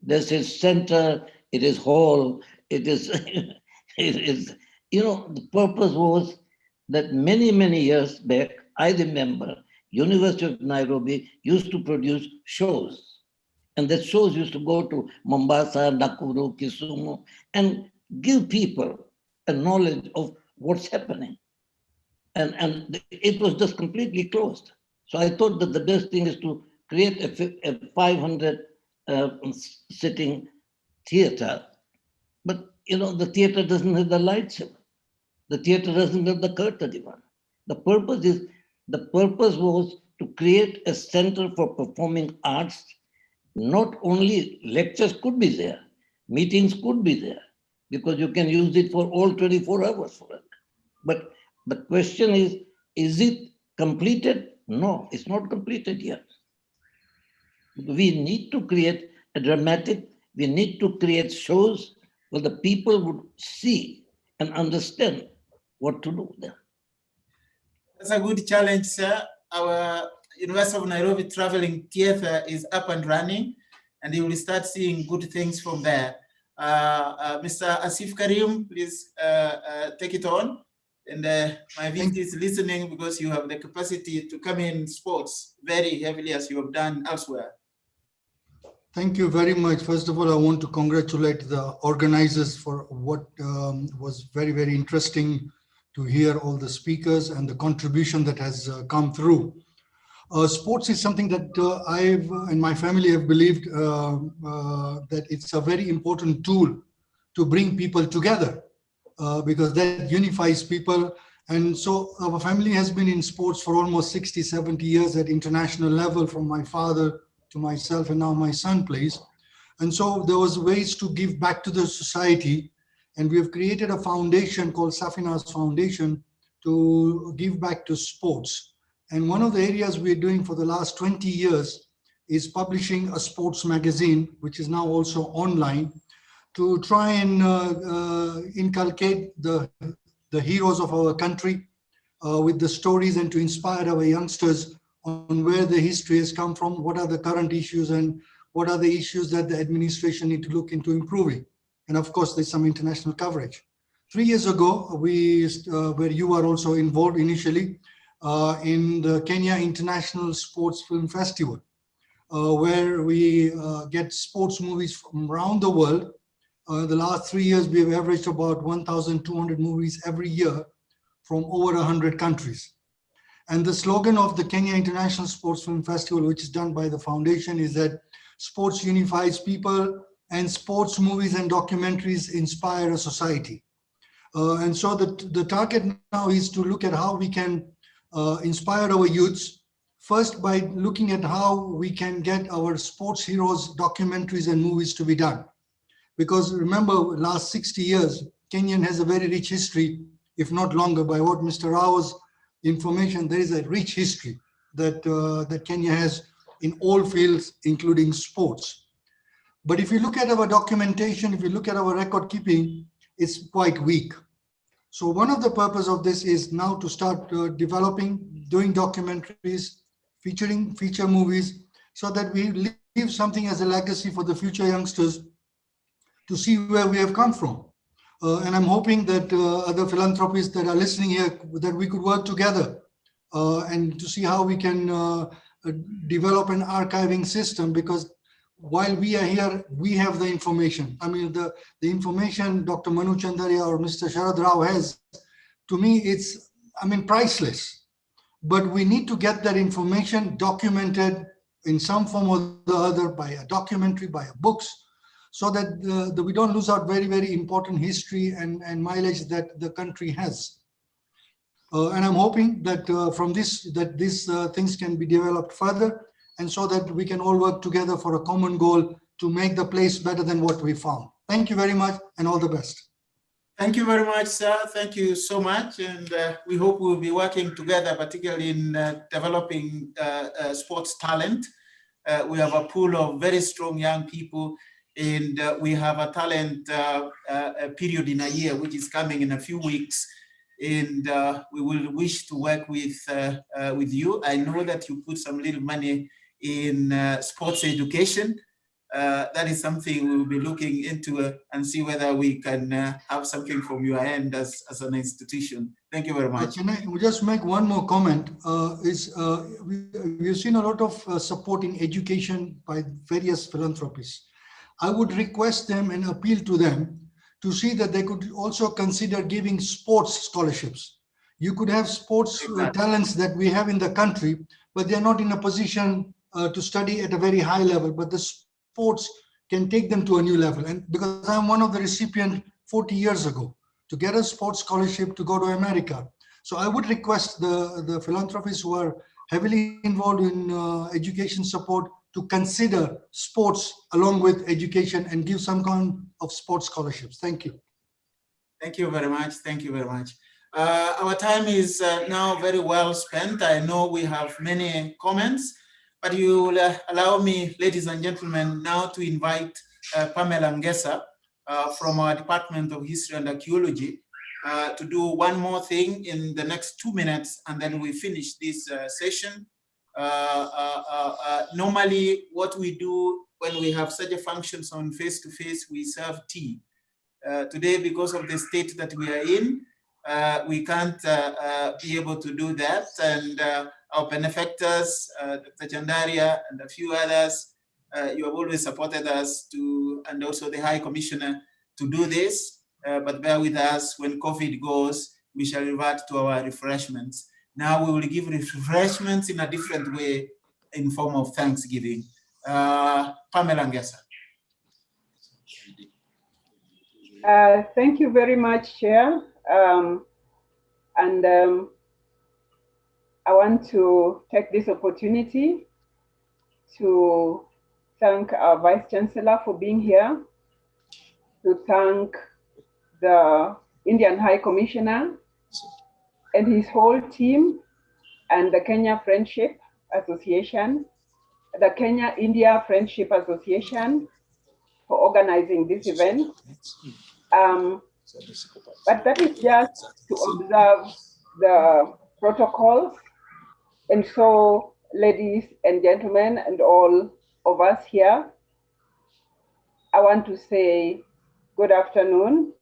There's a center, it is hall, it is, the purpose was that many years back, I remember University of Nairobi used to produce shows. And the shows used to go to Mombasa, Nakuru, Kisumu, and give people a knowledge of what's happening. And it was just completely closed. So I thought that the best thing is to create a 500 sitting theater. But the theater doesn't have the lights. The theater doesn't have the curtain even. The purpose was to create a center for performing arts. Not only lectures could be there, meetings could be there, because you can use it for all 24 hours for it. But the question is it completed? No, it's not completed yet. We need to create a dramatic, we need to create shows where the people would see and understand what to do there. That's a good challenge, sir. Our University of Nairobi Traveling Theatre is up and running, and you will start seeing good things from there. Mr. Asif Karim, please take it on. And my VP is listening because you have the capacity to come in sports very heavily as you have done elsewhere. Thank you very much. First of all, I want to congratulate the organizers for what was very interesting to hear all the speakers and the contribution that has come through. Sports is something that I've and my family have believed that it's a very important tool to bring people together because that unifies people. And so our family has been in sports for almost 60, 70 years at international level, from my father to myself, and now my son plays. And so there was ways to give back to the society. And we have created a foundation called Safina's Foundation to give back to sports. And one of the areas we're doing for the last 20 years is publishing a sports magazine, which is now also online, to try and inculcate the heroes of our country, with the stories and to inspire our youngsters on where the history has come from, what are the current issues, and what are the issues that the administration need to look into improving. And of course, there's some international coverage. 3 years ago, where you were also involved initially, in the Kenya International Sports Film Festival, where we get sports movies from around the world. The last 3 years, we have averaged about 1,200 movies every year from over 100 countries. And the slogan of the Kenya International Sports Film Festival, which is done by the foundation, is that sports unifies people and sports movies and documentaries inspire a society. And so the target now is to look at how we can inspire our youths, first by looking at how we can get our sports heroes documentaries and movies to be done. Because remember, last 60 years, Kenyan has a very rich history, if not longer. By what Mr. Rao's information, there is a rich history that, that Kenya has in all fields, including sports. But if you look at our documentation, if you look at our record keeping, it's quite weak. So one of the purpose of this is now to start doing documentaries, feature movies, so that we leave something as a legacy for the future youngsters to see where we have come from. And I'm hoping that other philanthropists that are listening here, that we could work together and to see how we can develop an archiving system, because while we are here, we have the information. I mean, the information Dr. Manu Chandaria or Mr. Sharad Rao has, to me, it's, I mean, priceless. But we need to get that information documented in some form or the other, by a documentary, by books, so that we don't lose out very, very important history and mileage that the country has. And I'm hoping that from this, that these things can be developed further, and so that we can all work together for a common goal to make the place better than what we found. Thank you very much, and all the best. Thank you very much, sir. Thank you so much. And we hope we'll be working together, particularly in developing sports talent. We have a pool of very strong young people, and we have a talent period in a year, which is coming in a few weeks. And we will wish to work with you. I know that you put some little money in sports education. That is something we will be looking into and see whether we can have something from your end as an institution. Thank you very much. Can I just make one more comment? We've seen a lot of support in education by various philanthropists. I would request them and appeal to them to see that they could also consider giving sports scholarships. You could have sports talents that we have in the country, but they're not in a position to study at a very high level, but the sports can take them to a new level. And because I'm one of the recipients 40 years ago to get a sports scholarship to go to America. So I would request the philanthropists who are heavily involved in education support to consider sports along with education and give some kind of sports scholarships. Thank you. Thank you very much. Thank you very much. Our time is now very well spent. I know we have many comments, but you will allow me, ladies and gentlemen, now to invite Pamela Ngesa from our Department of History and Archaeology to do one more thing in the next 2 minutes, and then we finish this session. Normally, what we do when we have such a functions on face-to-face, we serve tea. Today, because of the state that we are in, we can't be able to do that. And our benefactors, Dr. Chandaria and a few others, you have always supported us to, and also the High Commissioner, to do this. But bear with us, when COVID goes, we shall revert to our refreshments. Now we will give refreshments in a different way in form of Thanksgiving. Pamela Ngesa. Thank you very much, Chair. I want to take this opportunity to thank our Vice Chancellor for being here, to thank the Indian High Commissioner and his whole team, and the Kenya Friendship Association, the Kenya-India Friendship Association for organizing this event. But that is just to observe the protocols. And so, ladies and gentlemen, and all of us here, I want to say good afternoon,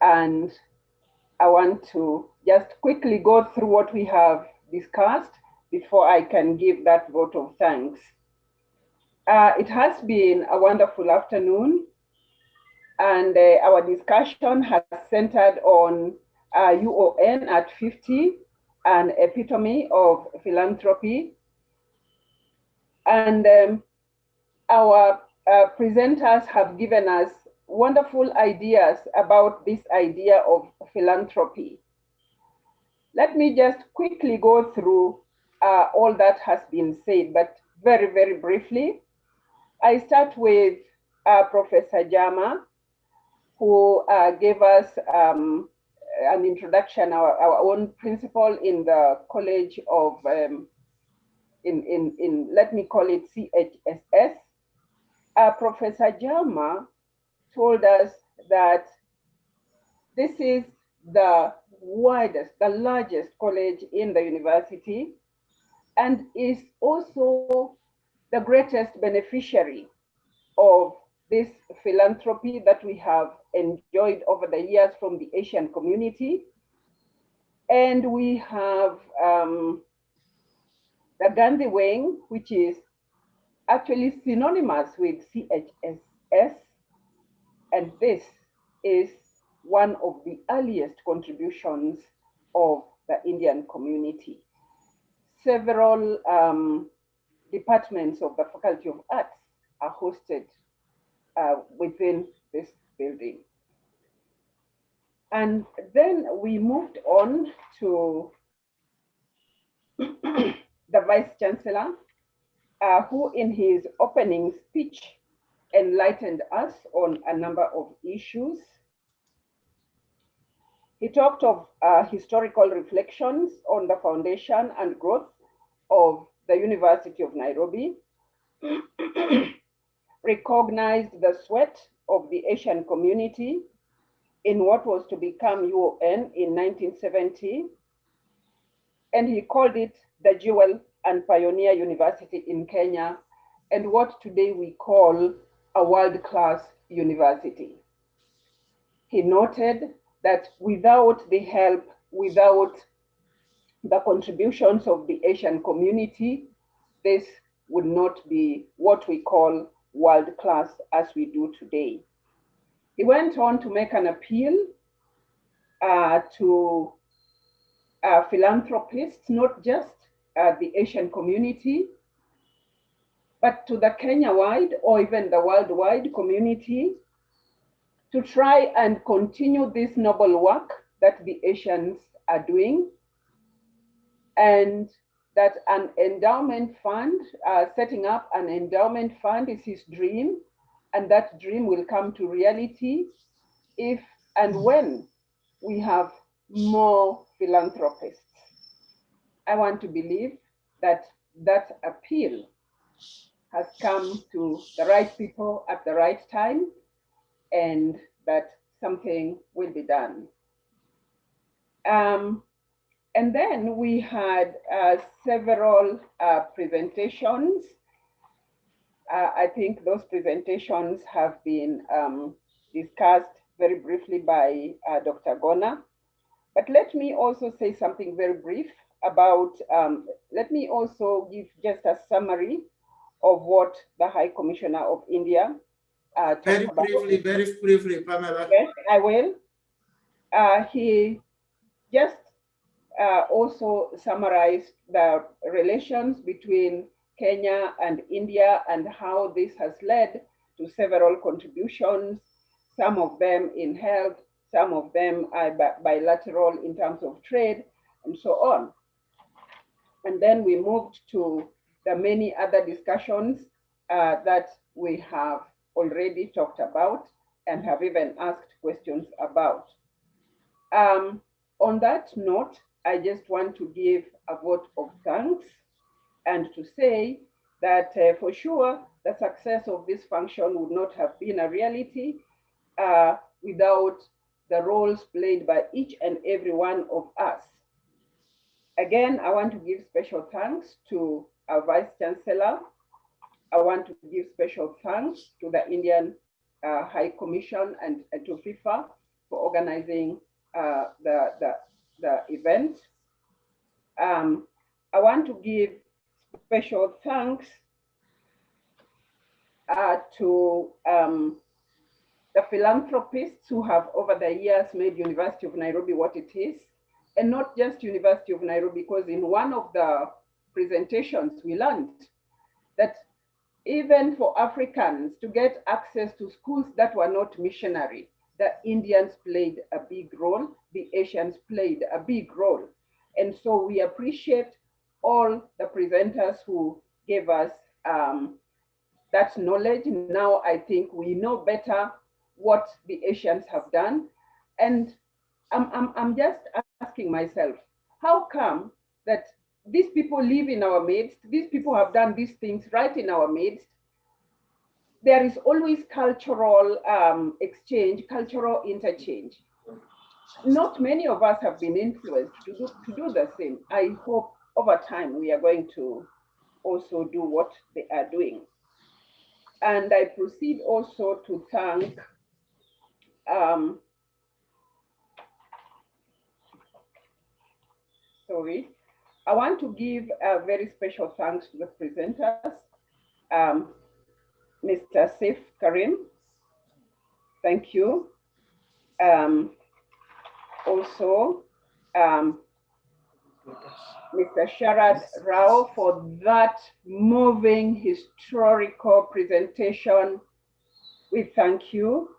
and I want to just quickly go through what we have discussed before I can give that vote of thanks. It has been a wonderful afternoon, and our discussion has centered on UoN at 50, an epitome of philanthropy. And our presenters have given us wonderful ideas about this idea of philanthropy. Let me just quickly go through all that has been said, but very, very briefly. I start with Professor Jama, who gave us an introduction, our own principal in the College of, let me call it CHSS. Professor Jama told us that this is the widest, the largest college in the university, and is also the greatest beneficiary of this philanthropy that we have enjoyed over the years from the Asian community. And we have the Gandhi Wing, which is actually synonymous with CHSS, and this is one of the earliest contributions of the Indian community. Several departments of the Faculty of Arts are hosted within this building. And then we moved on to the Vice Chancellor, who in his opening speech enlightened us on a number of issues. He talked of historical reflections on the foundation and growth of the University of Nairobi, recognized the sweat of the Asian community in what was to become UoN in 1970, and he called it the Jewel and Pioneer University in Kenya, and what today we call a world-class university. He noted that without the help, without the contributions of the Asian community, this would not be what we call world-class as we do today. He went on to make an appeal to philanthropists, not just the Asian community, but to the Kenya-wide or even the worldwide community, to try and continue this noble work that the Asians are doing, and that an endowment fund, setting up an endowment fund is his dream, and that dream will come to reality if and when we have more philanthropists. I want to believe that that appeal has come to the right people at the right time, and that something will be done. And then we had several presentations. I think those presentations have been discussed very briefly by Dr. Gona. But let me also say something very brief about, let me also give just a summary of what the High Commissioner of India very briefly, Pamela. Yes, I will. He just also summarized the relations between Kenya and India and how this has led to several contributions, some of them in health, some of them are bilateral in terms of trade, and so on. And then we moved to the many other discussions that we have already talked about and have even asked questions about. On that note, I just want to give a vote of thanks and to say that for sure the success of this function would not have been a reality without the roles played by each and every one of us. Again, I want to give special thanks to our Vice Chancellor. I want to give special thanks to the Indian High Commission and to FIFA for organizing the event. I want to give special thanks to the philanthropists who have over the years made University of Nairobi what it is, and not just University of Nairobi, because in one of the presentations we learned that even for Africans to get access to schools that were not missionary, the Indians played a big role, the Asians played a big role. And so we appreciate all the presenters who gave us that knowledge. Now I think we know better what the Asians have done. And I'm just asking myself, how come that these people live in our midst, these people have done these things right in our midst? There is always cultural exchange, cultural interchange. Not many of us have been influenced to do the same. I hope over time we are going to also do what they are doing. And I proceed also to thank I want to give a very special thanks to the presenters. Mr. Sif Karim, thank you. Also, Mr. Sharad Rao for that moving historical presentation. We thank you.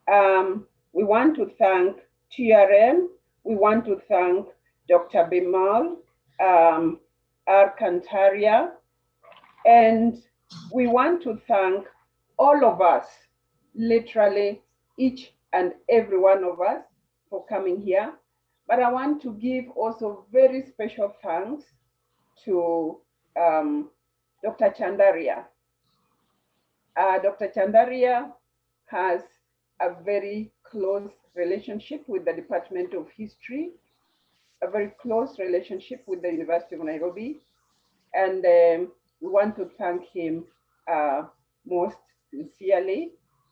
We want to thank TRM. We want to thank Dr. Bimal Arkantaria, and we want to thank all of us, literally each and every one of us, for coming here. But I want to give also very special thanks to Dr. Chandaria. Dr. Chandaria has a very close relationship with the Department of History, a very close relationship with the University of Nairobi. And we want to thank him most sincerely.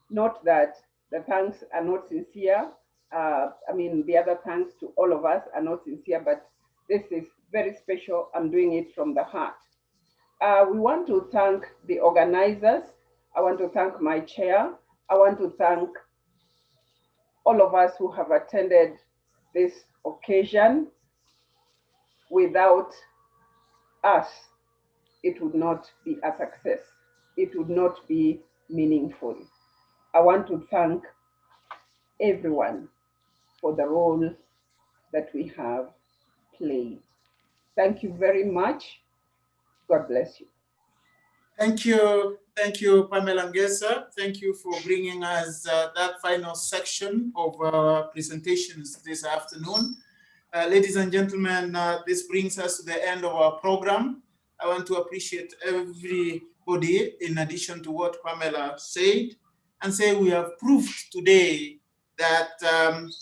Not that the thanks are not sincere. I mean, the other thanks to all of us are not sincere, but this is very special. I'm doing it from the heart. We want to thank the organizers. I want to thank my chair. I want to thank all of us who have attended this occasion. Without us, it would not be a success. It would not be meaningful. I want to thank everyone for the role that we have played. Thank you very much. God bless you. Thank you, Pamela Ngesa. Thank you for bringing us that final section of our presentations this afternoon. Ladies and gentlemen, this brings us to the end of our program. I want to appreciate everybody, in addition to what Pamela said, and say we have proved today that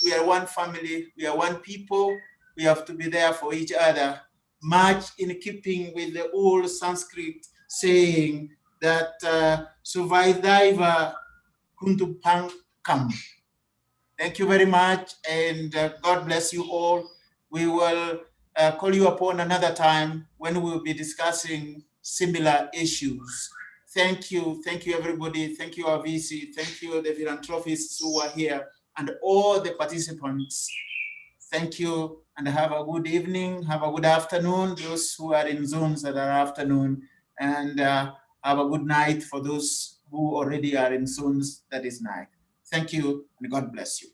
we are one family, we are one people, we have to be there for each other, much in keeping with the old Sanskrit saying that Suvaidaiva Kuntupankam. Thank you very much, and God bless you all. We will call you upon another time when we'll be discussing similar issues. Thank you everybody. Thank you, our VC. Thank you, the philanthropists who are here, and all the participants. Thank you, and have a good evening, have a good afternoon, those who are in zones that are afternoon, and have a good night for those who already are in zones that is night. Thank you, and God bless you.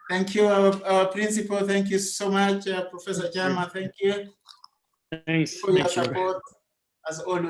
Thank you, our principal. Thank you so much, Professor Jama. Thank you. Thanks. For your support, as always.